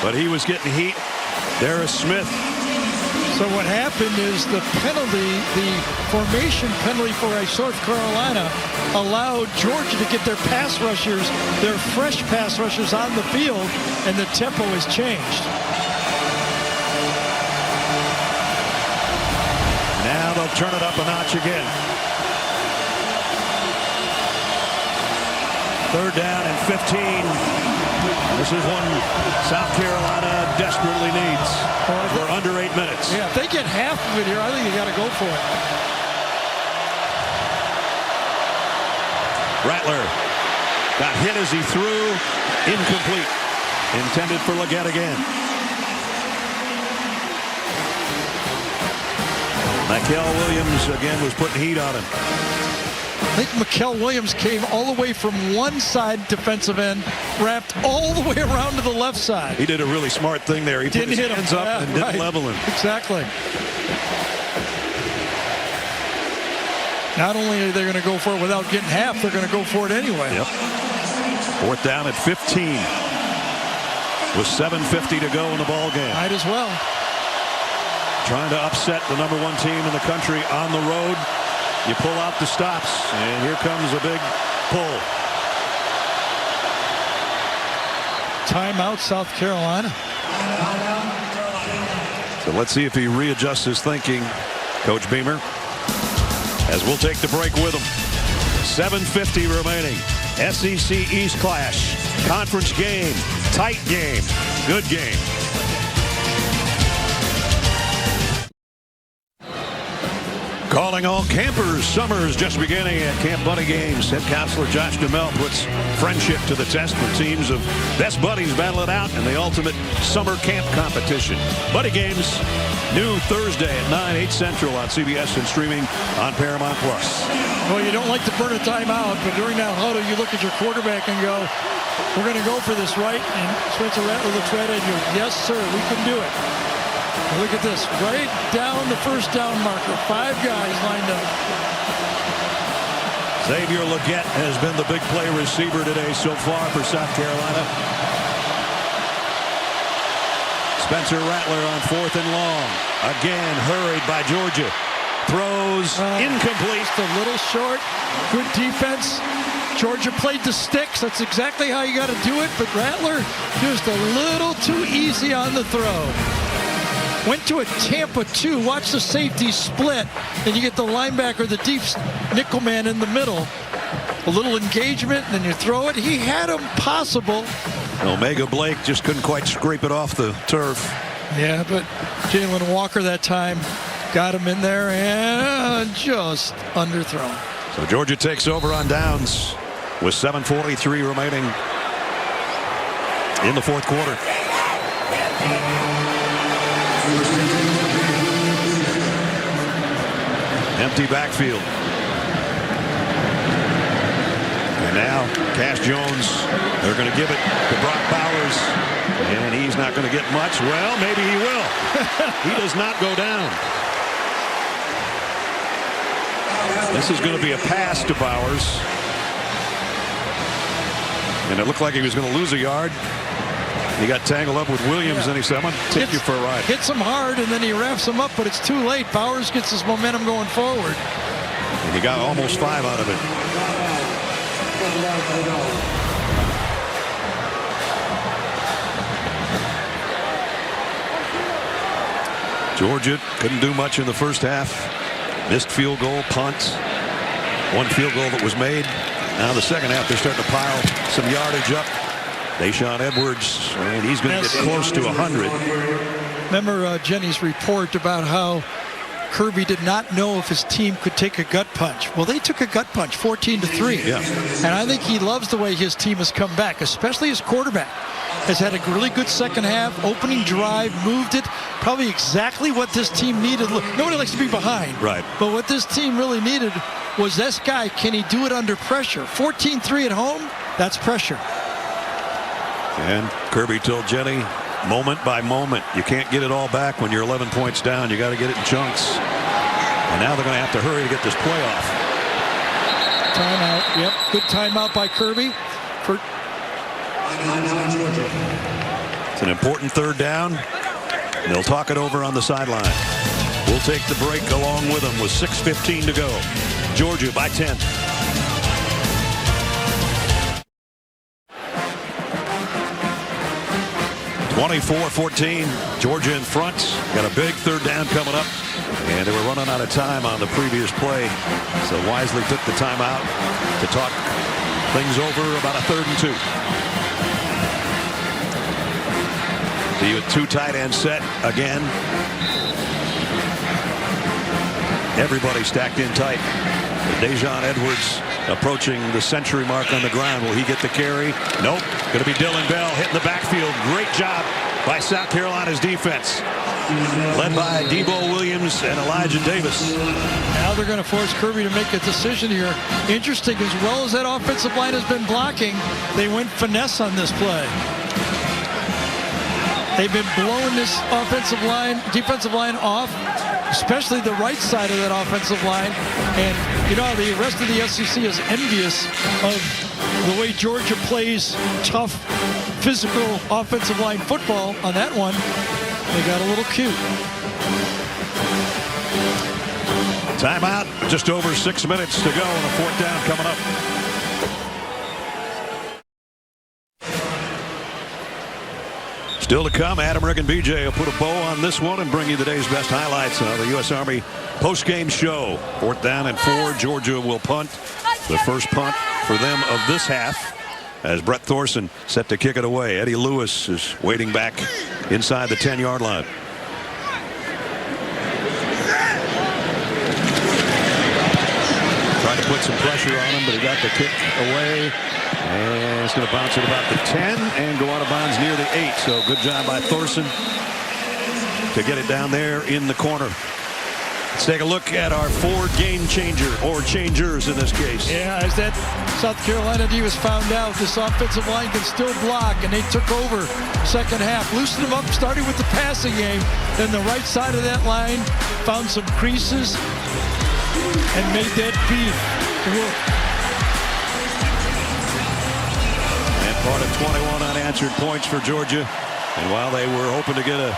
but he was getting heat. Darius Smith. So what happened is the penalty, the formation penalty for South Carolina allowed Georgia to get their pass rushers, their fresh pass rushers on the field, and the tempo has changed. Now they'll turn it up a notch again. 3rd down and 15. This is one South Carolina desperately needs. We're under 8 minutes. Yeah, if they get half of it here, I think you got to go for it. Rattler got hit as he threw. Incomplete. Intended for Leggett again. Mikel Williams again was putting heat on him. I think Mikel Williams came all the way from one side defensive end, wrapped all the way around to the left side. He did a really smart thing there. He didn't put his hit hands him. up Yeah, and didn't right. level him. Exactly. Not only are they going to go for it without getting half, they're going to go for it anyway. Yep. 4th down at 15. With 7:50 to go in the ball game. Might as well. Trying to upset the #1 team in the country on the road. You pull out the stops, and here comes a big pull. Timeout, South Carolina. So let's see if he readjusts his thinking, Coach Beamer, as we'll take the break with him. 7:50 remaining. SEC East clash. Conference game. Tight game. Good game. Calling all campers. Summer's just beginning at Camp Buddy Games. Head counselor Josh Duhamel puts friendship to the test when teams of best buddies battle it out in the ultimate summer camp competition. Buddy Games, new Thursday at 9, 8 Central on CBS and streaming on Paramount+. Well, you don't like to burn a timeout, but during that huddle, you look at your quarterback and go, we're going to go for this, right? And Spencer Rattler looks right at you. Yes, sir, we can do it. Look at this, right down the first down marker. 5 guys lined up. Xavier Leggett has been the big play receiver today so far for South Carolina. Spencer Rattler on 4th and long. Again, hurried by Georgia. Throws incomplete. Just a little short. Good defense. Georgia played the sticks. That's exactly how you got to do it. But Rattler just a little too easy on the throw. Went to a Tampa 2. Watch the safety split. And you get the linebacker, the deep nickel man in the middle. A little engagement, and then you throw it. He had him possible. Omega Blake just couldn't quite scrape it off the turf. Yeah, but Jalen Walker that time got him in there and just underthrown. So Georgia takes over on downs with 7:43 remaining in the 4th quarter. Empty backfield. And now Cash Jones, they're going to give it to Brock Bowers, and he's not going to get much. Well, maybe he will. He does not go down. This is going to be a pass to Bowers. And it looked like he was going to lose a yard. He got tangled up with Williams, and he said, I'm going to take you for a ride. Hits him hard, and then he wraps him up, but it's too late. Bowers gets his momentum going forward. And he got almost 5 out of it. Georgia couldn't do much in the first half. Missed field goal, punt. One field goal that was made. Now the second half, they're starting to pile some yardage up. Deshaun Edwards, and he's going to get close to 100. Remember Jenny's report about how Kirby did not know if his team could take a gut punch. Well, they took a gut punch, 14-3. Yeah. And I think he loves the way his team has come back, especially his quarterback. Has had a really good second half, opening drive, moved it. Probably exactly what this team needed. Nobody likes to be behind. Right. But what this team really needed was this guy, can he do it under pressure? 14-3 at home, that's pressure. And Kirby told Jenny, moment by moment, you can't get it all back when you're 11 points down. You got to get it in chunks. And now they're going to have to hurry to get this play off. Timeout. Yep, good timeout by Kirby. It's an important 3rd down. They'll talk it over on the sideline. We'll take the break along with them with 6:15 to go. Georgia by 10. 24-14, Georgia in front. Got a big third down coming up, and they were running out of time on the previous play, so wisely took the timeout to talk things over about a 3rd and 2. See with 2 tight end set again. Everybody stacked in tight. Dejon Edwards approaching the century mark on the ground. Will he get the carry? Nope. Going to be Dylan Bell hitting the backfield. Great job by South Carolina's defense, led by Debo Williams and Elijah Davis. Now they're going to force Kirby to make a decision here. Interesting, as well as that offensive line has been blocking, they went finesse on this play. They've been blowing this defensive line off, especially the right side of that offensive line. And, you know, the rest of the SEC is envious of the way Georgia plays tough, physical offensive line football on that one. They got a little cute. Timeout, just over 6 minutes to go, and a 4th down coming up. Still to come, Adam, Rick, and BJ will put a bow on this one and bring you the day's best highlights of the U.S. Army post-game show. 4th down and 4. Georgia will punt. The first punt for them of this half, as Brett Thorson set to kick it away. Eddie Lewis is waiting back inside the 10-yard line. Tried to put some pressure on him, but he got the kick away. And it's going to bounce at about the 10 and go out of bounds near the 8. So good job by Thorson to get it down there in the corner. Let's take a look at our 4 game changer, or changers in this case. Yeah, as that South Carolina D was found out, this offensive line can still block, and they took over second half. Loosened them up, starting with the passing game. Then the right side of that line found some creases and made that beat work. And part of 21 unanswered points for Georgia. And while they were hoping to get a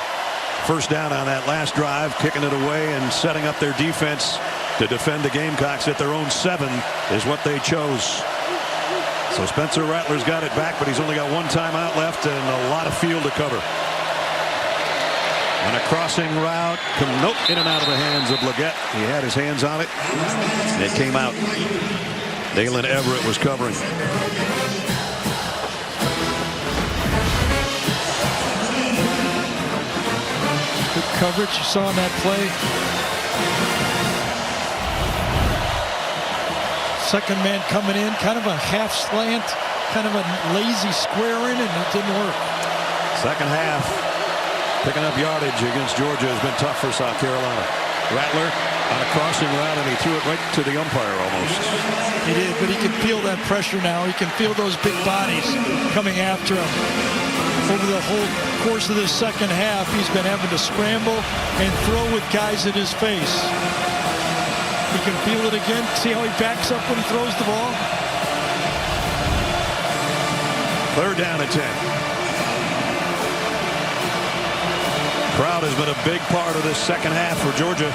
first down on that last drive, kicking it away and setting up their defense to defend the Gamecocks at their own 7 is what they chose. So Spencer Rattler's got it back, but he's only got 1 timeout left and a lot of field to cover. And a crossing route, in and out of the hands of Leggett. He had his hands on it, and it came out. Dalen Everett was covering. Good coverage you saw in that play. Second man coming in, kind of a half slant, kind of a lazy square in, and it didn't work. Second half, picking up yardage against Georgia has been tough for South Carolina. Rattler on a crossing route, and he threw it right to the umpire almost. He did, but he can feel that pressure now. He can feel those big bodies coming after him. Over the whole course of this second half, he's been having to scramble and throw with guys in his face. He can feel it again. See how he backs up when he throws the ball? 3rd down and 10. Crowd has been a big part of this second half for Georgia.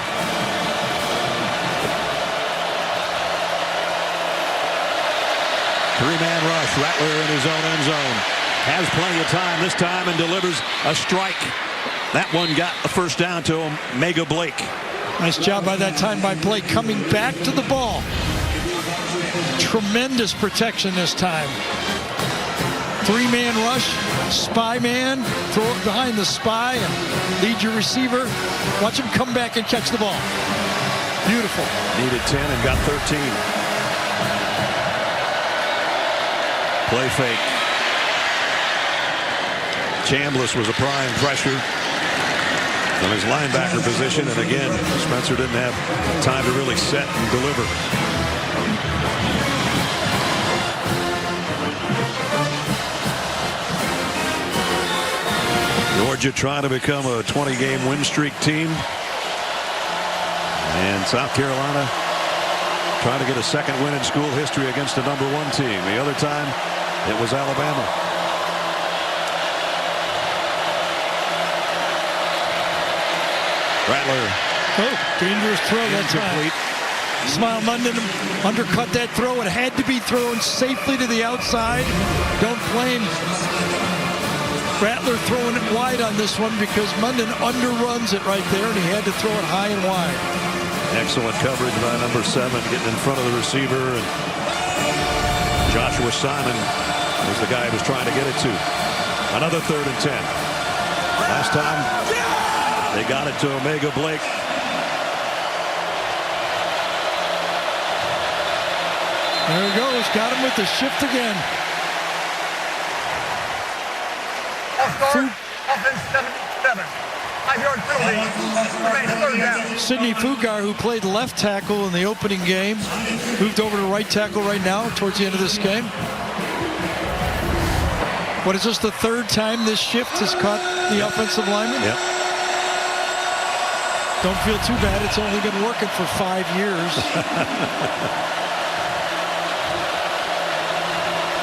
Three-man rush. Rattler in his own end zone. Has plenty of time this time and delivers a strike. That one got the first down to him. Mega Blake. Nice job by that time by Blake coming back to the ball. Tremendous protection this time. 3-man rush, spy man, throw it behind the spy and lead your receiver. Watch him come back and catch the ball. Beautiful. Needed 10 and got 13. Play fake. Chambliss was applying pressure from his linebacker position, and again, Spencer didn't have time to really set and deliver. Georgia trying to become a 20-game win streak team, and South Carolina trying to get a second win in school history against the #1 team. The other time, it was Alabama. Rattler. Oh, dangerous throw that time. Smile London undercut that throw. It had to be thrown safely to the outside. Don't blame Rattler throwing it wide on this one because Munden underruns it right there, and he had to throw it high and wide. Excellent coverage by number 7, getting in front of the receiver. And Joshua Simon was the guy who was trying to get it to. Another 3rd and 10. Last time they got it to Omega Blake. There he goes. Got him with the shift again. Offense 77. 5-yard penalty. Remains 3rd down. Sidney Fugar, who played left tackle in the opening game, moved over to right tackle right now towards the end of this game. What is this, the 3rd time this shift has caught the offensive lineman? Yep. Don't feel too bad. It's only been working for 5 years.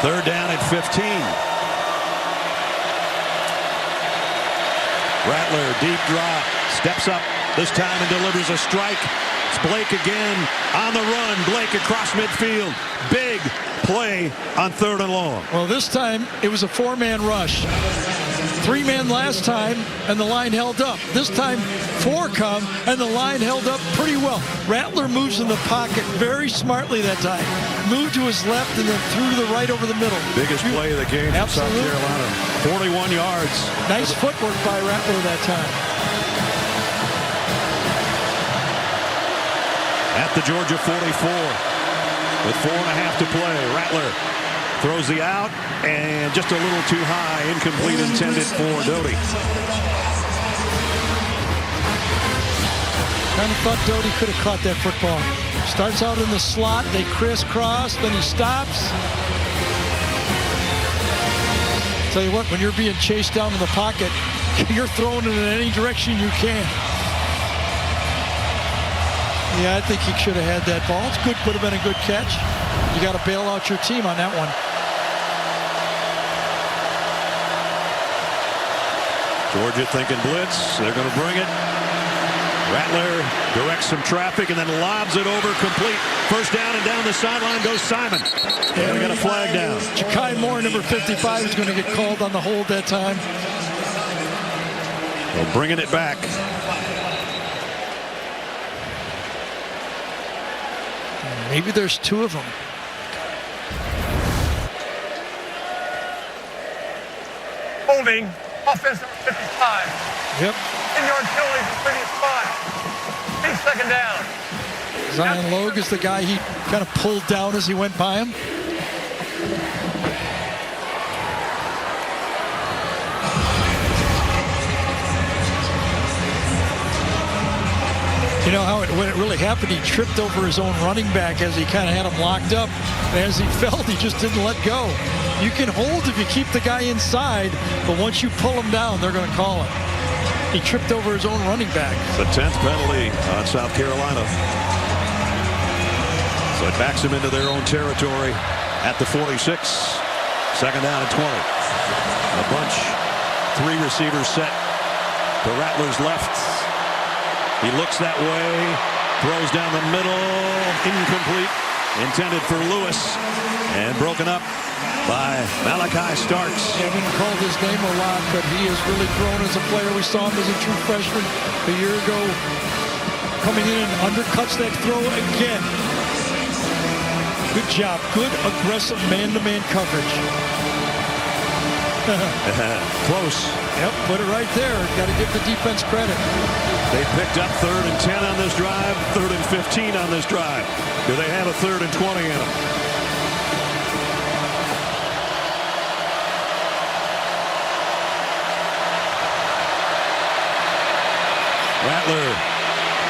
3rd down at 15. Rattler, deep drop, steps up this time and delivers a strike. It's Blake again on the run. Blake across midfield. Big play on 3rd and long. Well, this time it was a 4-man rush. 3-man last time, and the line held up. This time, 4 come, and the line held up pretty well. Rattler moves in the pocket very smartly that time. Moved to his left and then threw to the right over the middle. Biggest play of the game from South Carolina. 41 yards. Nice footwork by Rattler that time. At the Georgia 44 with 4.5 to play. Rattler throws the out and just a little too high. Incomplete, intended for Doty. Kind of thought Doty could have caught that football. Starts out in the slot, they crisscross, then he stops. Tell you what, when you're being chased down in the pocket, you're throwing it in any direction you can. Yeah, I think he should have had that ball. It's good, would have been a good catch. You got to bail out your team on that one. Georgia thinking blitz. They're going to bring it. Rattler directs some traffic and then lobs it over complete. 1st down, and down the sideline goes Simon. And we got a flag down. Ja'Kai Moore, number 55, is going to get called on the hold that time. Well, bringing it back. Maybe there's 2 of them. Holding. Offense number 55. Yep. 10-yard penalty from previous spot. 2nd down. Zion Logue is the guy he kind of pulled down as he went by him. You know how when it really happened, he tripped over his own running back as he kind of had him locked up. And as he fell, he just didn't let go. You can hold if you keep the guy inside, but once you pull him down, they're going to call it. He tripped over his own running back. The 10th penalty on South Carolina. So it backs him into their own territory at the 46. 2nd down and 20. A bunch. 3 receivers set to Rattler's left. He looks that way. Throws down the middle. Incomplete. Intended for Lewis. And broken up by Malachi Starks. Haven't called his name a lot, but he has really grown as a player. We saw him as a true freshman a year ago. Coming in and undercuts that throw again. Good job. Good, aggressive man-to-man coverage. Close. Yep, put it right there. Got to give the defense credit. They picked up 3rd and 10 on this drive, 3rd and 15 on this drive. Do they have a 3rd and 20 in them? Rattler,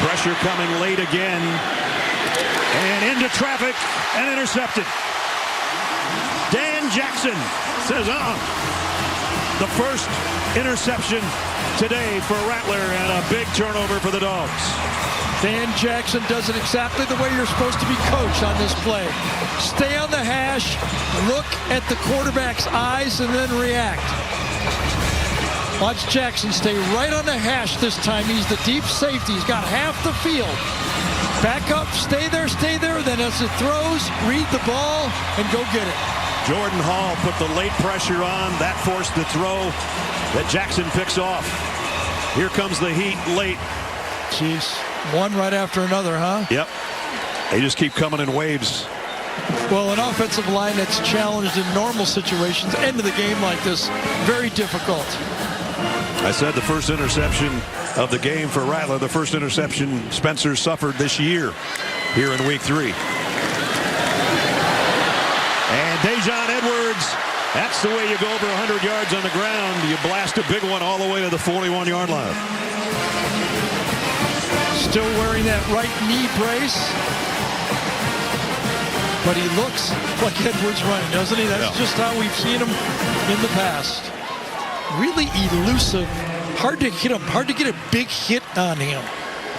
pressure coming late again, and into traffic and intercepted. Dan Jackson says, the first interception today for Rattler and a big turnover for the Dogs. Dan Jackson does it exactly the way you're supposed to be coached on this play. Stay on the hash, look at the quarterback's eyes, and then react. Watch Jackson stay right on the hash this time. He's the deep safety. He's got half the field. Back up, stay there, then as it throws, read the ball, and go get it. Jordan Hall put the late pressure on. That forced the throw that Jackson picks off. Here comes the heat late. Jeez, one right after another, huh? Yep. They just keep coming in waves. Well, an offensive line that's challenged in normal situations, end of the game like this, very difficult. I said the first interception of the game for Rattler, the first interception Spencer suffered this year here in week 3. And Dejon Edwards, that's the way you go over 100 yards on the ground. You blast a big one all the way to the 41-yard line. Still wearing that right knee brace. But he looks like Edwards running, doesn't he? That's just how we've seen him in the past. Really elusive. Hard to hit him. Hard to get a big hit on him.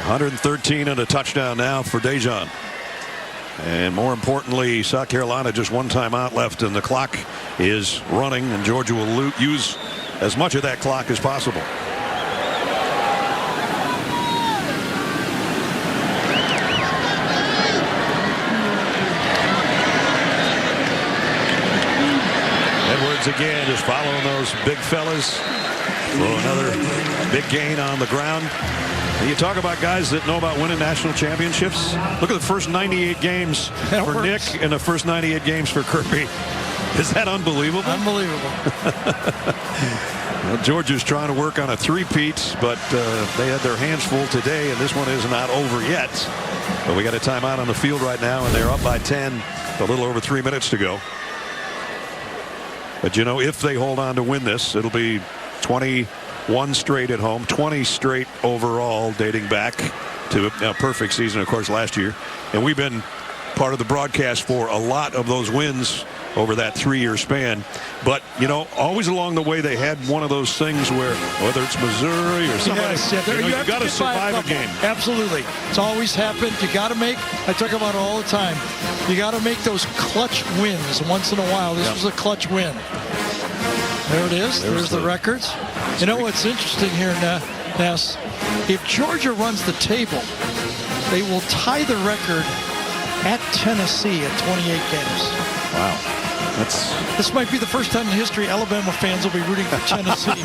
113 and a touchdown now for Dejon. And more importantly, South Carolina just one timeout left, and the clock is running, and Georgia will use as much of that clock as possible. Edwards again, just following those big fellas. Throw another big gain on the ground. And you talk about guys that know about winning national championships. Look at the first 98 games for Nick and the first 98 games for Kirby. Is that unbelievable? Unbelievable. Well, Georgia's trying to work on a three-peat, but they had their hands full today, and this one is not over yet. But we got a timeout on the field right now, and they're up by 10, a little over 3 minutes to go. But, you know, if they hold on to win this, it'll be 21 straight at home, 20 straight overall, dating back to a perfect season, of course, last year. And we've been part of the broadcast for a lot of those wins over that 3-year span. But, you know, always along the way, they had one of those things where, whether it's Missouri or somebody, you got to survive a game. Absolutely. It's always happened. You got to make, I talk about it all the time, you got to make those clutch wins once in a while. This was a clutch win. There it is. There's the records. You know what's interesting here, Ness? If Georgia runs the table, they will tie the record at Tennessee at 28 games. Wow. This might be the first time in history Alabama fans will be rooting for Tennessee.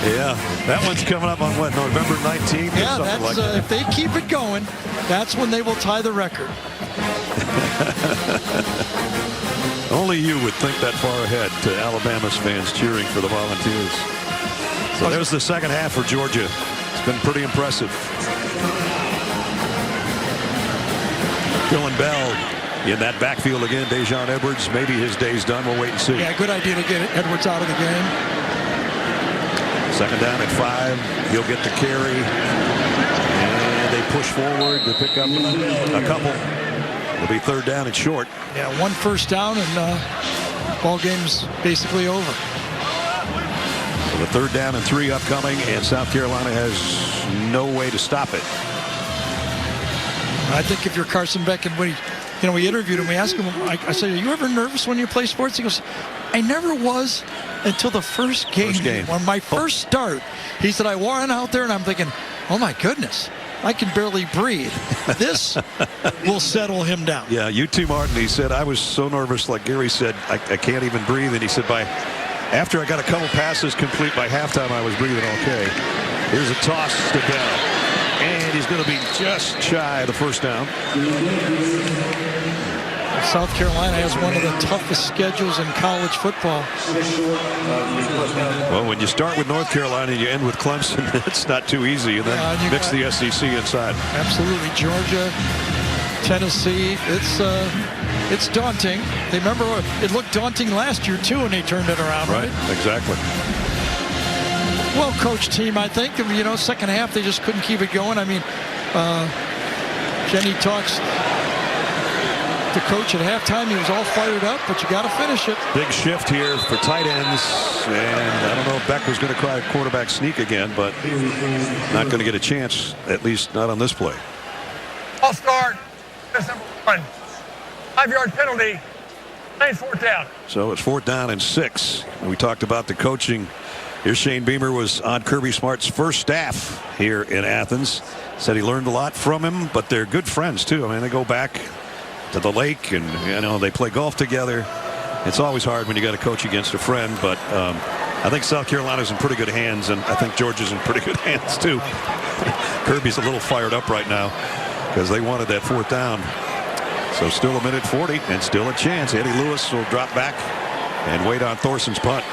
Yeah, that one's coming up on what, November 19th? Yeah, that's like that. If they keep it going, that's when they will tie the record. Only you would think that far ahead, to Alabama's fans cheering for the Volunteers. So there's the second half for Georgia. It's been pretty impressive. Dylan Bell in that backfield again. Dejon Edwards, maybe his day's done. We'll wait and see. Yeah, good idea to get Edwards out of the game. Second down at 5. He'll get the carry. And they push forward to pick up a couple. It'll be third down and short. Yeah, one first down and ball game's basically over. So the third down and 3 upcoming, and South Carolina has no way to stop it. I think if you're Carson Beck, and we interviewed him, we asked him, I said, are you ever nervous when you play sports? He goes, I never was until the first game. On my first start, he said, I went out there and I'm thinking, oh my goodness, I can barely breathe. This will settle him down. Yeah, U.T. Martin, he said, I was so nervous, like Gary said, I can't even breathe. And he said, after I got a couple passes complete by halftime, I was breathing okay. Here's a toss to Bell. And he's going to be just shy of the first down. South Carolina has one of the toughest schedules in college football. Well, when you start with North Carolina and you end with Clemson, it's not too easy. And then mix the SEC inside. Absolutely. Georgia, Tennessee, it's daunting. They remember it looked daunting last year, too, and they turned it around, right? Exactly. Well-coached team, I think. Second half, they just couldn't keep it going. I mean, Jenny talks to coach at halftime. He was all fired up, but you got to finish it. Big shift here for tight ends. And I don't know if Beck was going to try a quarterback sneak again, but not going to get a chance, at least not on this play. I'll start. That's number 1. 5-yard penalty. Nice fourth down. So it's 4th down and 6. And we talked about the coaching. Here's Shane Beamer, was on Kirby Smart's first staff here in Athens. Said he learned a lot from him, but they're good friends, too. I mean, they go back to the lake, and they play golf together. It's always hard when you got to coach against a friend, but I think South Carolina's in pretty good hands, and I think Georgia's in pretty good hands too. Kirby's a little fired up right now because they wanted that 4th down. So still a minute 40 and still a chance. Eddie Lewis will drop back and wait on Thorson's punt.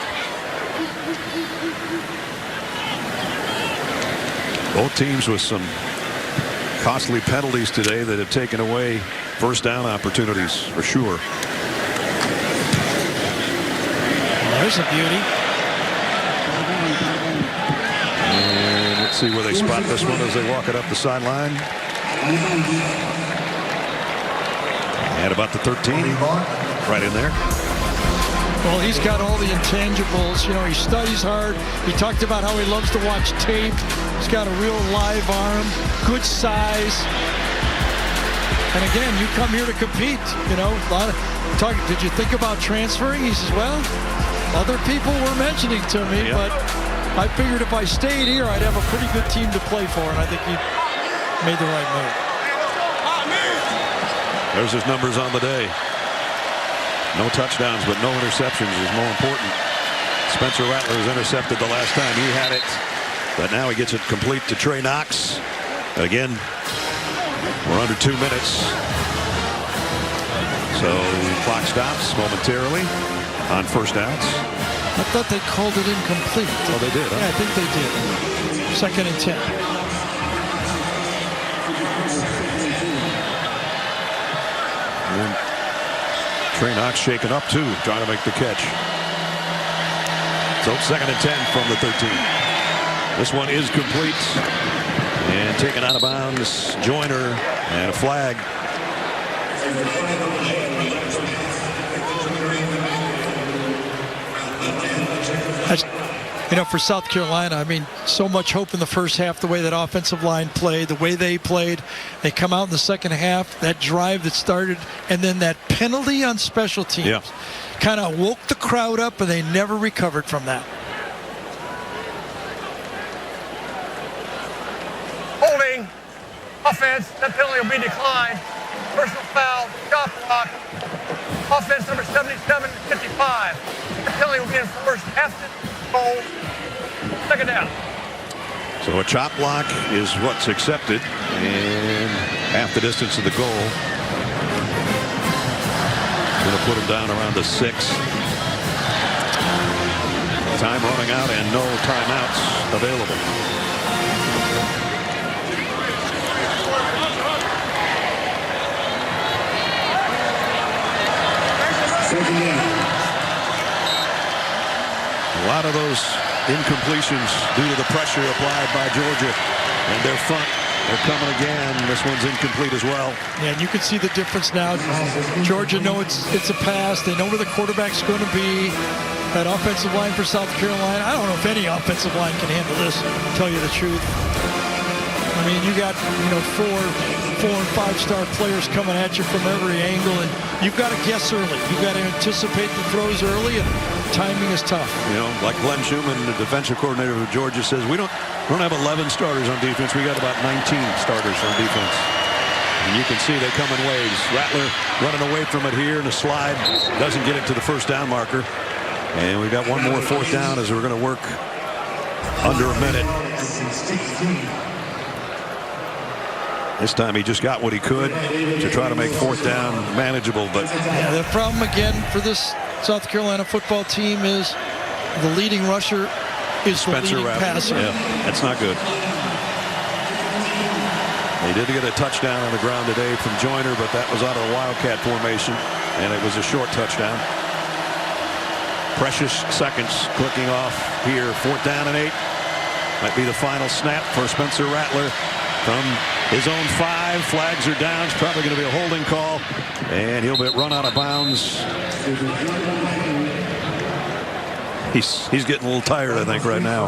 Both teams with some costly penalties today that have taken away 1st down opportunities for sure. There's a beauty. And let's see where they spot this one as they walk it up the sideline. And about the 13, right in there. Well, he's got all the intangibles. He studies hard. He talked about how he loves to watch tape. He's got a real live arm, good size. And again, you come here to compete. Did you think about transferring? He says, well, other people were mentioning to me, but I figured if I stayed here, I'd have a pretty good team to play for, and I think he made the right move. There's his numbers on the day. No touchdowns, but no interceptions is more important. Spencer Rattler was intercepted the last time he had it, but now he gets it complete to Trey Knox. Again, we're under 2 minutes. So clock stops momentarily on 1st downs. I thought they called it incomplete. Oh, they did, huh? Yeah, I think they did. 2nd and 10. And Trey Knox shaken up too, trying to make the catch. So 2nd and 10 from the 13. This one is complete and taken out of bounds. Joyner and a flag. For South Carolina, I mean, so much hope in the first half, the way that offensive line played, the way they played. They come out in the second half, that drive that started, and then that penalty on special teams kind of woke the crowd up, and they never recovered from that. Holding, offense, that penalty will be declined. Personal foul, shot block, offense number 77, 55. The penalty will be enforced after goal. 2nd down. So a chop block is what's accepted, and half the distance of the goal. Going to put him down around the 6. Time running out and no timeouts available. A lot of those incompletions due to the pressure applied by Georgia and their front. They're coming again. This one's incomplete as well. Yeah, and you can see the difference now. Georgia knows it's a pass. They know where the quarterback's going to be. That offensive line for South Carolina, I don't know if any offensive line can handle this, to tell you the truth. I mean, you got, 4 and 5-star players coming at you from every angle, and you've got to guess early. You've got to anticipate the throws early, and timing is tough. Like Glenn Schumann, the defensive coordinator of Georgia, says we don't have 11 starters on defense. We got about 19 starters on defense. And you can see they come in waves. Rattler running away from it here in a slide. Doesn't get it to the 1st down marker. And we've got one more 4th down as we're going to work under a minute. This time he just got what he could to try to make 4th down manageable. But yeah, the problem again for this South Carolina football team is the leading rusher is Spencer the leading passer. Yeah, that's not good. They did get a touchdown on the ground today from Joyner, but that was out of the Wildcat formation, and it was a short touchdown. Precious seconds clicking off here. 4th down and 8. Might be the final snap for Spencer Rattler from his own 5. Flags are down. It's probably going to be a holding call, and he'll be run out of bounds. He's getting a little tired, I think, right now.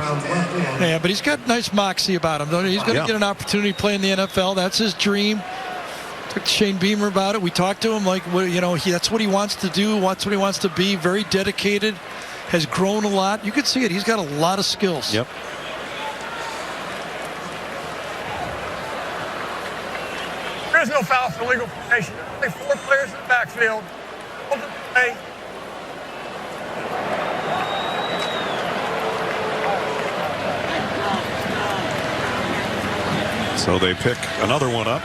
Yeah, but he's got nice moxie about him, though. He's going to get an opportunity to play in the NFL. That's his dream. Talked to Shane Beamer about it. We talked to him like, that's what he wants to do. That's what he wants to be. Very dedicated. Has grown a lot. You can see it. He's got a lot of skills. There is no foul for illegal formation. Only 4 players in the backfield. Hold the play. So they pick another one up.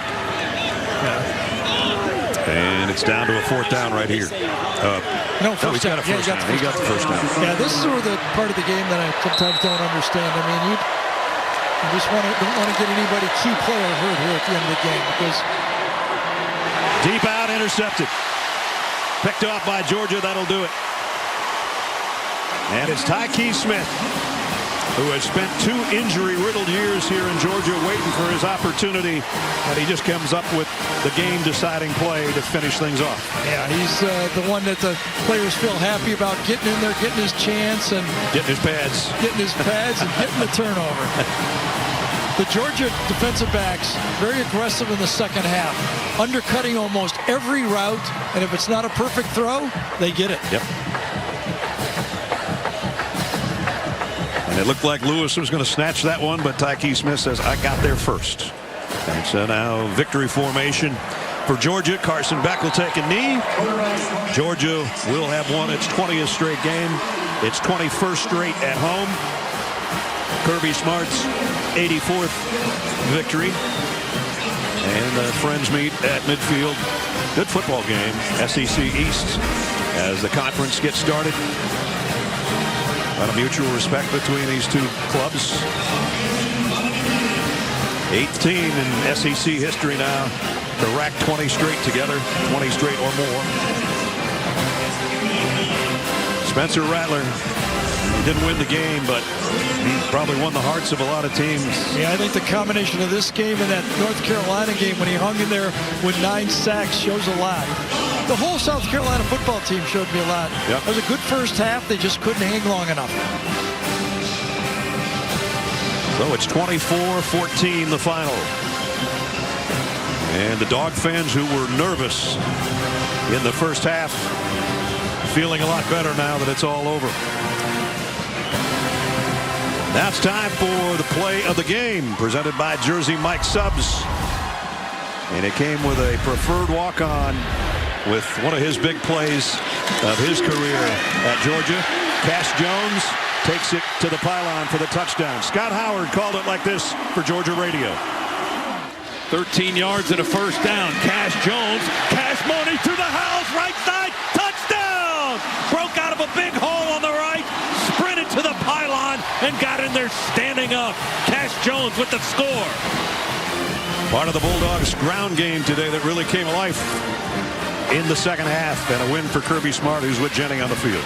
And it's down to a 4th down right here. First he got a first down. He got the first down. Yeah, this is sort of the part of the game that I sometimes don't understand. I mean, you just don't want to get anybody key player hurt here at the end of the game because deep out, intercepted. Picked off by Georgia. That'll do it. And it's Tyke Smith, who has spent 2 injury-riddled years here in Georgia waiting for his opportunity, and he just comes up with the game-deciding play to finish things off. Yeah, he's the one that the players feel happy about getting in there, getting his chance, and getting his pads. And getting the turnover. The Georgia defensive backs, very aggressive in the second half, undercutting almost every route, and if it's not a perfect throw, they get it. Yep. And it looked like Lewis was going to snatch that one, but Tyke Smith says, I got there first. And so now victory formation for Georgia. Carson Beck will take a knee. Georgia will have won its 20th straight game. Its 21st straight at home. Kirby Smart's 84th victory. And the friends meet at midfield. Good football game. SEC East as the conference gets started. A lot of mutual respect between these 2 clubs. 8th team in SEC history now to rack 20 straight together, 20 straight or more. Spencer Rattler, he didn't win the game, but he probably won the hearts of a lot of teams. Yeah, I think the combination of this game and that North Carolina game when he hung in there with 9 sacks shows a lot. The whole South Carolina football team showed me a lot. Yep. It was a good first half. They just couldn't hang long enough. So it's 24-14 the final. And the Dog fans who were nervous in the first half feeling a lot better now that it's all over. Now it's time for the play of the game presented by Jersey Mike Subs. And it came with a preferred walk-on with one of his big plays of his career at Georgia. Cash Jones takes it to the pylon for the touchdown. Scott Howard called it like this for Georgia radio. 13 yards and a first down. Cash Jones, Cash Money to the house, right side, touchdown! Broke out of a big hole on the right, sprinted to the pylon, and got in there standing up. Cash Jones with the score. Part of the Bulldogs ground game today that really came alive in the second half, and a win for Kirby Smart, who's with Jenny on the field.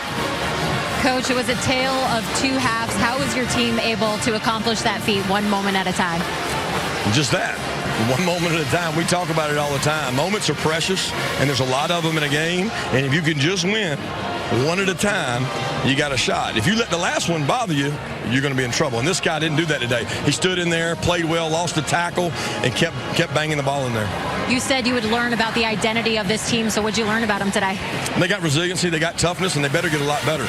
Coach, it was a tale of 2 halves. How was your team able to accomplish that feat one moment at a time? Just that. One moment at a time. We talk about it all the time. Moments are precious, and there's a lot of them in a game. And if you can just win one at a time, you got a shot. If you let the last one bother you, you're going to be in trouble. And this guy didn't do that today. He stood in there, played well, lost a tackle, and kept banging the ball in there. You said you would learn about the identity of this team, so what'd you learn about them today? They got resiliency, they got toughness, and they better get a lot better.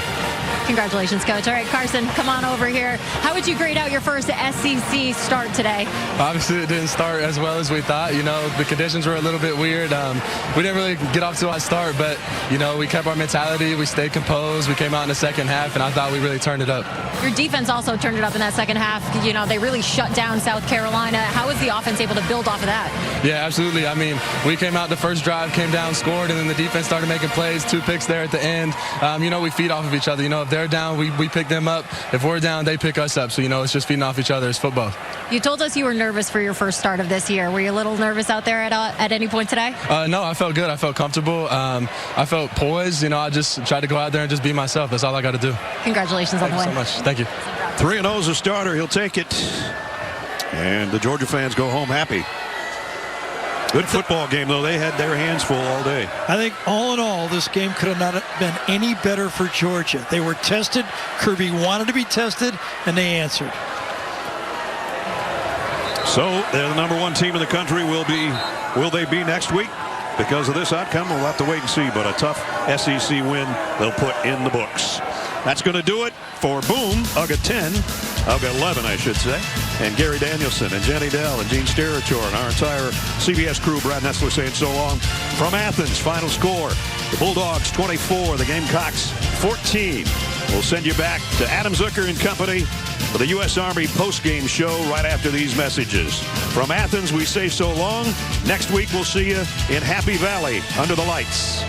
Congratulations, Coach. All right, Carson, come on over here. How would you grade out your first SEC start today? Obviously, it didn't start as well as we thought. You know, the conditions were a little bit weird. We didn't really get off to a hot start, but, you know, we kept our mentality. We stayed composed. We came out in the second half, and I thought we really turned it up. Your defense also turned it up in that second half. You know, they really shut down South Carolina. How was the offense able to build off of that? Yeah, absolutely. I mean, we came out the first drive, came down, scored, and then the defense started making plays, 2 picks there at the end. You know, we feed off of each other. You know, if they're down, we pick them up. If we're down, they pick us up. So, you know, it's just feeding off each other. It's football. You told us you were nervous for your first start of this year. Were you a little nervous out there at any point today? No, I felt good. I felt comfortable. I felt poised. You know, I just tried to go out there and just be myself. That's all I got to do. Congratulations on the win. Thank you so much. Thank you. 3-0 as a starter. He'll take it. And the Georgia fans go home happy. Good football game, though. They had their hands full all day. I think all in all, this game could have not been any better for Georgia. They were tested. Kirby wanted to be tested, and they answered. So they're the #1 team in the country. Will they be next week? Because of this outcome, we'll have to wait and see. But a tough SEC win they'll put in the books. That's going to do it for Boom, UGA 10, UGA 11, I should say. And Gary Danielson and Jenny Dell and Gene Steratore and our entire CBS crew, Brad Nessler saying so long. From Athens, final score, the Bulldogs 24, the Gamecocks 14. We'll send you back to Adam Zucker and company for the U.S. Army post-game show right after these messages. From Athens, we say so long. Next week, we'll see you in Happy Valley under the lights.